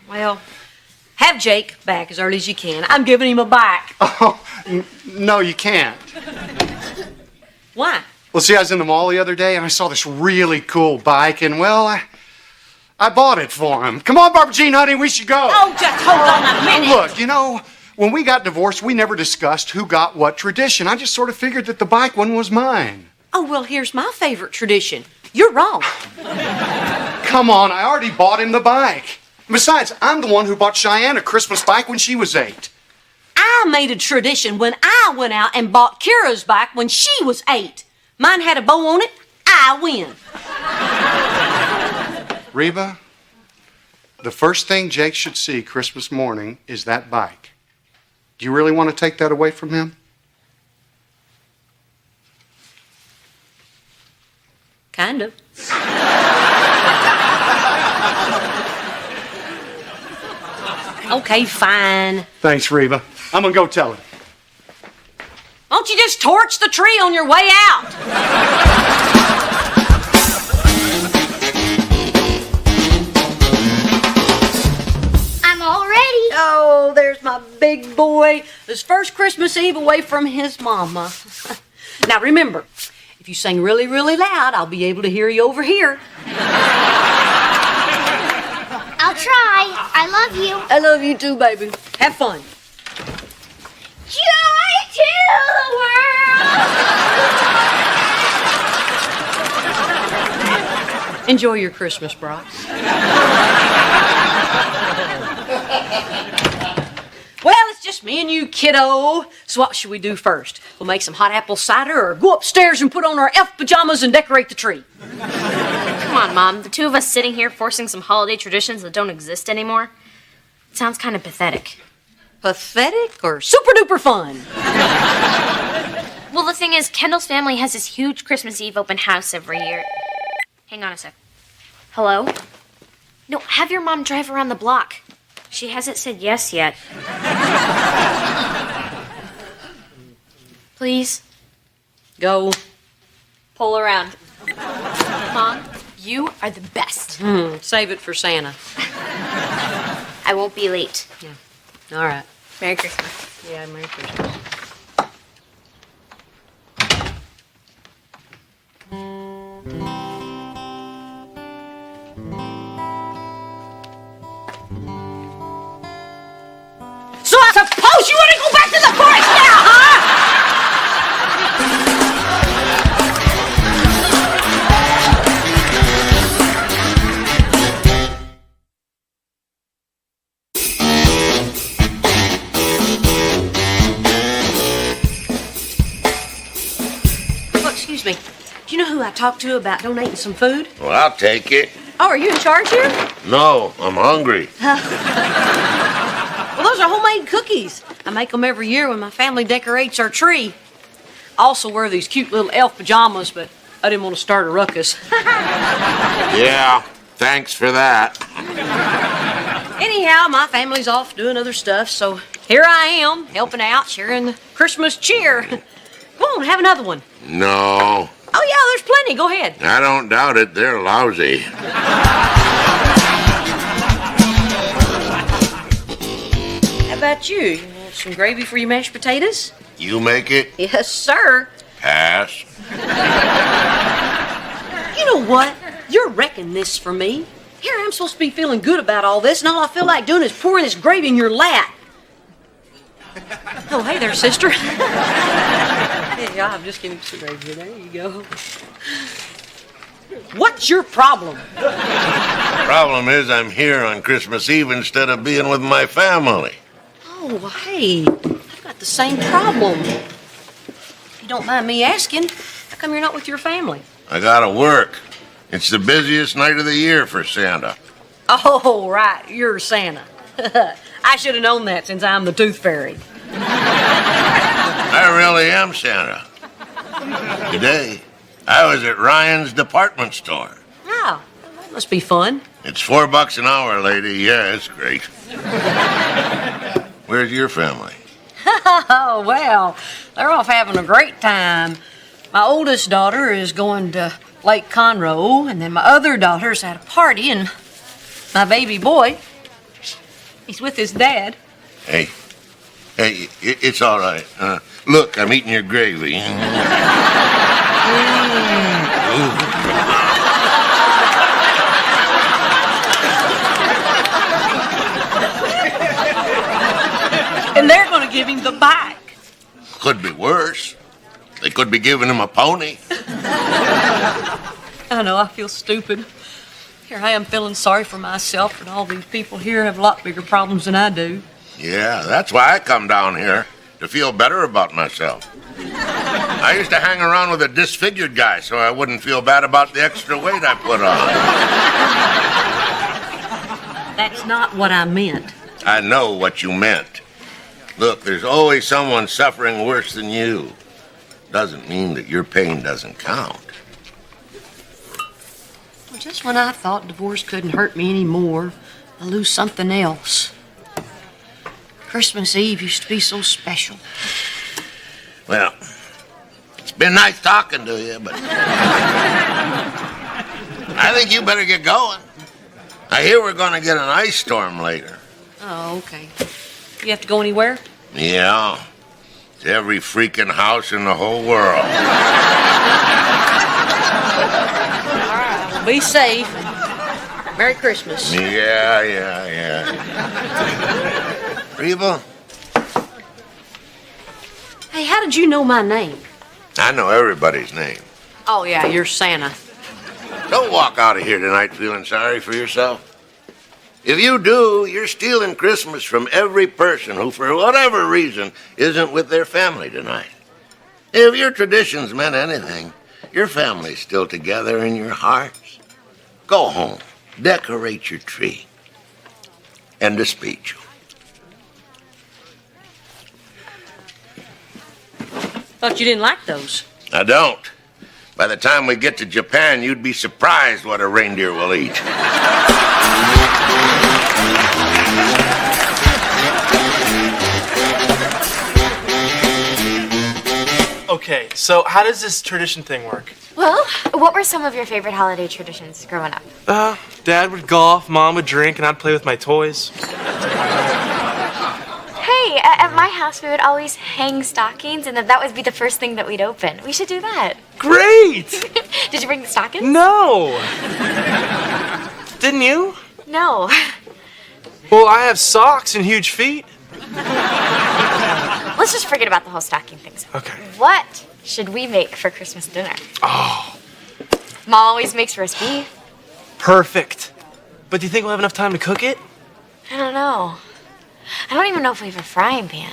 Well, have Jake back as early as you can. I'm giving him a bike. Oh, no, you can't. Why? Well, see, I was in the mall the other day, and I saw this really cool bike, and, well, I bought it for him. Come on, Barbara Jean, honey, we should go. Oh, just hold on a minute. Look, you know, when we got divorced, we never discussed who got what tradition. I just sort of figured that the bike one was mine. Oh, well, here's my favorite tradition. You're wrong. Come on, I already bought him the bike. Besides, I'm the one who bought Cheyenne a Christmas bike when she was 8. I made a tradition when I went out and bought Kira's bike when she was 8. Mine had a bow on it. I win. Reba, the first thing Jake should see Christmas morning is that bike. Do you really want to take that away from him? Kind of. Okay, fine. Thanks, Reba. I'm going to go tell him. Why don't you just torch the tree on your way out? I'm all ready. Oh, there's my big boy. His first Christmas Eve away from his mama. Now remember, if you sing really, really loud, I'll be able to hear you over here. I'll try. I love you. I love you too, baby. Have fun. Joy to the world. Enjoy your Christmas, Brock. Well, it's just me and you, kiddo. So what should we do first? We'll make some hot apple cider or go upstairs and put on our elf pajamas and decorate the tree? Come on, Mom. The two of us sitting here forcing some holiday traditions that don't exist anymore. It sounds kind of pathetic. Pathetic or super duper fun? Well, the thing is, Kendall's family has this huge Christmas Eve open house every year. Hang on a sec. Hello? No, have your mom drive around the block. She hasn't said yes yet. Please? Go. Pull around. Mom, you are the best. Save it for Santa. I won't be late. Yeah. All right. Merry Christmas. Yeah, Merry Christmas. So I suppose you want to go back to the forest now, huh? Oh, excuse me. Do you know who I talked to about donating some food? Well, I'll take it. Oh, are you in charge here? No, I'm hungry. Well, those are homemade cookies. I make them every year when my family decorates our tree. I also wear these cute little elf pajamas, but I didn't want to start a ruckus. Yeah, thanks for that. Anyhow, my family's off doing other stuff, so here I am, helping out, sharing the Christmas cheer. Come on, have another one. No, Oh, yeah, there's plenty. Go ahead. I don't doubt it. They're lousy. How about you? You want some gravy for your mashed potatoes? You make it? Yes, sir. Pass. You know what? You're wrecking this for me. Here I'm supposed to be feeling good about all this, and all I feel like doing is pouring this gravy in your lap. Oh, hey there, sister. Yeah, I'm just giving you some gravy. There you go. What's your problem? Problem is, I'm here on Christmas Eve instead of being with my family. Oh, hey, I've got the same problem. If you don't mind me asking, how come you're not with your family? I gotta work. It's the busiest night of the year for Santa. Oh, right, you're Santa. I should have known that since I'm the tooth fairy. I really am Santa. Today, I was at Ryan's department store. Oh, that must be fun. It's $4 an hour, lady. Yeah, it's great. Where's your family? Oh, well, they're off having a great time. My oldest daughter is going to Lake Conroe, and then my other daughter's at a party, and my baby boy, he's with his dad. Hey, it's all right. Look, I'm eating your gravy. And they're going to give him the bike. Could be worse. They could be giving him a pony. I know, I feel stupid. Here I am feeling sorry for myself, and all these people here have a lot bigger problems than I do. Yeah, that's why I come down here, to feel better about myself. I used to hang around with a disfigured guy so I wouldn't feel bad about the extra weight I put on. That's not what I meant. I know what you meant. Look, there's always someone suffering worse than you. Doesn't mean that your pain doesn't count. Well, just when I thought divorce couldn't hurt me anymore, I lose something else. Christmas Eve used to be so special. Well, it's been nice talking to you, but I think you better get going. I hear we're going to get an ice storm later. Oh, okay. You have to go anywhere? Yeah. It's every freaking house in the whole world. All right. Well, be safe. Merry Christmas. Yeah. Reba? Hey, how did you know my name? I know everybody's name. Oh, yeah, you're Santa. Don't walk out of here tonight feeling sorry for yourself. If you do, you're stealing Christmas from every person who, for whatever reason, isn't with their family tonight. If your traditions meant anything, your family's still together in your hearts. Go home. Decorate your tree. End of speech. Thought you didn't like those. I don't. By the time we get to Japan, you'd be surprised what a reindeer will eat. Okay, so how does this tradition thing work? Well, what were some of your favorite holiday traditions growing up? Dad would golf, Mom would drink, and I'd play with my toys. Hey, at my house we would always hang stockings, and then that would be the first thing that we'd open. We should do that. Great! Did you bring the stockings? No! Didn't you? No. Well, I have socks and huge feet. Let's just forget about the whole stocking thing. Okay. What should we make for Christmas dinner? Oh, Mom always makes roast beef. perfect. But do you think we'll have enough time to cook it? I don't know. I don't even know if we have a frying pan.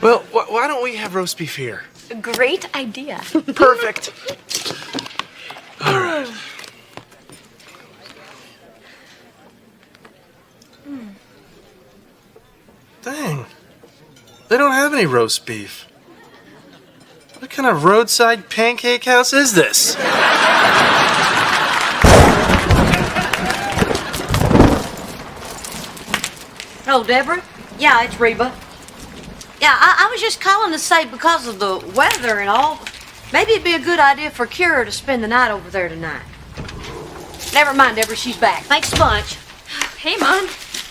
Well, why don't we have roast beef here? Great idea. Perfect. All right. Dang. They don't have any roast beef. What kind of roadside pancake house is this? Hello, Deborah. Yeah, it's Reba. Yeah, I was just calling to say because of the weather and all, maybe it'd be a good idea for Kira to spend the night over there tonight. Never mind, Deborah, she's back. Thanks a bunch. Hey, Mom.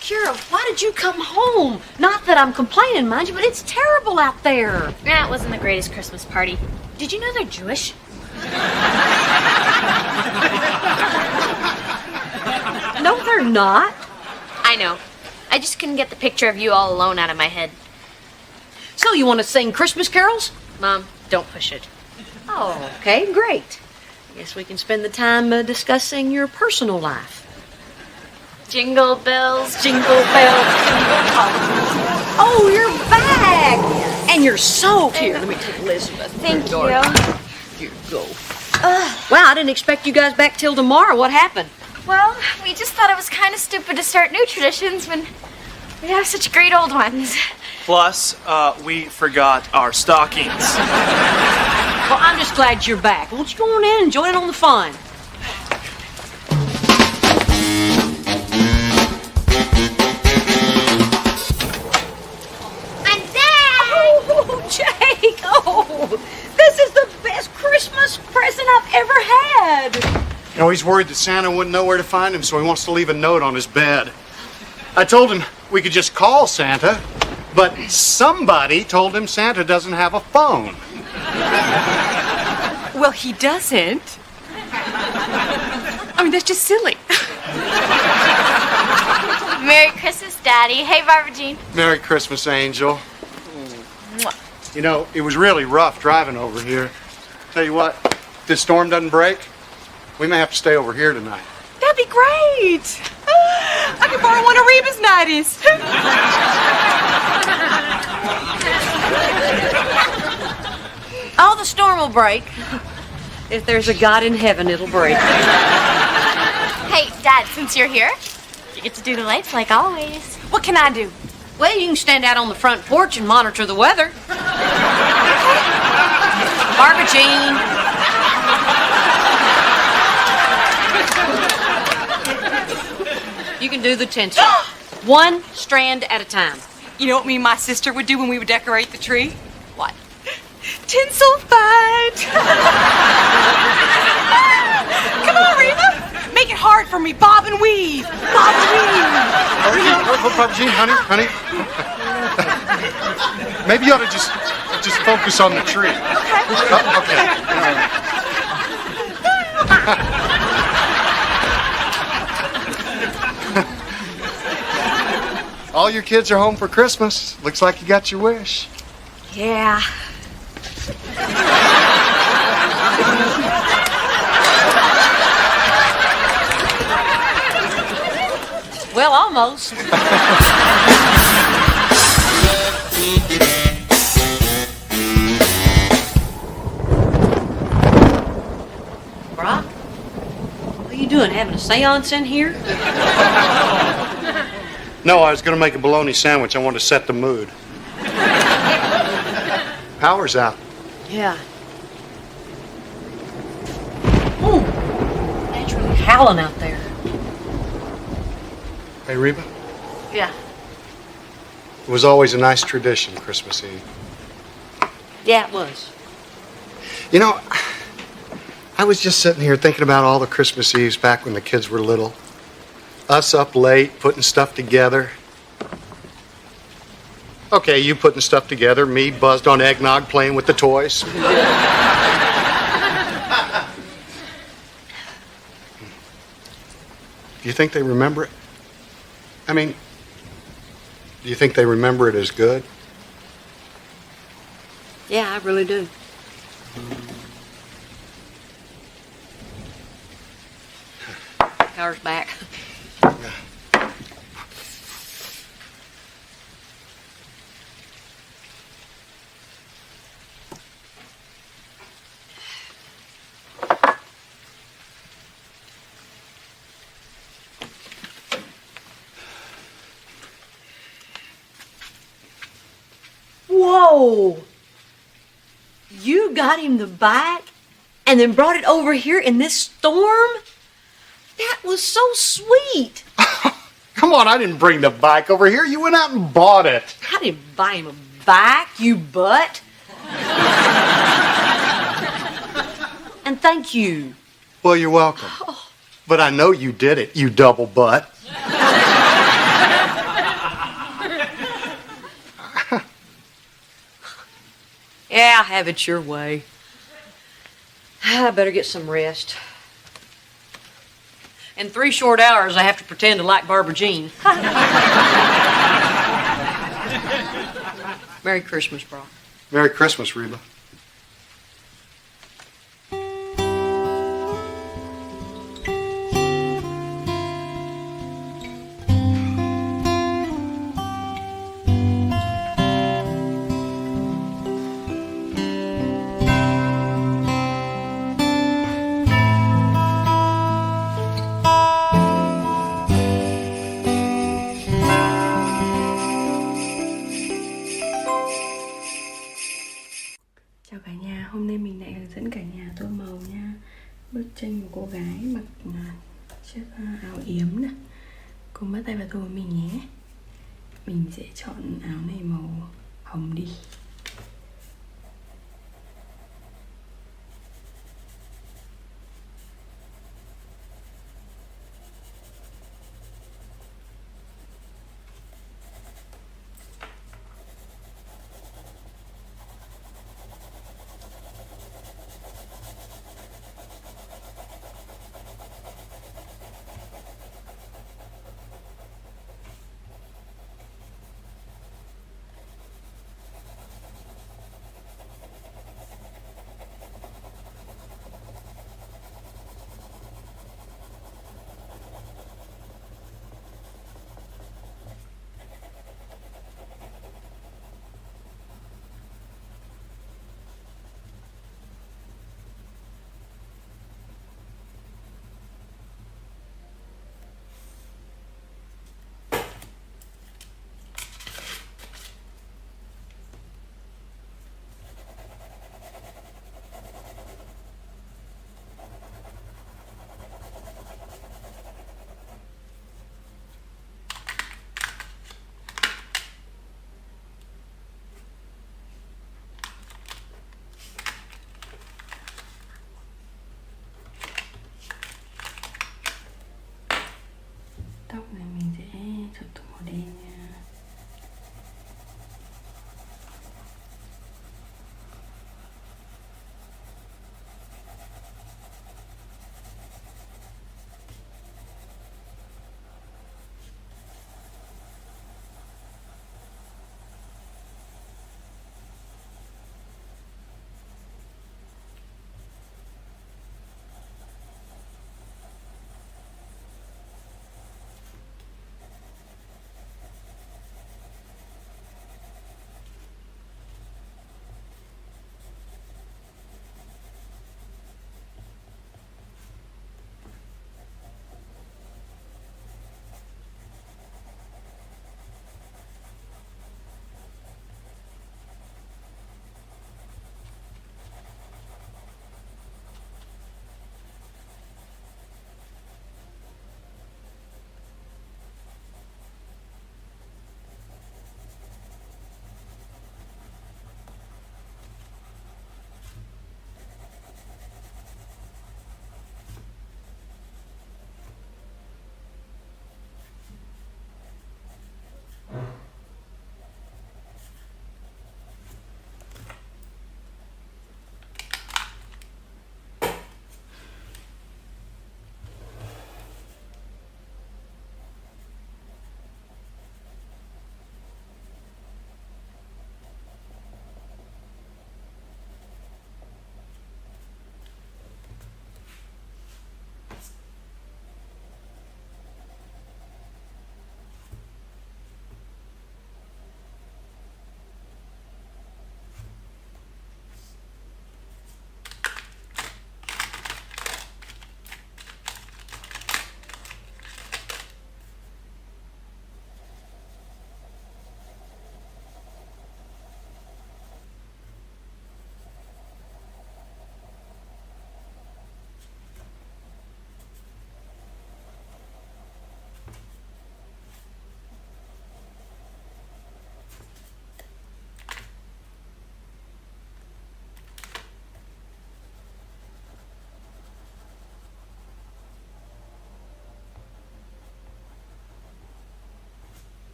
Kira, why did you come home? Not that I'm complaining, mind you, but it's terrible out there. Yeah, it wasn't the greatest Christmas party. Did you know they're Jewish? No, they're not. I know. I just couldn't get the picture of you all alone out of my head. So you want to sing Christmas carols? Mom, don't push it. Oh, okay, great. Guess we can spend the time discussing your personal life. Jingle bells, jingle bells, jingle bells. Oh, you're back! And you're so cute. Let me take Elizabeth. Thank you. Here you go. Wow, I didn't expect you guys back till tomorrow. What happened? Well, we just thought it was kind of stupid to start new traditions when we have such great old ones. Plus, we forgot our stockings. Well, I'm just glad you're back. Won't you go on in and join in on the fun? Jake! Oh, this is the best Christmas present I've ever had. You know, he's worried that Santa wouldn't know where to find him, so he wants to leave a note on his bed. I told him we could just call Santa, but somebody told him Santa doesn't have a phone. Well, he doesn't. I mean, that's just silly. Merry Christmas, Daddy. Hey, Barbara Jean. Merry Christmas, Angel. You know, it was really rough driving over here. Tell you what, if this storm doesn't break, we may have to stay over here tonight. That'd be great. I could borrow one of Reba's nighties. Oh, the storm will break. If there's a God in heaven, it'll break. Hey, Dad, since you're here, you get to do the lights like always. What can I do? Well, you can stand out on the front porch and monitor the weather. Barbara Jean. You can do the tinsel. One strand at a time. You know what me and my sister would do when we would decorate the tree? What? Tinsel fight! Come on, Reba! Make it hard for me. Bob and weave. Bob and weave. Barbara Jean, honey. Maybe you ought to just focus on the tree. Okay. All your kids are home for Christmas. Looks like you got your wish. Yeah. Well, almost. you doing, having a seance in here? No, I was going to make a bologna sandwich. I wanted to set the mood. Power's out. Yeah. Ooh, naturally howling out there. Hey, Reba, Yeah. it was always a nice tradition, Christmas Eve. Yeah, it was. You know, I was just sitting here thinking about all the Christmas Eves back when the kids were little. Us up late, putting stuff together. Okay, you putting stuff together, me buzzed on eggnog playing with the toys. Do you think they remember it? I mean, do you think they remember it as good? Yeah, I really do. Power's back. Whoa! You got him the bike and then brought it over here in this storm? That was so sweet. Come on, I didn't bring the bike over here. You went out and bought it. I didn't buy him a bike, you butt. And thank you. Well, you're welcome. But I know you did it, you double butt. Yeah, have it your way. I better get some rest. In 3 short hours, I have to pretend to like Barbara Jean. Merry Christmas, Brock. Merry Christmas, Reba. Chào cả nhà, hôm nay mình lại hướng dẫn cả nhà tô màu nha. Bức tranh một cô gái mặc chiếc áo yếm nè. Cùng bắt tay vào tô với mình nhé. Mình sẽ chọn áo này màu hồng đi.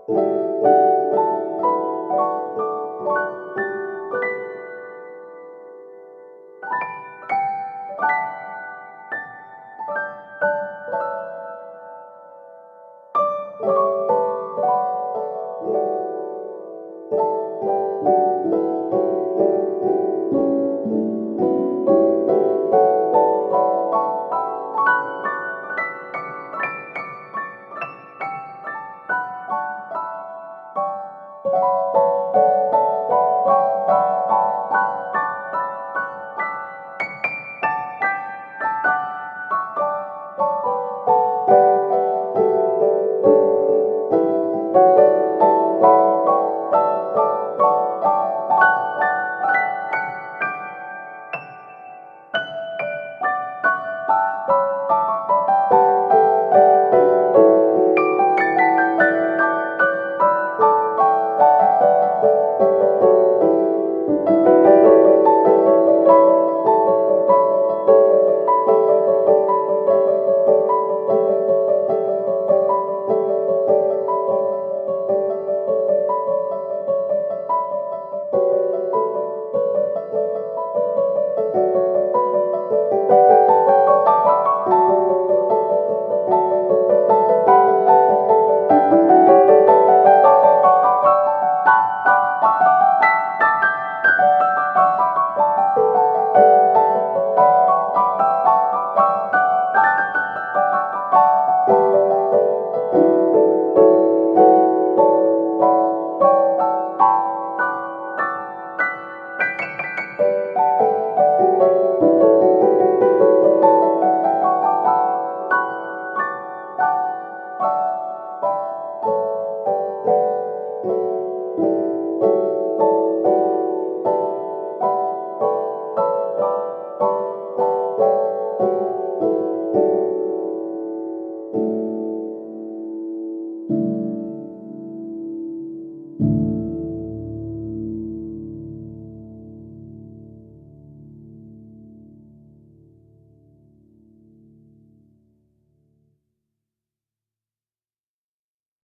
you.